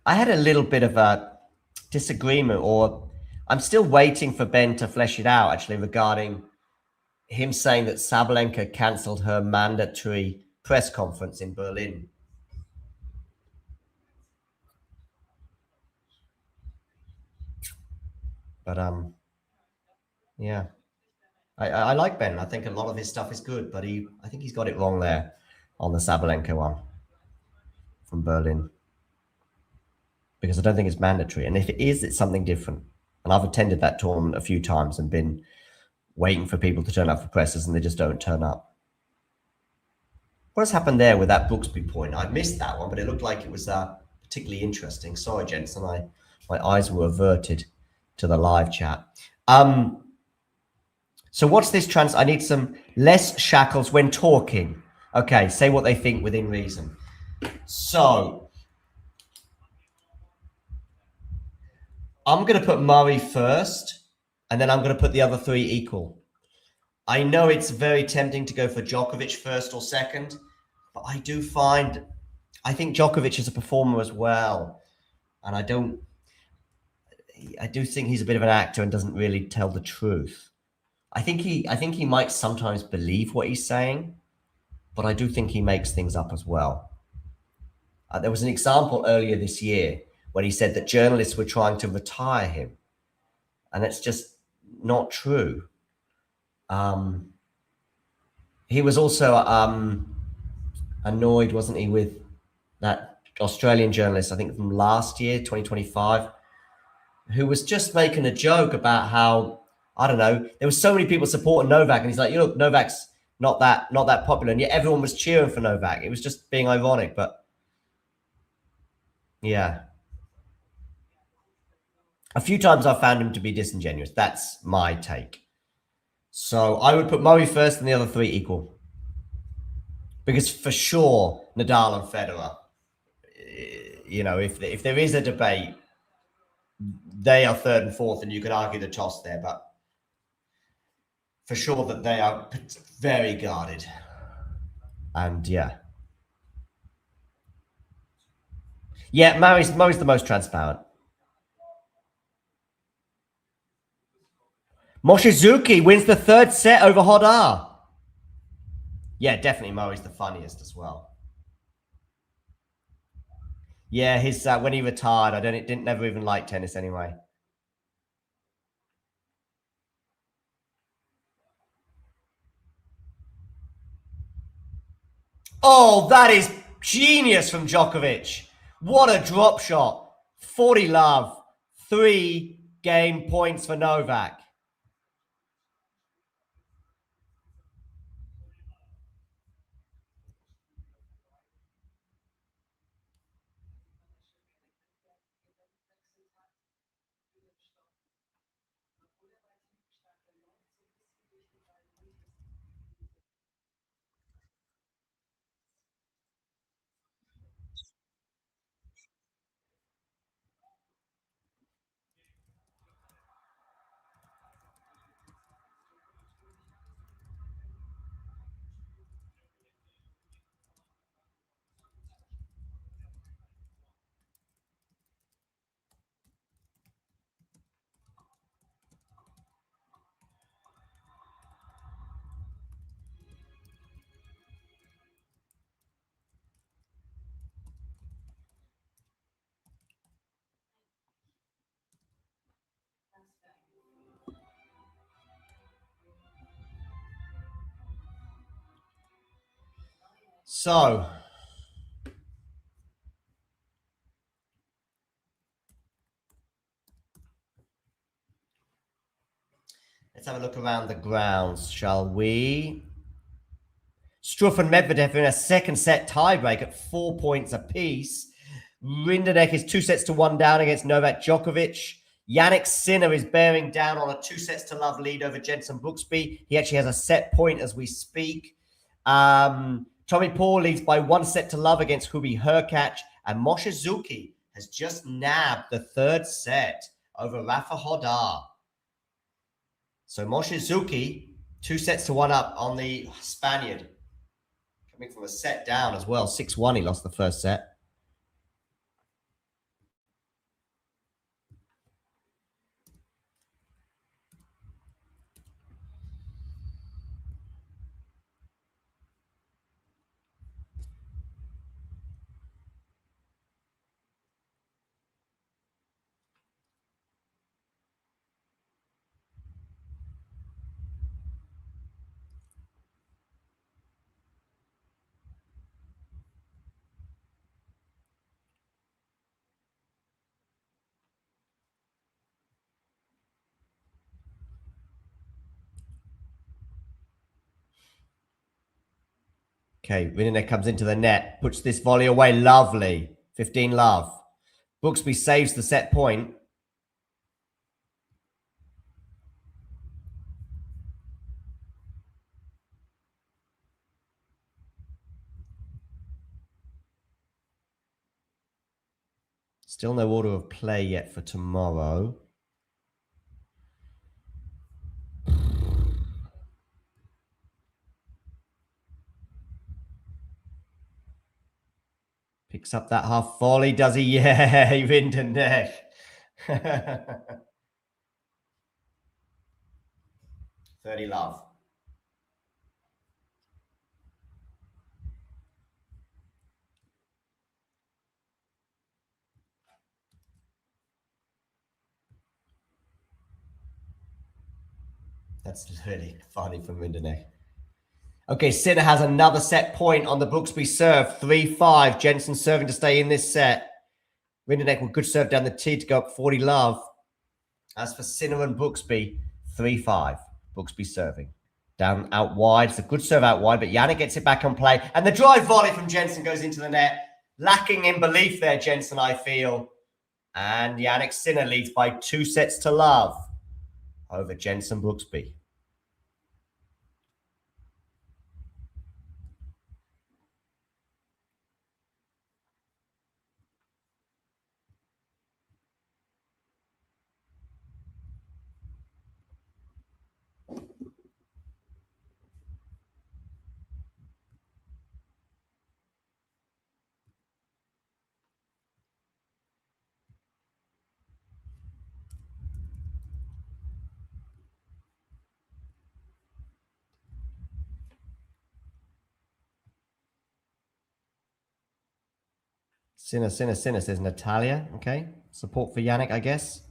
I had a little bit of a disagreement, or I'm still waiting for Ben to flesh it out, actually, regarding him saying that Sabalenka cancelled her mandatory press conference in Berlin. But, Yeah. I like Ben. I think a lot of his stuff is good, but I think he's got it wrong there on the Sabalenka one from Berlin. Because I don't think it's mandatory. And if it is, it's something different. And I've attended that tournament a few times and been waiting for people to turn up for presses and they just don't turn up. What has happened there with that Brooksby point? I missed that one, but it looked like it was particularly interesting. Sorry, gents, and my eyes were averted to the live chat. So what's this I need some less shackles when talking. Okay, say what they think within reason. So I'm going to put Murray first, and then I'm going to put the other three equal. I know it's very tempting to go for Djokovic first or second, but I think Djokovic is a performer as well. And I do think he's a bit of an actor and doesn't really tell the truth. I think he might sometimes believe what he's saying, but I do think he makes things up as well. There was an example earlier this year when he said that journalists were trying to retire him, and it's just not true. He was also annoyed, wasn't he, with that Australian journalist, I think from last year, 2025, who was just making a joke about how, I don't know, there were so many people supporting Novak, and he's like, look, Novak's not that popular, and yet everyone was cheering for Novak. It was just being ironic, but yeah. A few times I've found him to be disingenuous. That's my take. So I would put Murray first and the other three equal. Because for sure, Nadal and Federer, you know, if there is a debate, they are third and fourth, and you could argue the toss there, but for sure that they are very guarded. And yeah. Yeah, Murray's the most transparent. Mochizuki wins the third set over Hodar. Yeah, definitely Murray's the funniest as well. Yeah, his when he retired, didn't never even like tennis anyway. Oh, that is genius from Djokovic. What a drop shot. 40 love. 3 game points for Novak. So, let's have a look around the grounds, shall we? Struff and Medvedev in a second set tiebreak at 4 points apiece. Rinderknech is 2-1 down against Novak Djokovic. Yannick Sinner is bearing down on a 2-0 lead over Jenson Brooksby. He actually has a set point as we speak. Tommy Paul leads by 1-0 against Hubi Hurkacz. And Mochizuki has just nabbed the third set over Rafa Hodar. So Mochizuki, 2-1 up on the Spaniard. Coming from a set down as well. 6-1 he lost the first set. Okay, Rinderknech comes into the net, puts this volley away. Lovely. 15 love. Brooksby saves the set point. Still no order of play yet for tomorrow. Picks up that half volley, does he? Yeah, Rinderknech. 30 love. That's really funny from Rinderknech. Okay, Sinner has another set point on the Brooksby serve. 3-5. Jensen serving to stay in this set. Rinderknech with good serve down the tee to go up 40 love. As for Sinner and Brooksby, 3-5. Brooksby serving. Down out wide. It's a good serve out wide, but Jannik gets it back on play. And the drive volley from Jensen goes into the net. Lacking in belief there, Jensen, I feel. And Jannik Sinner leads by 2 sets to love over Jensen Brooksby. Sinner, says Natalia. Okay. Support for Jannik, I guess.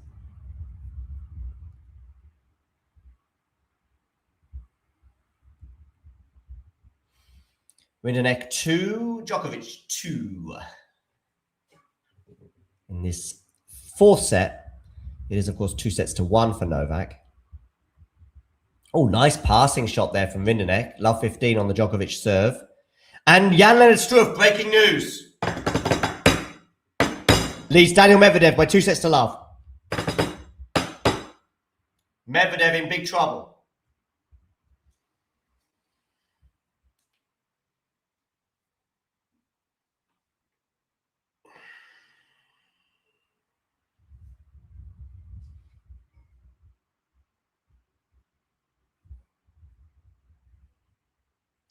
Rinderknech 2, Djokovic 2. In this 4th set, it is, of course, 2 sets to 1 for Novak. Oh, nice passing shot there from Rinderknech. Love 15 on the Djokovic serve. And Jan-Lennard Struff, breaking news. Leads Daniel Medvedev by 2 sets to love. Medvedev in big trouble.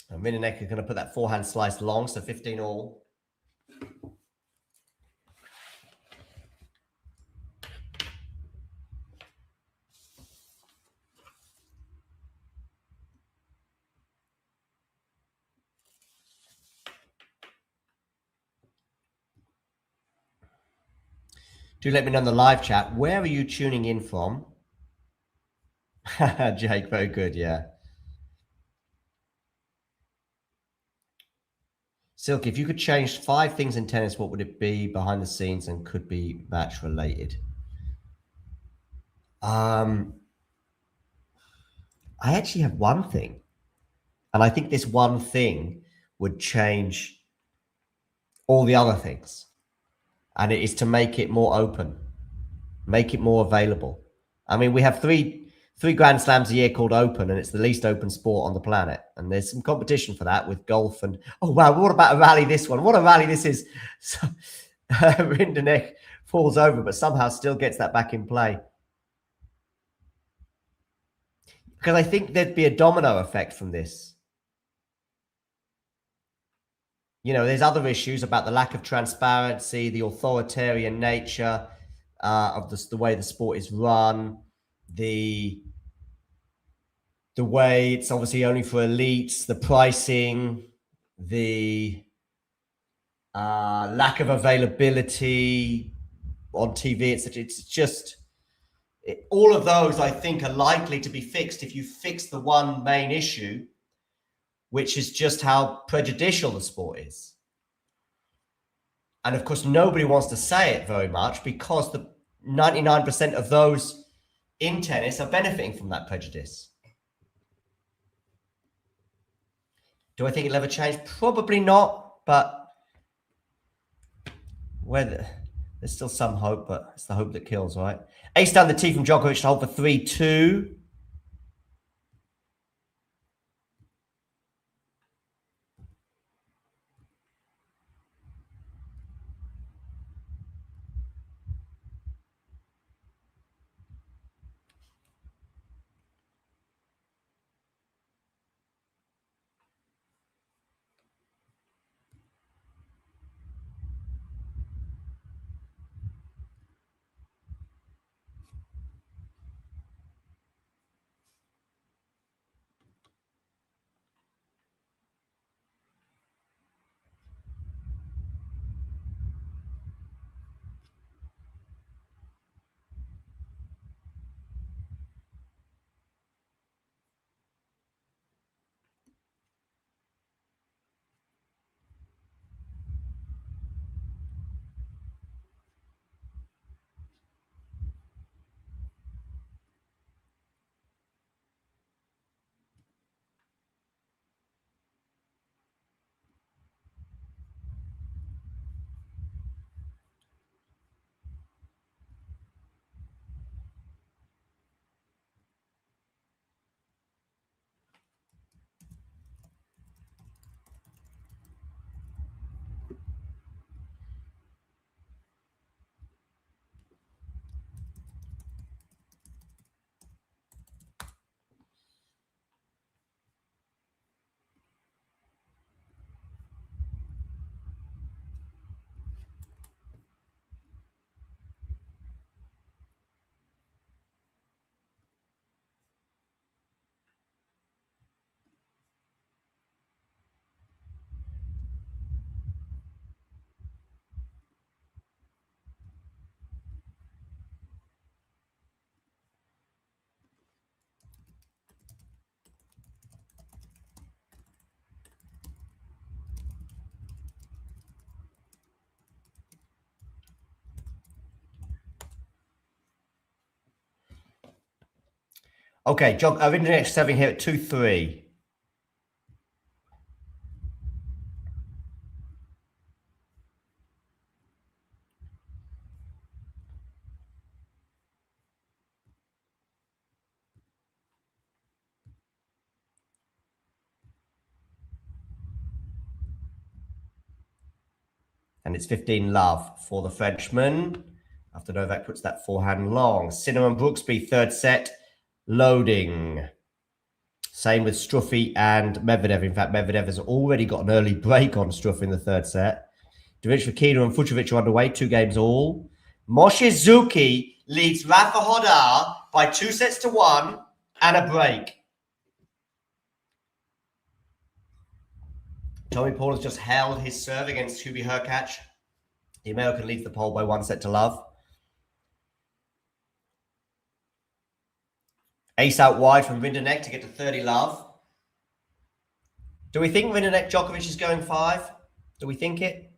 And Rinderknech is going to put that forehand slice long, so 15 all. Do let me know in the live chat. Where are you tuning in from? Jake, very good, yeah. Silk, if you could change 5 things in tennis, what would it be behind the scenes and could be match related? I actually have one thing. And I think this one thing would change all the other things. And it is to make it more open, make it more available. I mean, we have three Grand Slams a year called Open, and it's the least open sport on the planet. And there's some competition for that with golf. And, oh, wow, what about a rally this one? What a rally this is. So, Rinderknech falls over, but somehow still gets that back in play. Because I think there'd be a domino effect from this. You know, there's other issues about the lack of transparency, the authoritarian nature of the way the sport is run, the way it's obviously only for elites, the pricing, the lack of availability on TV, etc. It's just all of those, I think, are likely to be fixed if you fix the one main issue, which is just how prejudicial the sport is. And of course, nobody wants to say it very much because the 99% of those in tennis are benefiting from that prejudice. Do I think it'll ever change? Probably not, but there's still some hope, but it's the hope that kills, right? Ace down the tee from Djokovic to hold for 3-2. Okay, Rinderknech serving here at 2-3. And it's 15 love for the Frenchman after Novak puts that forehand long. Sinner and Brooksby, third set, loading. Same with Struffy and Medvedev. In fact, Medvedev has already got an early break on Struffy in the third set. Djokovic, Fokina and Fucsovic are underway, 2 games all. Moshizuki leads Rafa Hodar by 2-1 and a break. Tommy Paul has just held his serve against Hubie Hurkacz. The American leads the poll by 1-0. Ace out wide from Rinderknech to get to 30 love. Do we think Rinderknech Djokovic is going 5? Do we think it?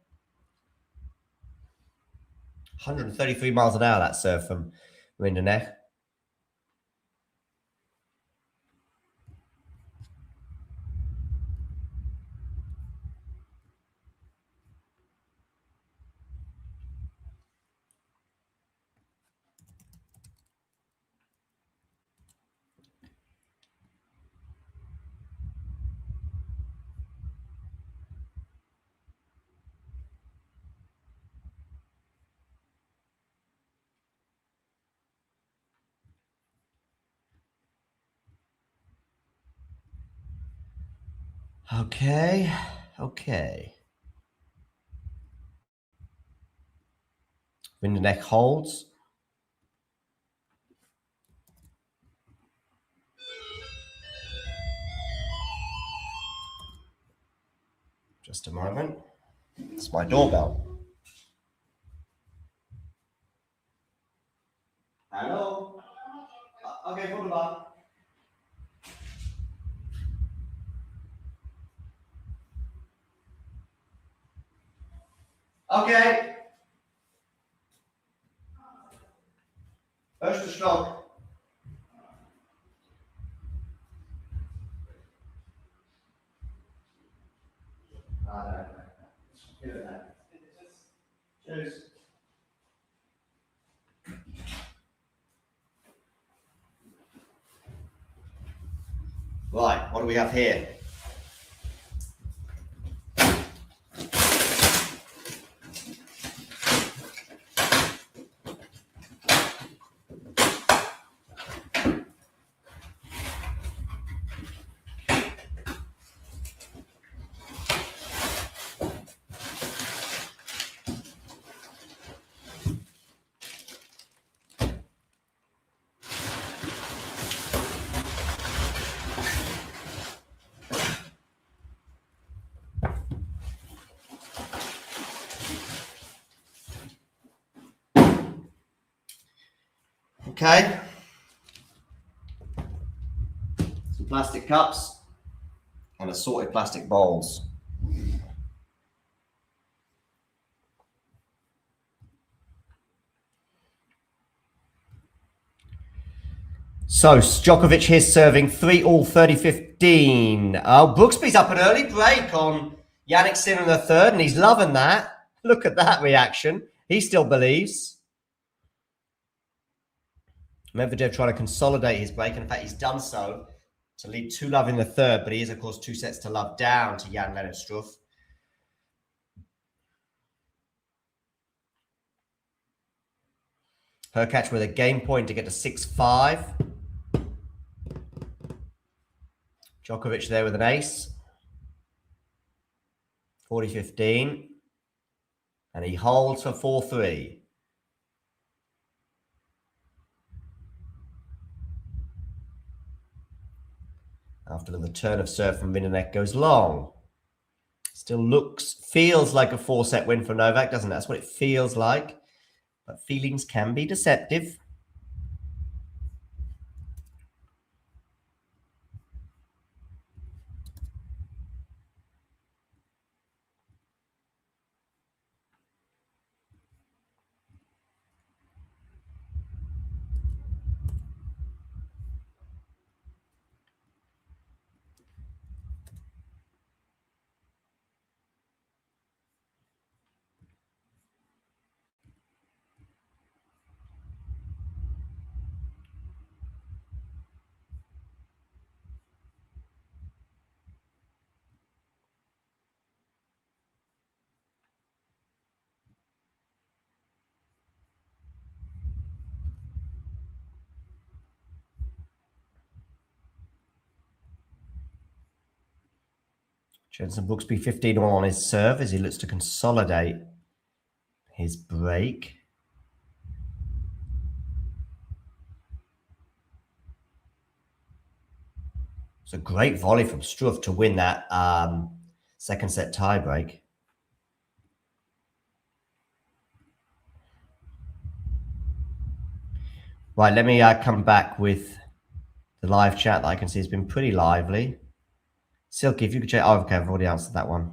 133 miles an hour, that serve from Rinderknech. Okay. Rinderknech holds. Just a moment. It's my doorbell. Hello? Okay, hold on. Okay. Erster Stock. Right, what do we have here? Okay. Some plastic cups and assorted plastic bowls. So, Djokovic here serving 3-all 30-15. Brooksby's up an early break on Yannick Sinner in the third, and he's loving that. Look at that reaction. He still believes. Medvedev trying to consolidate his break, and in fact, he's done so to lead 2-love in the third, but he is, of course, 2-0 down to Jan-Lennart Struff. Hurkacz with a game point to get to 6-5. Djokovic there with an ace. 40-15. And he holds for 4-3. After the turn of serve from Rinderknech goes long. Still feels like a 4-set win for Novak, doesn't it? That's what it feels like. But feelings can be deceptive. Jensen Brooksby 15-all on his serve as he looks to consolidate his break. It's a great volley from Struff to win that second set tie break. Right, let me come back with the live chat that I can see has been pretty lively. Silky, if you could check. Oh, okay, I've already answered that one.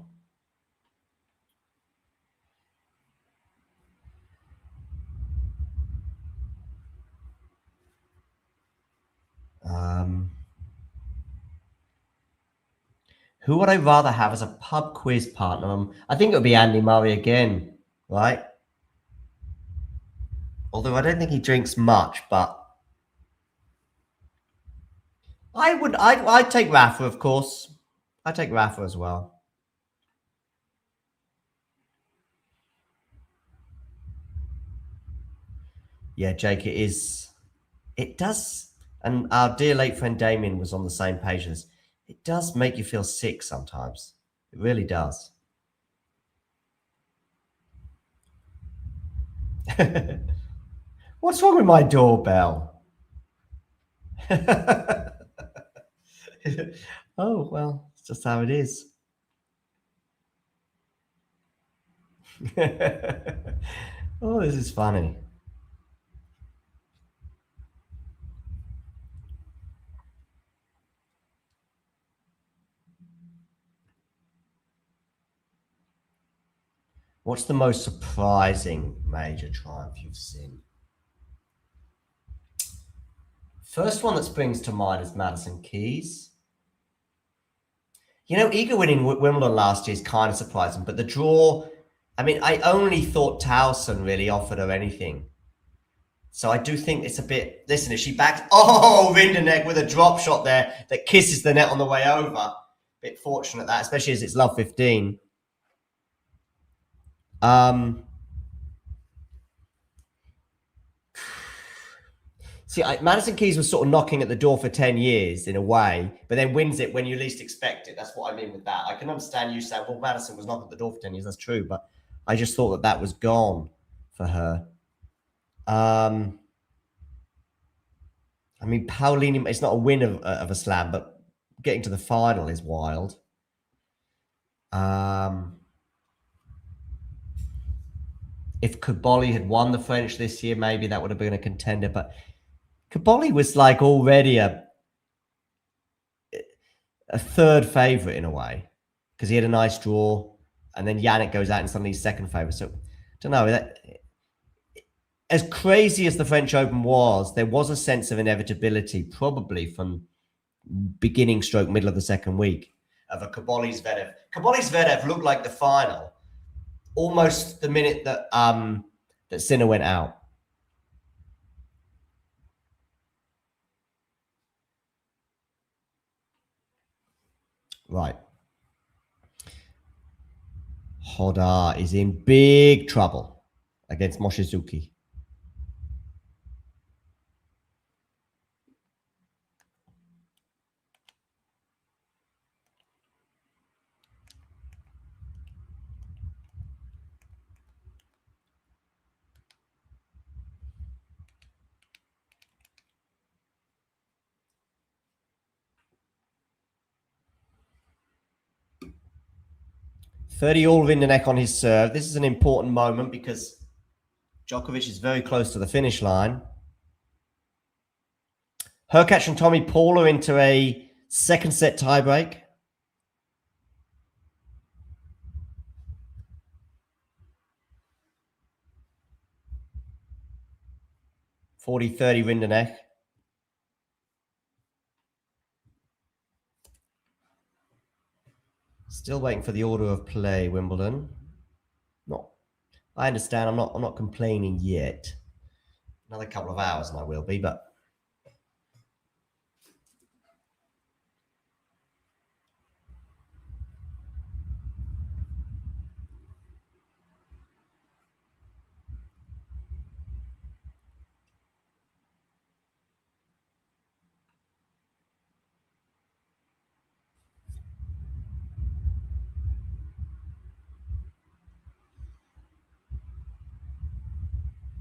Who would I rather have as a pub quiz partner? I think it would be Andy Murray again, right? Although I don't think he drinks much, but I'd take Rafa, of course. I'd take Rafa as well. Yeah, Jake, it does, and our dear late friend Damien was on the same page as this. It does make you feel sick sometimes. It really does. What's wrong with my doorbell? Oh, well, it's just how it is. Oh, this is funny. What's the most surprising major triumph you've seen? First one that springs to mind is Madison Keys. You know, Iga winning Wimbledon last year is kind of surprising, but the draw, I mean, I only thought Towson really offered her anything. So I do think it's a bit, listen, if she backs, oh, Rinderknech with a drop shot there that kisses the net on the way over. Bit fortunate that, especially as it's love 15. See, Madison Keys was sort of knocking at the door for 10 years in a way, but then wins it when you least expect it. That's what I mean with that. I can understand you saying, well, Madison was knocking at the door for 10 years. That's true, but I just thought that that was gone for her. I mean, Paolini, it's not a win of a slam, but getting to the final is wild. If Caboli had won the French this year, maybe that would have been a contender, but Caboli was like already a third favourite in a way because he had a nice draw and then Yannick goes out and suddenly he's second favourite. So, I don't know. As crazy as the French Open was, there was a sense of inevitability probably from beginning stroke middle of the second week of a Caboli-Zverev. Caboli-Zverev looked like the final almost the minute that that Sinner went out. Right. Hoda is in big trouble against Mochizuki. All Rinderknech on his serve. This is an important moment because Djokovic is very close to the finish line. Hurkacz and Tommy Paul are into a second set tiebreak. (40-30) Rinderknech. Still waiting for the order of play, Wimbledon. I understand. I'm not complaining yet. Another couple of hours, and I will be. But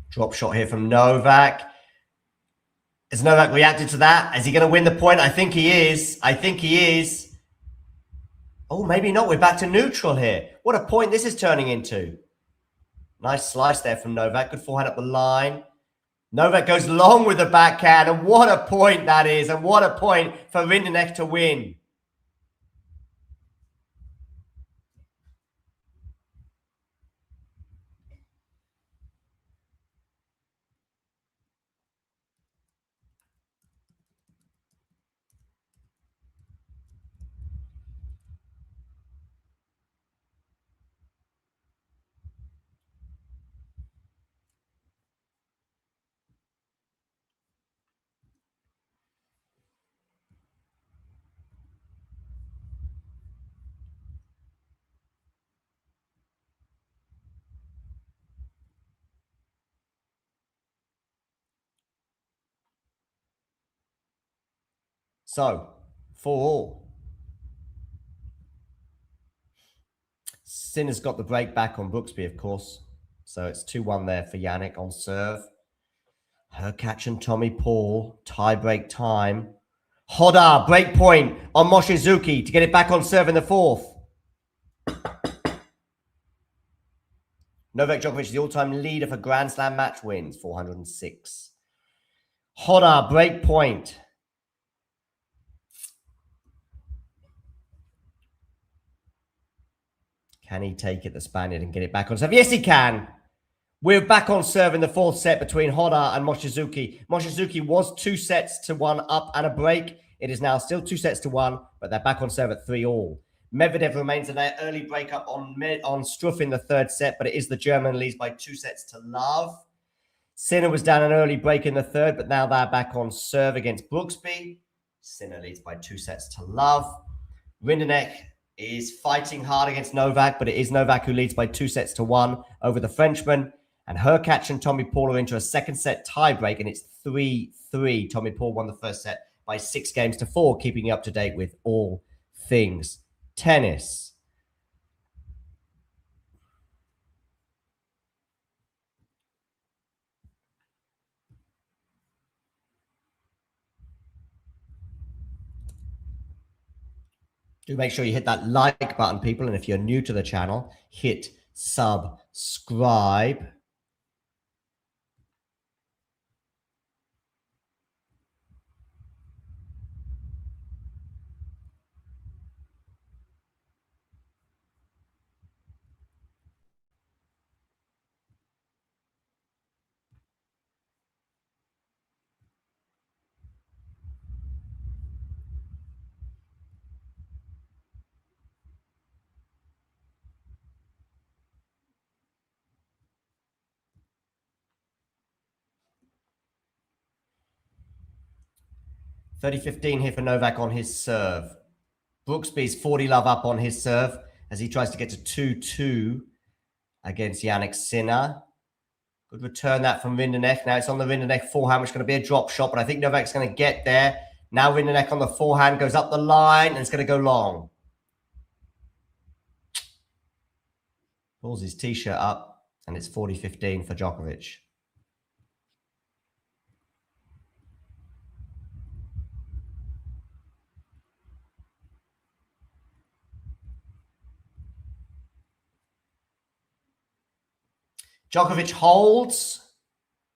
drop shot here from Novak. Has Novak reacted to that? Is he going to win the point? I think he is. Oh, maybe not. We're back to neutral here. What a point this is turning into. Nice slice there from Novak. Good forehand up the line. Novak goes long with the backhand. And what a point that is. And what a point for Rinderknech to win. So, 4-all. Sinner's got the break back on Brooksby, of course. So it's 2-1 there for Yannick on serve. Hurkacz and Tommy Paul. Tie break time. Hoda, break point on Mochizuki to get it back on serve in the fourth. Novak Djokovic is the all-time leader for Grand Slam match wins, 406. Hoda, break point. Can he take it, the Spaniard, and get it back on serve? Yes, he can. We're back on serve in the fourth set between Hoda and Mochizuki. Mochizuki was 2-1 up and a break. It is now still 2-1, but they're back on serve at 3-all. Medvedev remains in an early breakup on Struff in the third set, but it is the German leads by 2-0. Sinner was down an early break in the third, but now they're back on serve against Brooksby. Sinner leads by 2-0. Rinderknech is fighting hard against Novak, but it is Novak who leads by 2-1 over the Frenchman. And Hurkacz and Tommy Paul are into a second set tiebreak, and it's 3-3. Tommy Paul won the first set by 6-4, keeping you up to date with all things tennis. Do make sure you hit that like button, people. And if you're new to the channel, hit subscribe. $30-15 here for Novak on his serve. Brooksby's 40 love up on his serve as he tries to get to 2-2 against Jannik Sinner. Good return that from Rinderknech. Now it's on the Rinderknech forehand, which is going to be a drop shot, but I think Novak's going to get there. Now Rinderknech on the forehand goes up the line and it's going to go long. Pulls his t-shirt up and it's 40-15 for Djokovic. Djokovic holds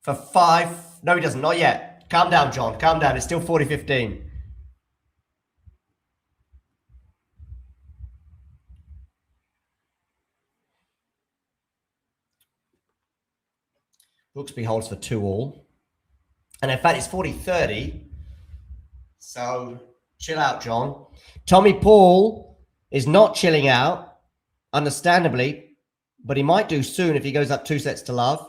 for 5. No, he doesn't. Not yet. Calm down, John. Calm down. It's still 40-15. Brooksby holds for 2-all. And in fact, it's 40-30. So chill out, John. Tommy Paul is not chilling out, understandably. But he might do soon if he goes up 2-0.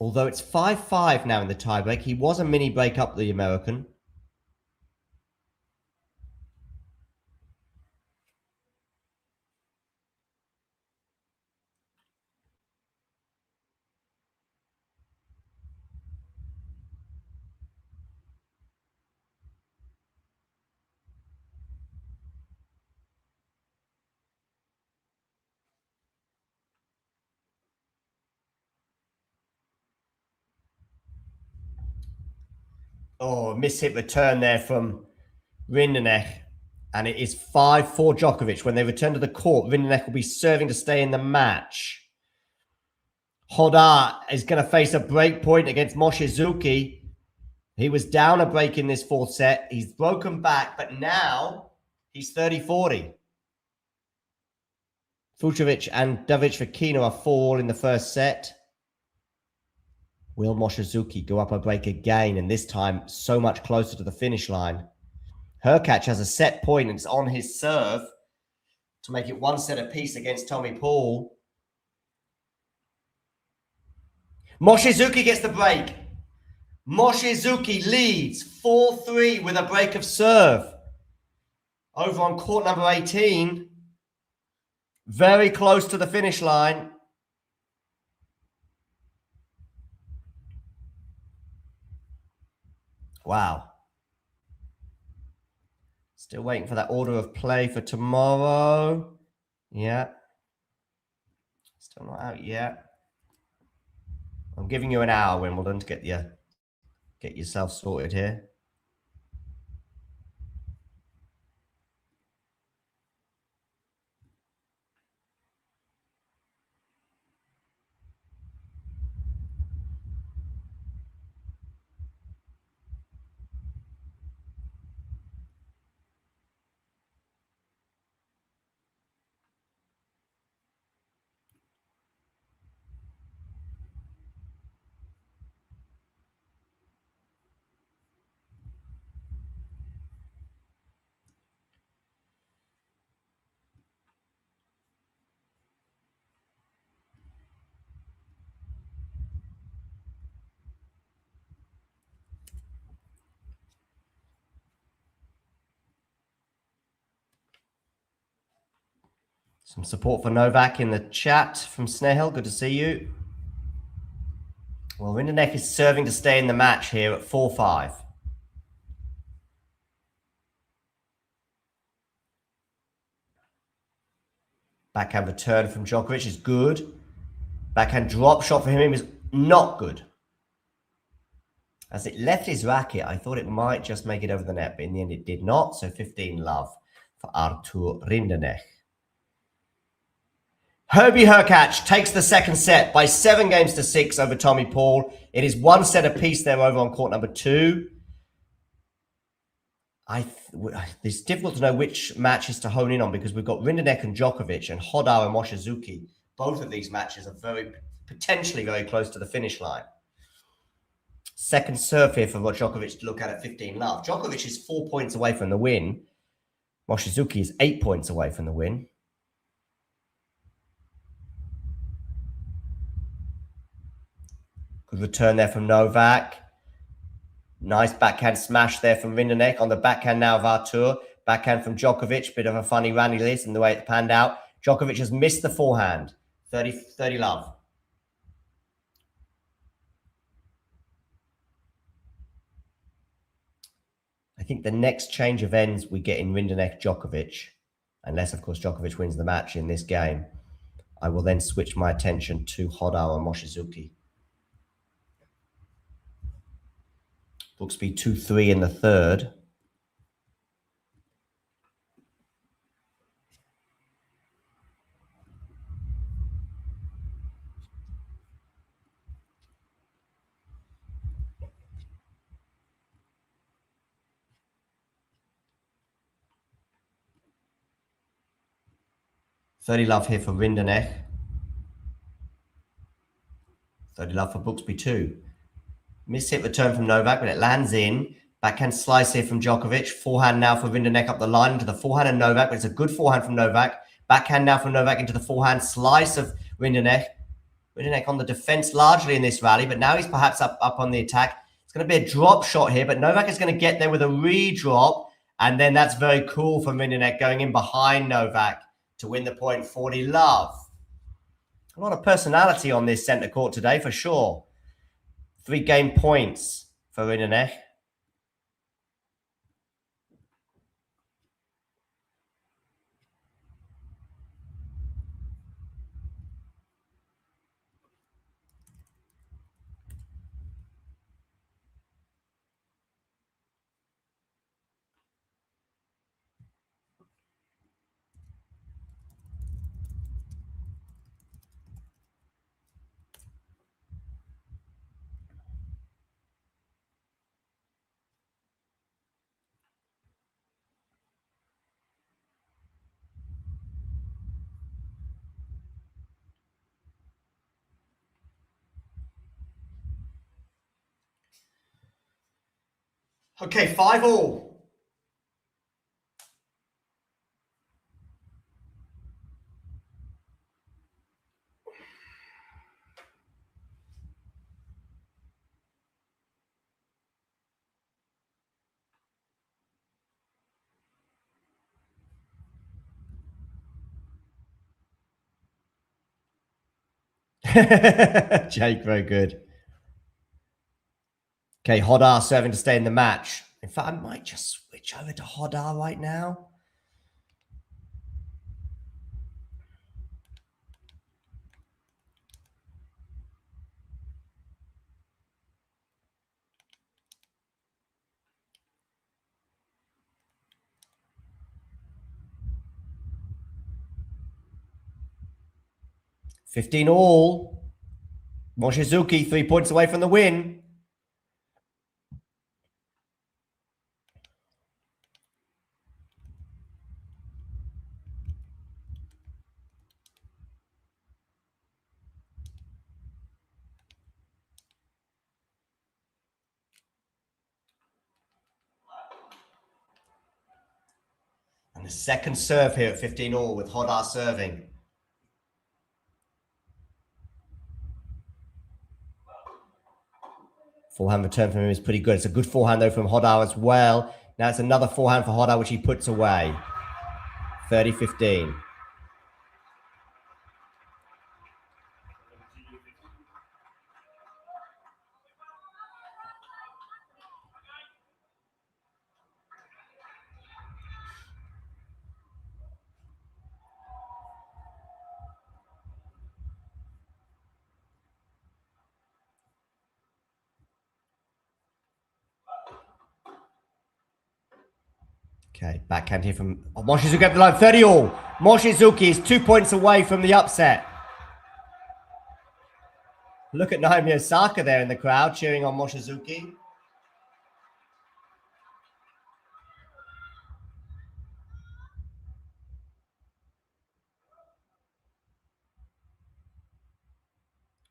Although it's 5-5 now in the tiebreak. He was a mini break up, the American. Oh, miss-hit return there from Rinderknech. And it is 5-4 Djokovic. When they return to the court, Rinderknech will be serving to stay in the match. Hodar is going to face a break point against Moshizuki. He was down a break in this fourth set. He's broken back, but now he's 30-40. Fucsovics and David Fekino are 4-all in the first set. Will Moshizuki go up a break again, and this time so much closer to the finish line? Hurkacz has a set point and it's on his serve to make it 1 set apiece against Tommy Paul. Moshizuki gets the break. Moshizuki leads 4-3 with a break of serve. Over on court number 18. Very close to the finish line. Wow. Still waiting for that order of play for tomorrow. Yeah. Still not out yet. I'm giving you an hour, Wimbledon, to get yourself sorted here. Some support for Novak in the chat from Snehel. Good to see you. Well, Rinderknech is serving to stay in the match here at 4-5. Backhand return from Djokovic is good. Backhand drop shot for him is not good. As it left his racket, I thought it might just make it over the net, but in the end it did not. So 15 love for Artur Rinderknech. Herbie Hurkacz takes the second set by 7-6 over Tommy Paul. It is 1 set apiece there over on court number 2. It's difficult to know which matches to hone in on because we've got Rinderknech and Djokovic and Hodar and Mochizuki. Both of these matches are potentially very close to the finish line. Second serve here for Djokovic to look at 15 love. Djokovic is 4 points away from the win. Mochizuki is 8 points away from the win. Good return there from Novak. Nice backhand smash there from Rinderknech on the backhand now of Artur. Backhand from Djokovic. Bit of a funny Randy list in the way it panned out. Djokovic has missed the forehand. 30 love. I think the next change of ends we get in Rinderknech-Djokovic, unless, of course, Djokovic wins the match in this game, I will then switch my attention to Hodar and Mochizuki. Brooksby 2-3 in the third. $30 love here for Rinderknech. 30 love for Brooksby too. Miss hit return from Novak, but it lands in. Backhand slice here from Djokovic. Forehand now for Rinderknech up the line into the forehand of Novak, but it's a good forehand from Novak. Backhand now from Novak into the forehand slice of Rinderknech. Rinderknech on the defense largely in this rally, but now he's perhaps up on the attack. It's going to be a drop shot here, but Novak is going to get there with a redrop, and then that's very cool from Rinderknech going in behind Novak to win the point. 40 love. A lot of personality on this centre court today for sure. 3 game points for Rinderknech. Okay, 5-all. Jake, very good. Okay, Hodar serving to stay in the match. In fact, I might just switch over to Hodar right now. $15 Mochizuki 3 points away from the win. And the second serve here at 15-all with Hodar serving. Forehand return from him is pretty good. It's a good forehand though from Hodar as well. Now it's another forehand for Hodar, which he puts away. 30-15. Okay, backhand here from Mochizuki up the line, 30 all. Mochizuki is 2 points away from the upset. Look at Naomi Osaka there in the crowd cheering on Mochizuki.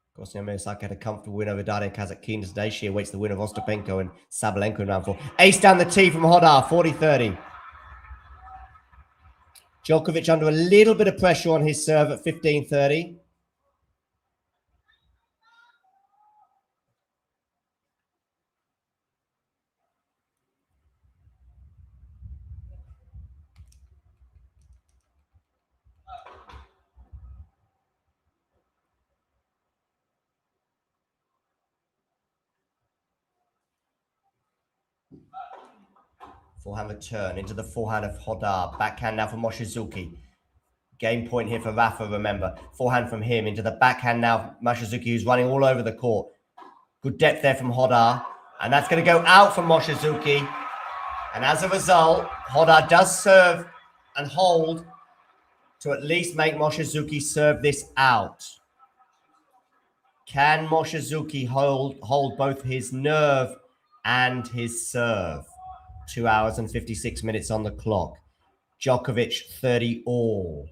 Of course, Naomi Osaka had a comfortable win over Daria Kazatkina today. She awaits the win of Ostapenko and Sabalenka in round 4. Ace down the tee from Hodar, 40-30. Djokovic under a little bit of pressure on his serve at 15-30. Forehand return into the forehand of Hodar. Backhand now from Mochizuki. Game point here for Rafa, remember. Forehand from him into the backhand now. Mochizuki, who's running all over the court. Good depth there from Hodar. And that's going to go out from Mochizuki. And as a result, Hodar does serve and hold to at least make Mochizuki serve this out. Can Mochizuki hold both his nerve and his serve? 2 hours and 56 minutes on the clock. Djokovic 30 all.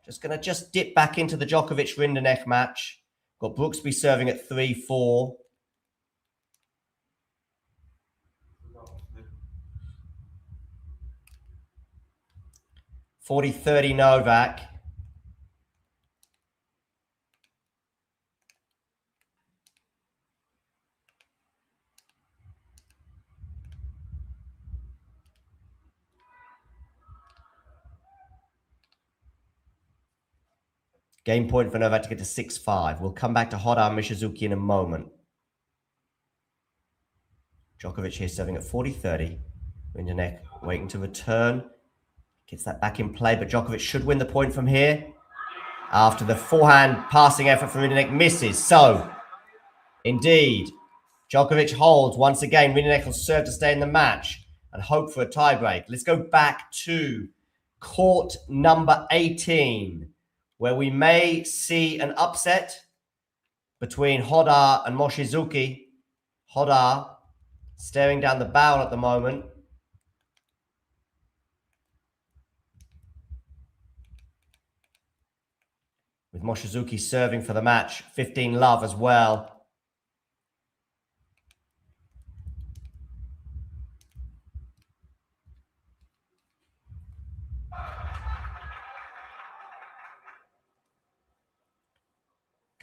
Just going to dip back into the Djokovic-Rinderknech match. Got Brooksby serving at 3-4. (40-30) Novak. Game point for Novak to get to 6-5. We'll come back to Hodar and Mochizuki in a moment. Djokovic here serving at 40-30. Rinderknech waiting to return. Gets that back in play, but Djokovic should win the point from here. After the forehand passing effort from Rinderknech misses. So, indeed, Djokovic holds once again. Rinderknech will serve to stay in the match and hope for a tiebreak. Let's go back to court number 18. Where we may see an upset between Hodar and Mochizuki. Hodar staring down the barrel at the moment. With Mochizuki serving for the match. 15 love as well.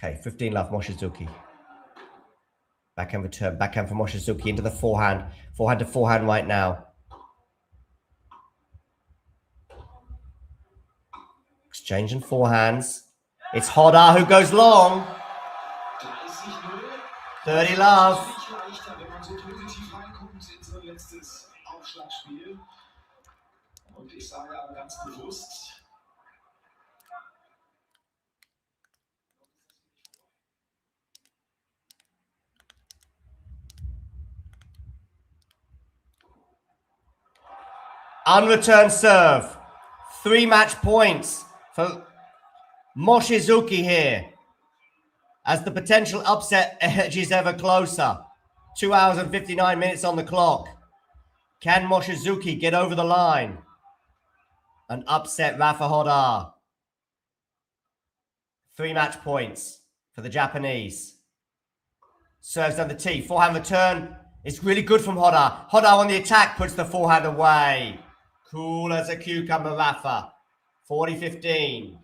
Okay, 15 love, Mochizuki. Backhand return, backhand for Mochizuki into the forehand. Forehand to forehand right now. Exchanging forehands. It's Hodar who goes long. 30 love. Unreturned serve. 3 match points for Mochizuki here. As the potential upset edges ever closer. 2 hours and 59 minutes on the clock. Can Mochizuki get over the line and upset Rafa Hodar? 3 match points for the Japanese. Serves on the tee. Forehand return. It's really good from Hodar. Hodar on the attack puts the forehand away. Cool as a cucumber, Rafa. 40-15.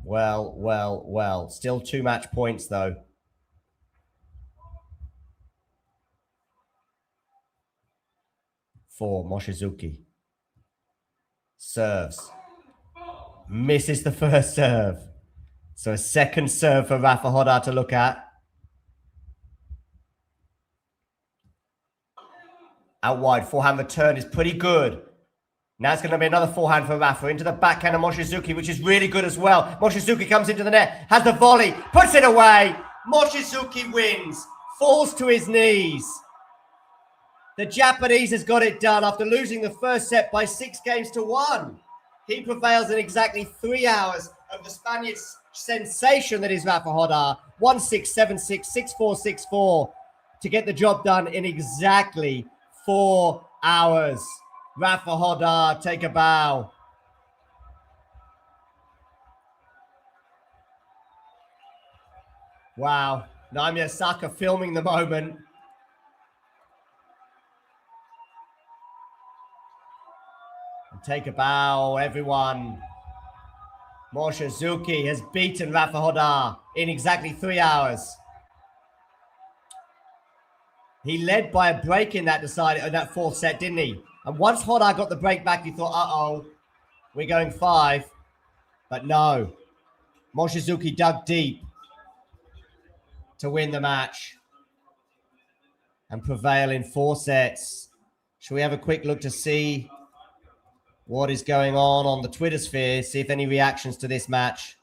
Well. Still 2 match points, though. For Mochizuki. Serves. Misses the first serve. So a second serve for Rafa Hodar to look at. Out wide, forehand return is pretty good. Now it's going to be another forehand for Rafa into the backhand of Mochizuki, which is really good as well. Mochizuki comes into the net, has the volley, puts it away. Mochizuki wins, falls to his knees. The Japanese has got it done after losing the first set by 6-1. He prevails in exactly 3 hours of the Spaniard's sensation that is Rafa Hodar. 1-6, 7-6, 6-4, 6-4 to get the job done in exactly 4 hours. Rafa Hodar, take a bow. Wow. Naomi Osaka filming the moment. And take a bow, everyone. Mochizuki has beaten Rafa Hodar in exactly 3 hours. He led by a break in that fourth set, didn't he? And once Hodar got the break back, he thought, uh-oh, we're going 5. But no. Mochizuki dug deep to win the match and prevail in 4 sets. Shall we have a quick look to see what is going on the Twitter sphere, see if any reactions to this match?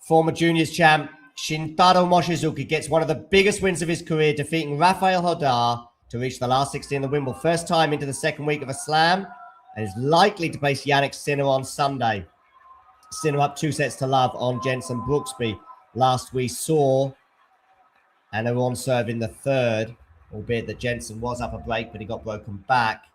Former juniors champ Shintaro Mochizuki gets one of the biggest wins of his career, defeating Rafael Hodar to reach the last 16 of the Wimbledon. First time into the second week of a slam, and is likely to face Jannik Sinner on Sunday. Sinner up 2-0 on Jensen Brooksby. Last we saw, and they're on serve in the third, albeit that Jensen was up a break, but he got broken back.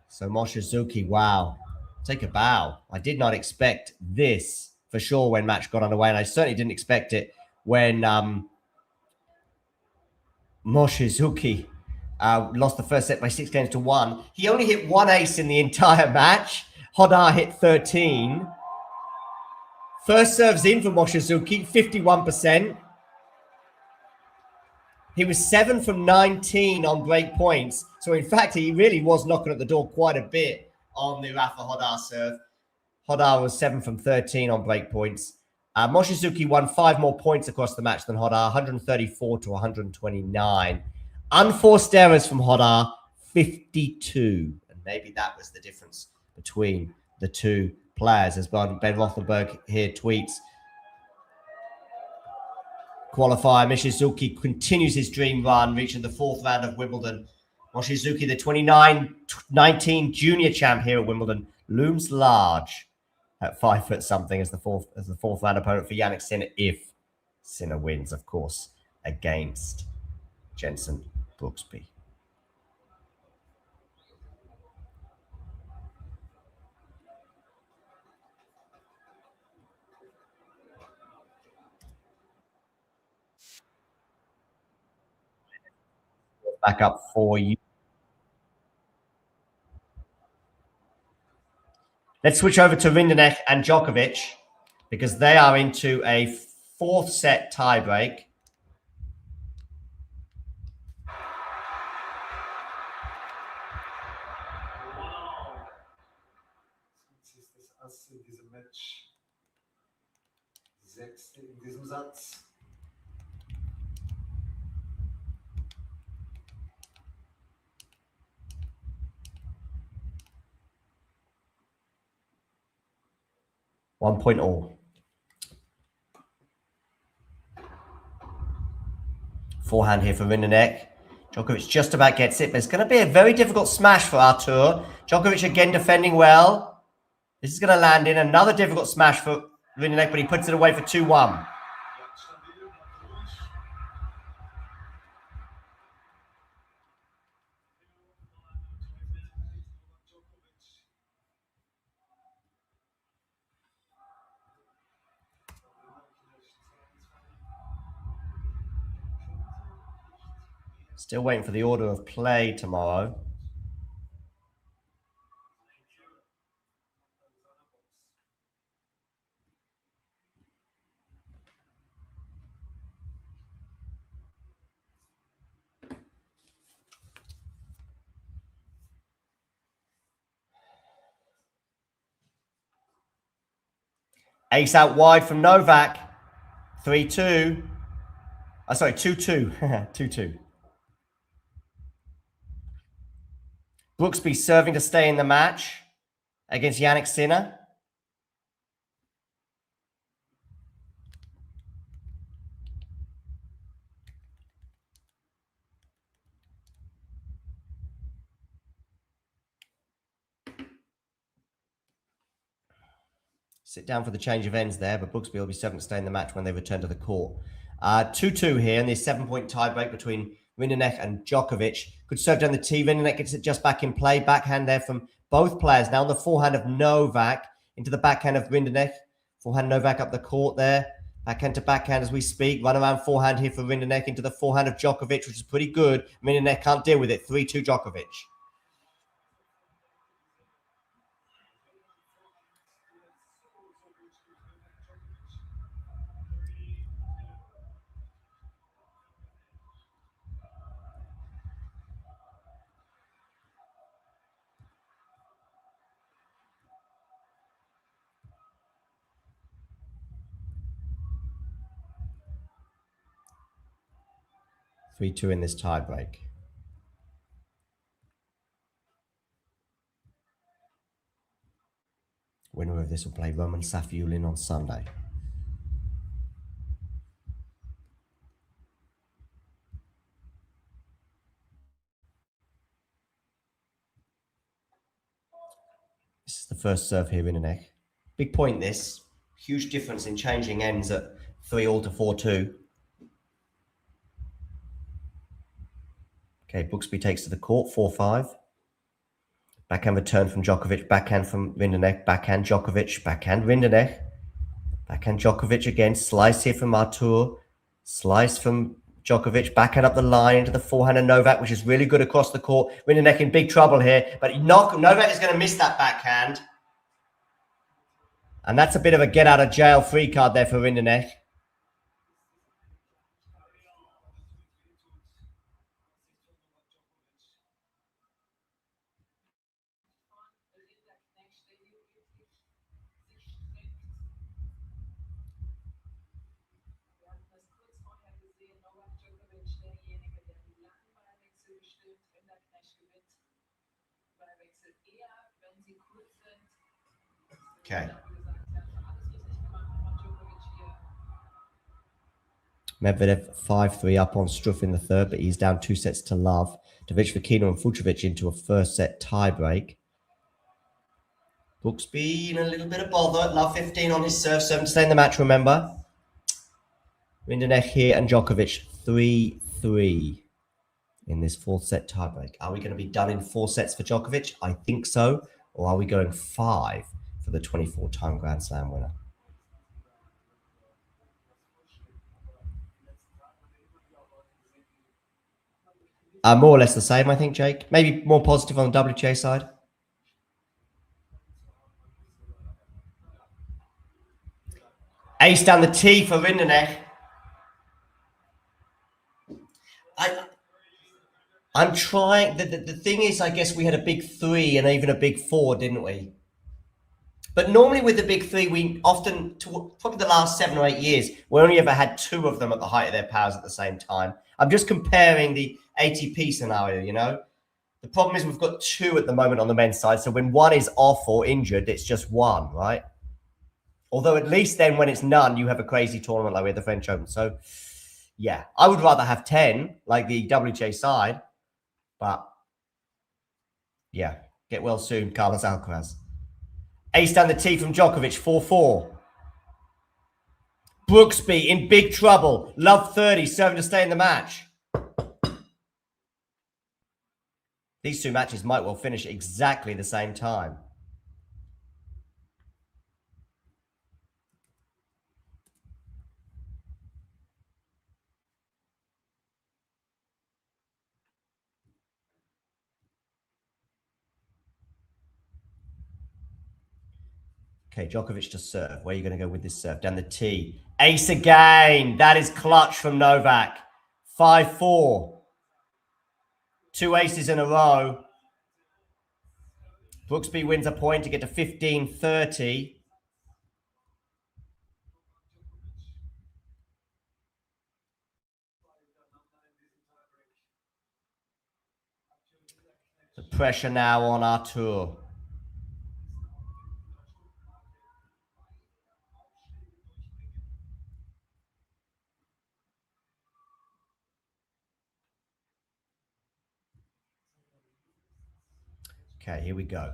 So Mochizuki, wow. Take a bow. I did not expect this for sure when match got underway, and I certainly didn't expect it when Mochizuki lost the first set by 6-1. He only hit 1 ace in the entire match. Hodar hit 13. First serves in for Mochizuki, 51%. He was 7 from 19 on break points. So, in fact, he really was knocking at the door quite a bit on the Rafa Hodar serve. Hodar was 7 from 13 on break points. Mochizuki won 5 more points across the match than Hodar, 134 to 129. Unforced errors from Hodar, 52. And maybe that was the difference between the two players. As Ben Rothenberg here tweets, qualifier Mochizuki continues his dream run, reaching the 4th round of Wimbledon. Mochizuki, the 2019 junior champ here at Wimbledon, looms large at 5 foot something as the fourth round opponent for Jannik Sinner, if Sinner wins, of course, against Jensen Brooksby. Back up for you. Let's switch over to Rinderknech and Djokovic because they are into a 4th set tiebreak. Match 6 in diesem Satz. One point all. Forehand here for Rinderknech. Djokovic just about gets it, but it's going to be a very difficult smash for Artur. Djokovic again defending well. This is going to land in another difficult smash for Rinderknech, but he puts it away for 2-1. Still waiting for the order of play tomorrow. Ace out wide from Novak. 3-2. Sorry, 2-2. 2-2. Brooksby serving to stay in the match against Jannik Sinner. sit down for the change of ends there, but Brooksby will be certain to stay in the match when they return to the court. 2-2 here in this 7-point tiebreak between Rinderknech and Djokovic. Good serve down the tee. Rinderknech gets it just back in play. Backhand there from both players. Now on the forehand of Novak into the backhand of Rinderknech. Forehand Novak up the court there. Backhand to backhand as we speak. Run around forehand here for Rinderknech into the forehand of Djokovic, which is pretty good. Rinderknech can't deal with it. 3-2 Djokovic. Three-two in this tiebreak. Winner of this will play Roman Safiullin on Sunday. This is the first serve here, Rinderknech. Big point this. Huge difference in changing ends at 3-all to 4-2. Okay, Brooksby takes to the court, 4-5. Backhand return from Djokovic, backhand from Rinderknech, backhand Djokovic, backhand Rinderknech. Backhand Djokovic again, slice here from Artur. Slice from Djokovic, backhand up the line into the forehand of Novak, which is really good across the court. Rinderknech in big trouble here, but Novak is going to miss that backhand. And that's a bit of a get out of jail free card there for Rinderknech. Okay. Medvedev 5-3 up on Struff in the third, but he's down 2 sets to love. Dovic, Vakina and Fucsovic into a first set tiebreak. Brooksby in a little bit of bother. Love 15 on his serve. 7 to stay in the match, remember. Rinderknech here and Djokovic 3-3 in this fourth set tiebreak. Are we going to be done in 4 sets for Djokovic? I think so. Or are we going 5 for the 24-time Grand Slam winner? More or less the same, I think, Jake. Maybe more positive on the WTA side. Ace down the tee for Rinderknech. I'm trying. The thing is, I guess we had a big 3 and even a big 4, didn't we? But normally with the big 3, we often, probably the last 7 or 8 years, we only ever had 2 of them at the height of their powers at the same time. I'm just comparing the ATP scenario, you know? The problem is we've got 2 at the moment on the men's side. So when 1 is off or injured, it's just 1, right? Although at least then when it's none, you have a crazy tournament like we had the French Open. So, yeah, I would rather have 10, like the WTA side. But, yeah, get well soon, Carlos Alcaraz. Ace down the tee from Djokovic, 4-4. Brooksby in big trouble. Love 30, serving to stay in the match. These 2 matches might well finish at exactly the same time. Okay, Djokovic to serve. Where are you going to go with this serve? Down the tee. Ace again. That is clutch from Novak. 5-4. 2 aces in a row. Brooksby wins a point to get to 15-30. The pressure now on Artur. Okay, here we go.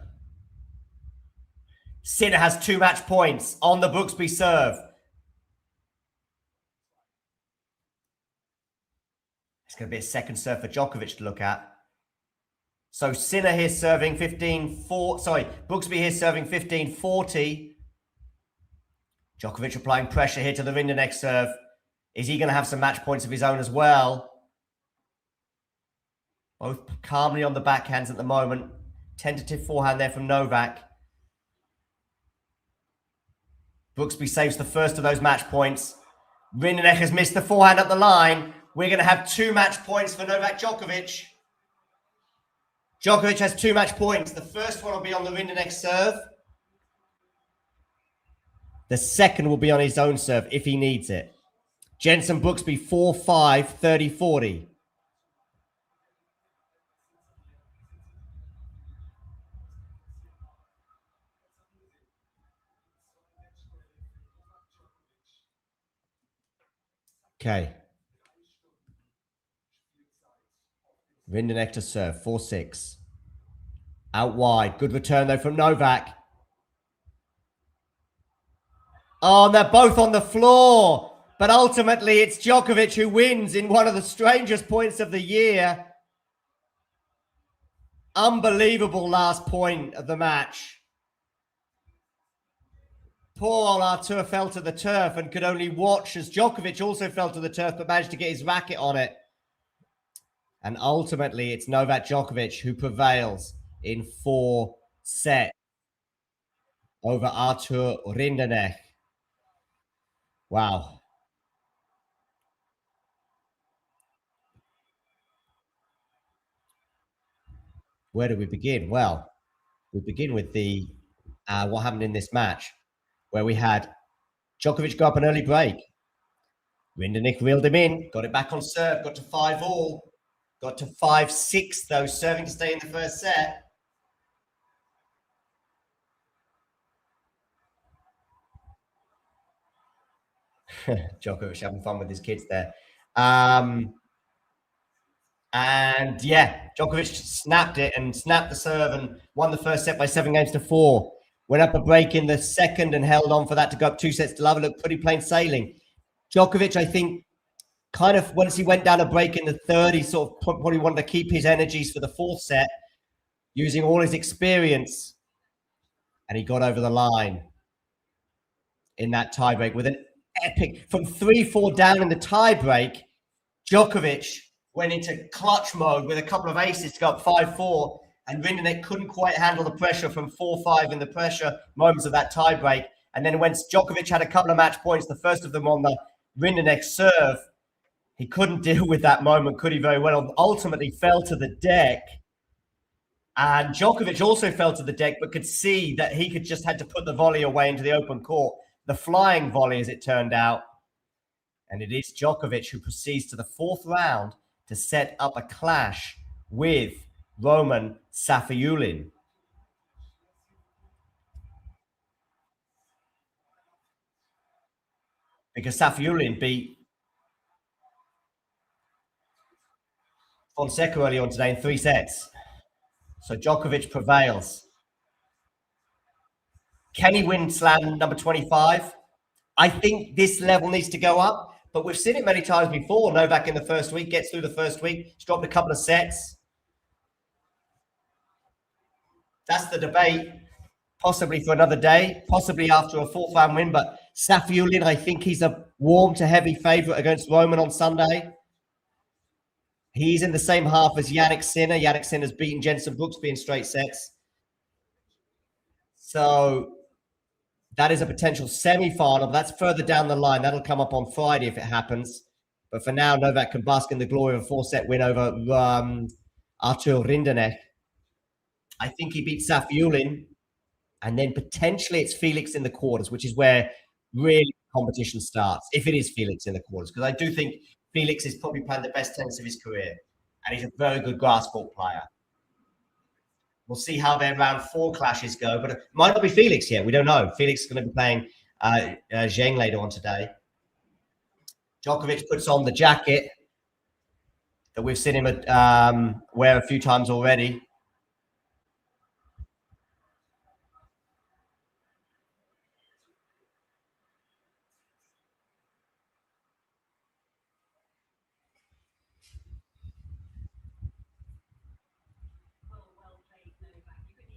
Sinner has 2 match points on the Brooksby serve. It's going to be a second serve for Djokovic to look at. So Sinner here serving 15-4. Sorry, Brooksby here serving 15-40. Djokovic applying pressure here to the Rinderknech serve. Is he going to have some match points of his own as well? Both calmly on the backhands at the moment. Tentative forehand there from Novak. Brooksby saves the first of those match points. Rinderknech has missed the forehand up the line. We're going to have 2 match points for Novak Djokovic. Djokovic has 2 match points. The first one will be on the Rinderknech serve. The second will be on his own serve if he needs it. Jenson Brooksby 4-5, 30-40. Okay. Rinderknech to serve, 4-6. Out wide. Good return, though, from Novak. Oh, and they're both on the floor. But ultimately, it's Djokovic who wins in one of the strangest points of the year. Unbelievable last point of the match. Poor Artur fell to the turf and could only watch as Djokovic also fell to the turf but managed to get his racket on it. And ultimately, it's Novak Djokovic who prevails in 4 sets over Artur Rinderknech. Wow. Where do we begin? Well, we begin with the what happened in this match, where we had Djokovic go up an early break. Rinderknech reeled him in, got it back on serve, got to 5-all. Got to 5-6, though, serving to stay in the first set. Djokovic having fun with his kids there. And yeah, Djokovic snapped it and snapped the serve and won the first set by 7-4. Went up a break in the second and held on for that to go up 2 sets to love. It looked pretty plain sailing. Djokovic, I think, kind of, once he went down a break in the third, he sort of probably wanted to keep his energies for the 4th set, using all his experience. And he got over the line in that tiebreak with an epic, from 3-4 down in the tiebreak, Djokovic went into clutch mode with a couple of aces to go up 5-4, and Rinderknech couldn't quite handle the pressure from 4-5 in the pressure moments of that tiebreak. And then when Djokovic had a couple of match points, the first of them on the Rinderknech serve, he couldn't deal with that moment, could he, very well? Ultimately fell to the deck. And Djokovic also fell to the deck, but could see that he could just had to put the volley away into the open court. The flying volley, as it turned out. And it is Djokovic who proceeds to the 4th round to set up a clash with Roman Safiullin. Because Safiullin beat Fonseca early on today in 3 sets. So Djokovic prevails. Can he win slam number 25? I think this level needs to go up, but we've seen it many times before. Novak in the first week, gets through the first week, he's dropped a couple of sets. That's the debate, possibly for another day, possibly after a 4th round win, but Safiullin, I think he's a warm to heavy favourite against Roman on Sunday. He's in the same half as Jannik Sinner. Jannik Sinner's beaten Jenson Brooksby in straight sets. So that is a potential semi-final. That's further down the line. That'll come up on Friday if it happens. But for now, Novak can bask in the glory of a 4-set win over Artur Rinderknech. I think he beat Safiullin. And then potentially it's Felix in the quarters, which is where really competition starts, if it is Felix in the quarters. Because I do think Felix is probably playing the best tennis of his career. And he's a very good grass court player. We'll see how their round 4 clashes go. But it might not be Felix yet. We don't know. Felix is going to be playing Zheng later on today. Djokovic puts on the jacket that we've seen him wear a few times already.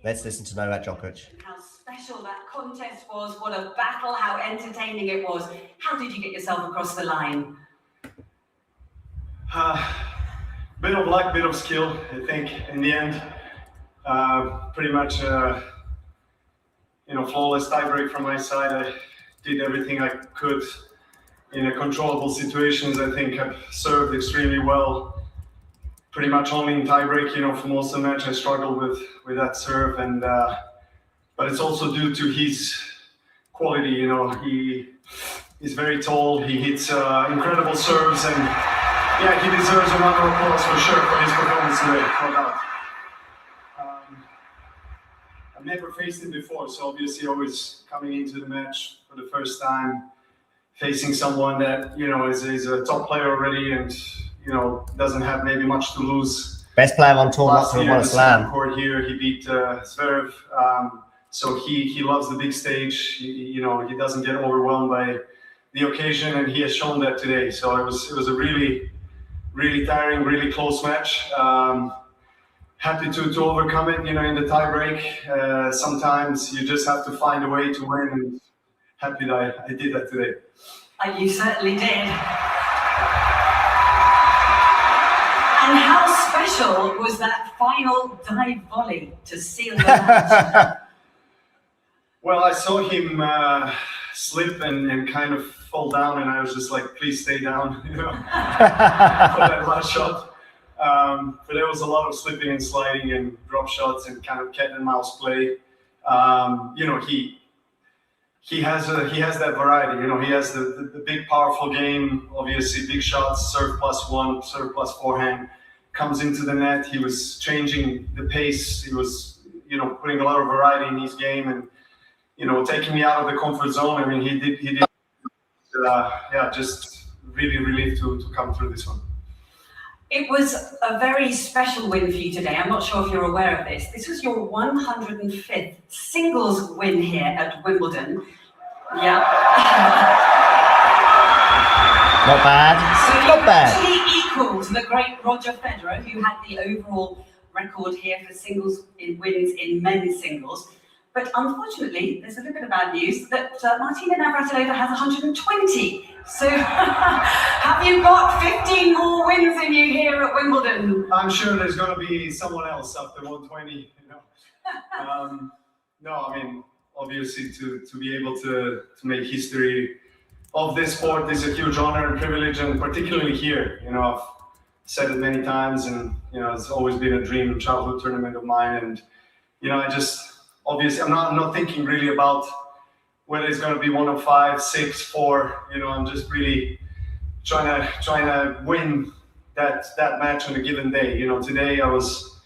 Let's listen to Novak Djokovic. How special that contest was, what a battle, how entertaining it was. How did you get yourself across the line? Bit of luck, bit of skill, I think, in the end. Pretty much, flawless tiebreak from my side. I did everything I could in a controllable situations. I think I've served extremely well. Pretty much only in tiebreak, for most of the match I struggled with that serve, and but it's also due to his quality. He's very tall. He hits incredible serves, and yeah, he deserves a round of applause for sure for his performance today, no doubt. I've never faced him before, so obviously always coming into the match for the first time, facing someone that is a top player already and doesn't have maybe much to lose. Best player on tour not to have won a slam. Court here, he beat Zverev, so he loves the big stage. He doesn't get overwhelmed by the occasion, and he has shown that today. So it was a really, really tiring, really close match. Happy to overcome it, in the tiebreak. Sometimes you just have to find a way to win, and happy that I did that today. You certainly did. And how special was that final dive volley to seal the match? Well, I saw him slip and kind of fall down, and I was just like, please stay down, for that last shot. But there was a lot of slipping and sliding and drop shots and kind of cat and mouse play. He has that variety. He has the big powerful game, obviously big shots, serve +1, serve plus forehand, comes into the net. He was changing the pace. He was putting a lot of variety in his game, and taking me out of the comfort zone. I mean, he did. Just really relieved to come through this one. It was a very special win for you today. I'm not sure if you're aware of this. This was your 105th singles win here at Wimbledon. Yeah. Not bad. So Not you bad. actually equalled the great Roger Federer, who had the overall record here for singles wins in men's singles. But unfortunately, there's a little bit of bad news that Martina Navratilova has 120. So have you got 15 more wins in you here at Wimbledon? I'm sure there's going to be someone else after 120. No, I mean, obviously to be able to make history of this sport is a huge honor and privilege, and particularly here. I've said it many times, and it's always been a dream childhood tournament of mine, and obviously, I'm not thinking really about whether it's going to be 105, 6, 4. I'm just really trying to win that match on a given day. Today I was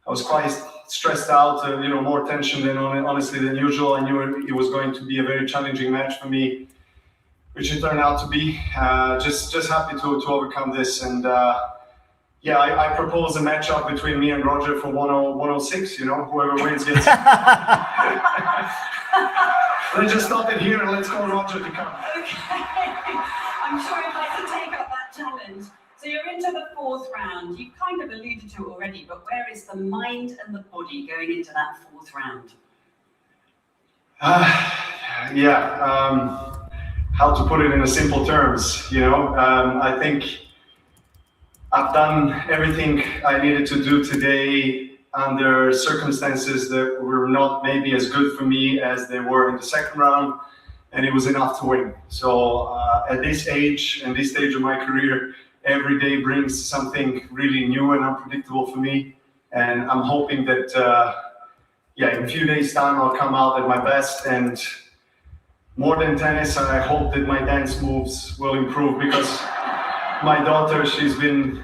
quite stressed out. More tension honestly than usual. I knew it was going to be a very challenging match for me, which it turned out to be. Just happy to overcome this, and I propose a matchup between me and Roger for 106. Whoever wins gets. Let's just stop it here and let's call Roger to come. Okay. I'm sure you'd like to take up that challenge. So you're into the 4th round. You kind of alluded to it already, but where is the mind and the body going into that 4th round? How to put it in a simple terms, I think I've done everything I needed to do today under circumstances that were not maybe as good for me as they were in the 2nd round, and it was enough to win. So at this age and this stage of my career, every day brings something really new and unpredictable for me, and I'm hoping that in a few days' time I'll come out at my best, and more than tennis, I hope that my dance moves will improve, because my daughter, she's been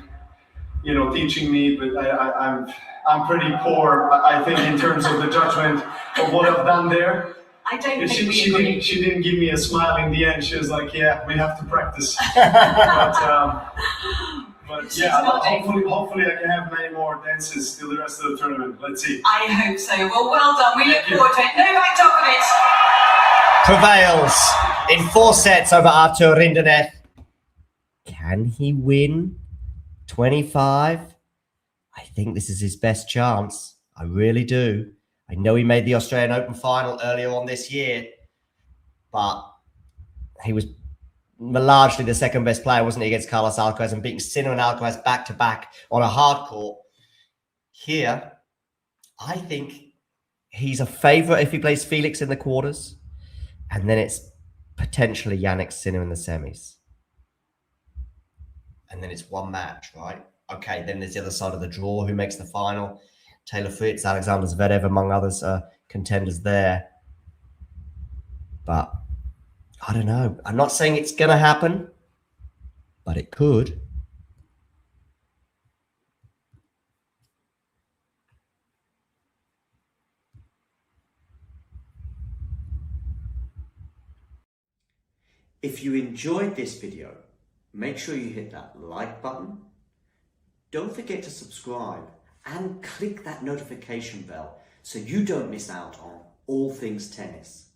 teaching me, but I'm pretty poor, I think, in terms of the judgment of what I've done there. I don't think she didn't give me a smile in the end. She was like, yeah, we have to practice. But hopefully I can have many more dances till the rest of the tournament. Let's see. I hope so. Well done. We look forward to it. Novak Djokovic prevails in 4 sets over Arthur Rinderknech. Can he win 25? I think this is his best chance. I really do. I know he made the Australian Open final earlier on this year, but he was largely the second best player, wasn't he, against Carlos Alcaraz, and beating Sinner and Alcaraz back-to-back on a hard court. Here, I think he's a favourite if he plays Felix in the quarters, and then it's potentially Jannik Sinner in the semis. And then it's one match, right? Okay, then there's the other side of the draw. Who makes the final? Taylor Fritz, Alexander Zverev, among others, contenders there. But I don't know. I'm not saying it's going to happen, but it could. If you enjoyed this video, make sure you hit that like button. Don't forget to subscribe and click that notification bell so you don't miss out on all things tennis.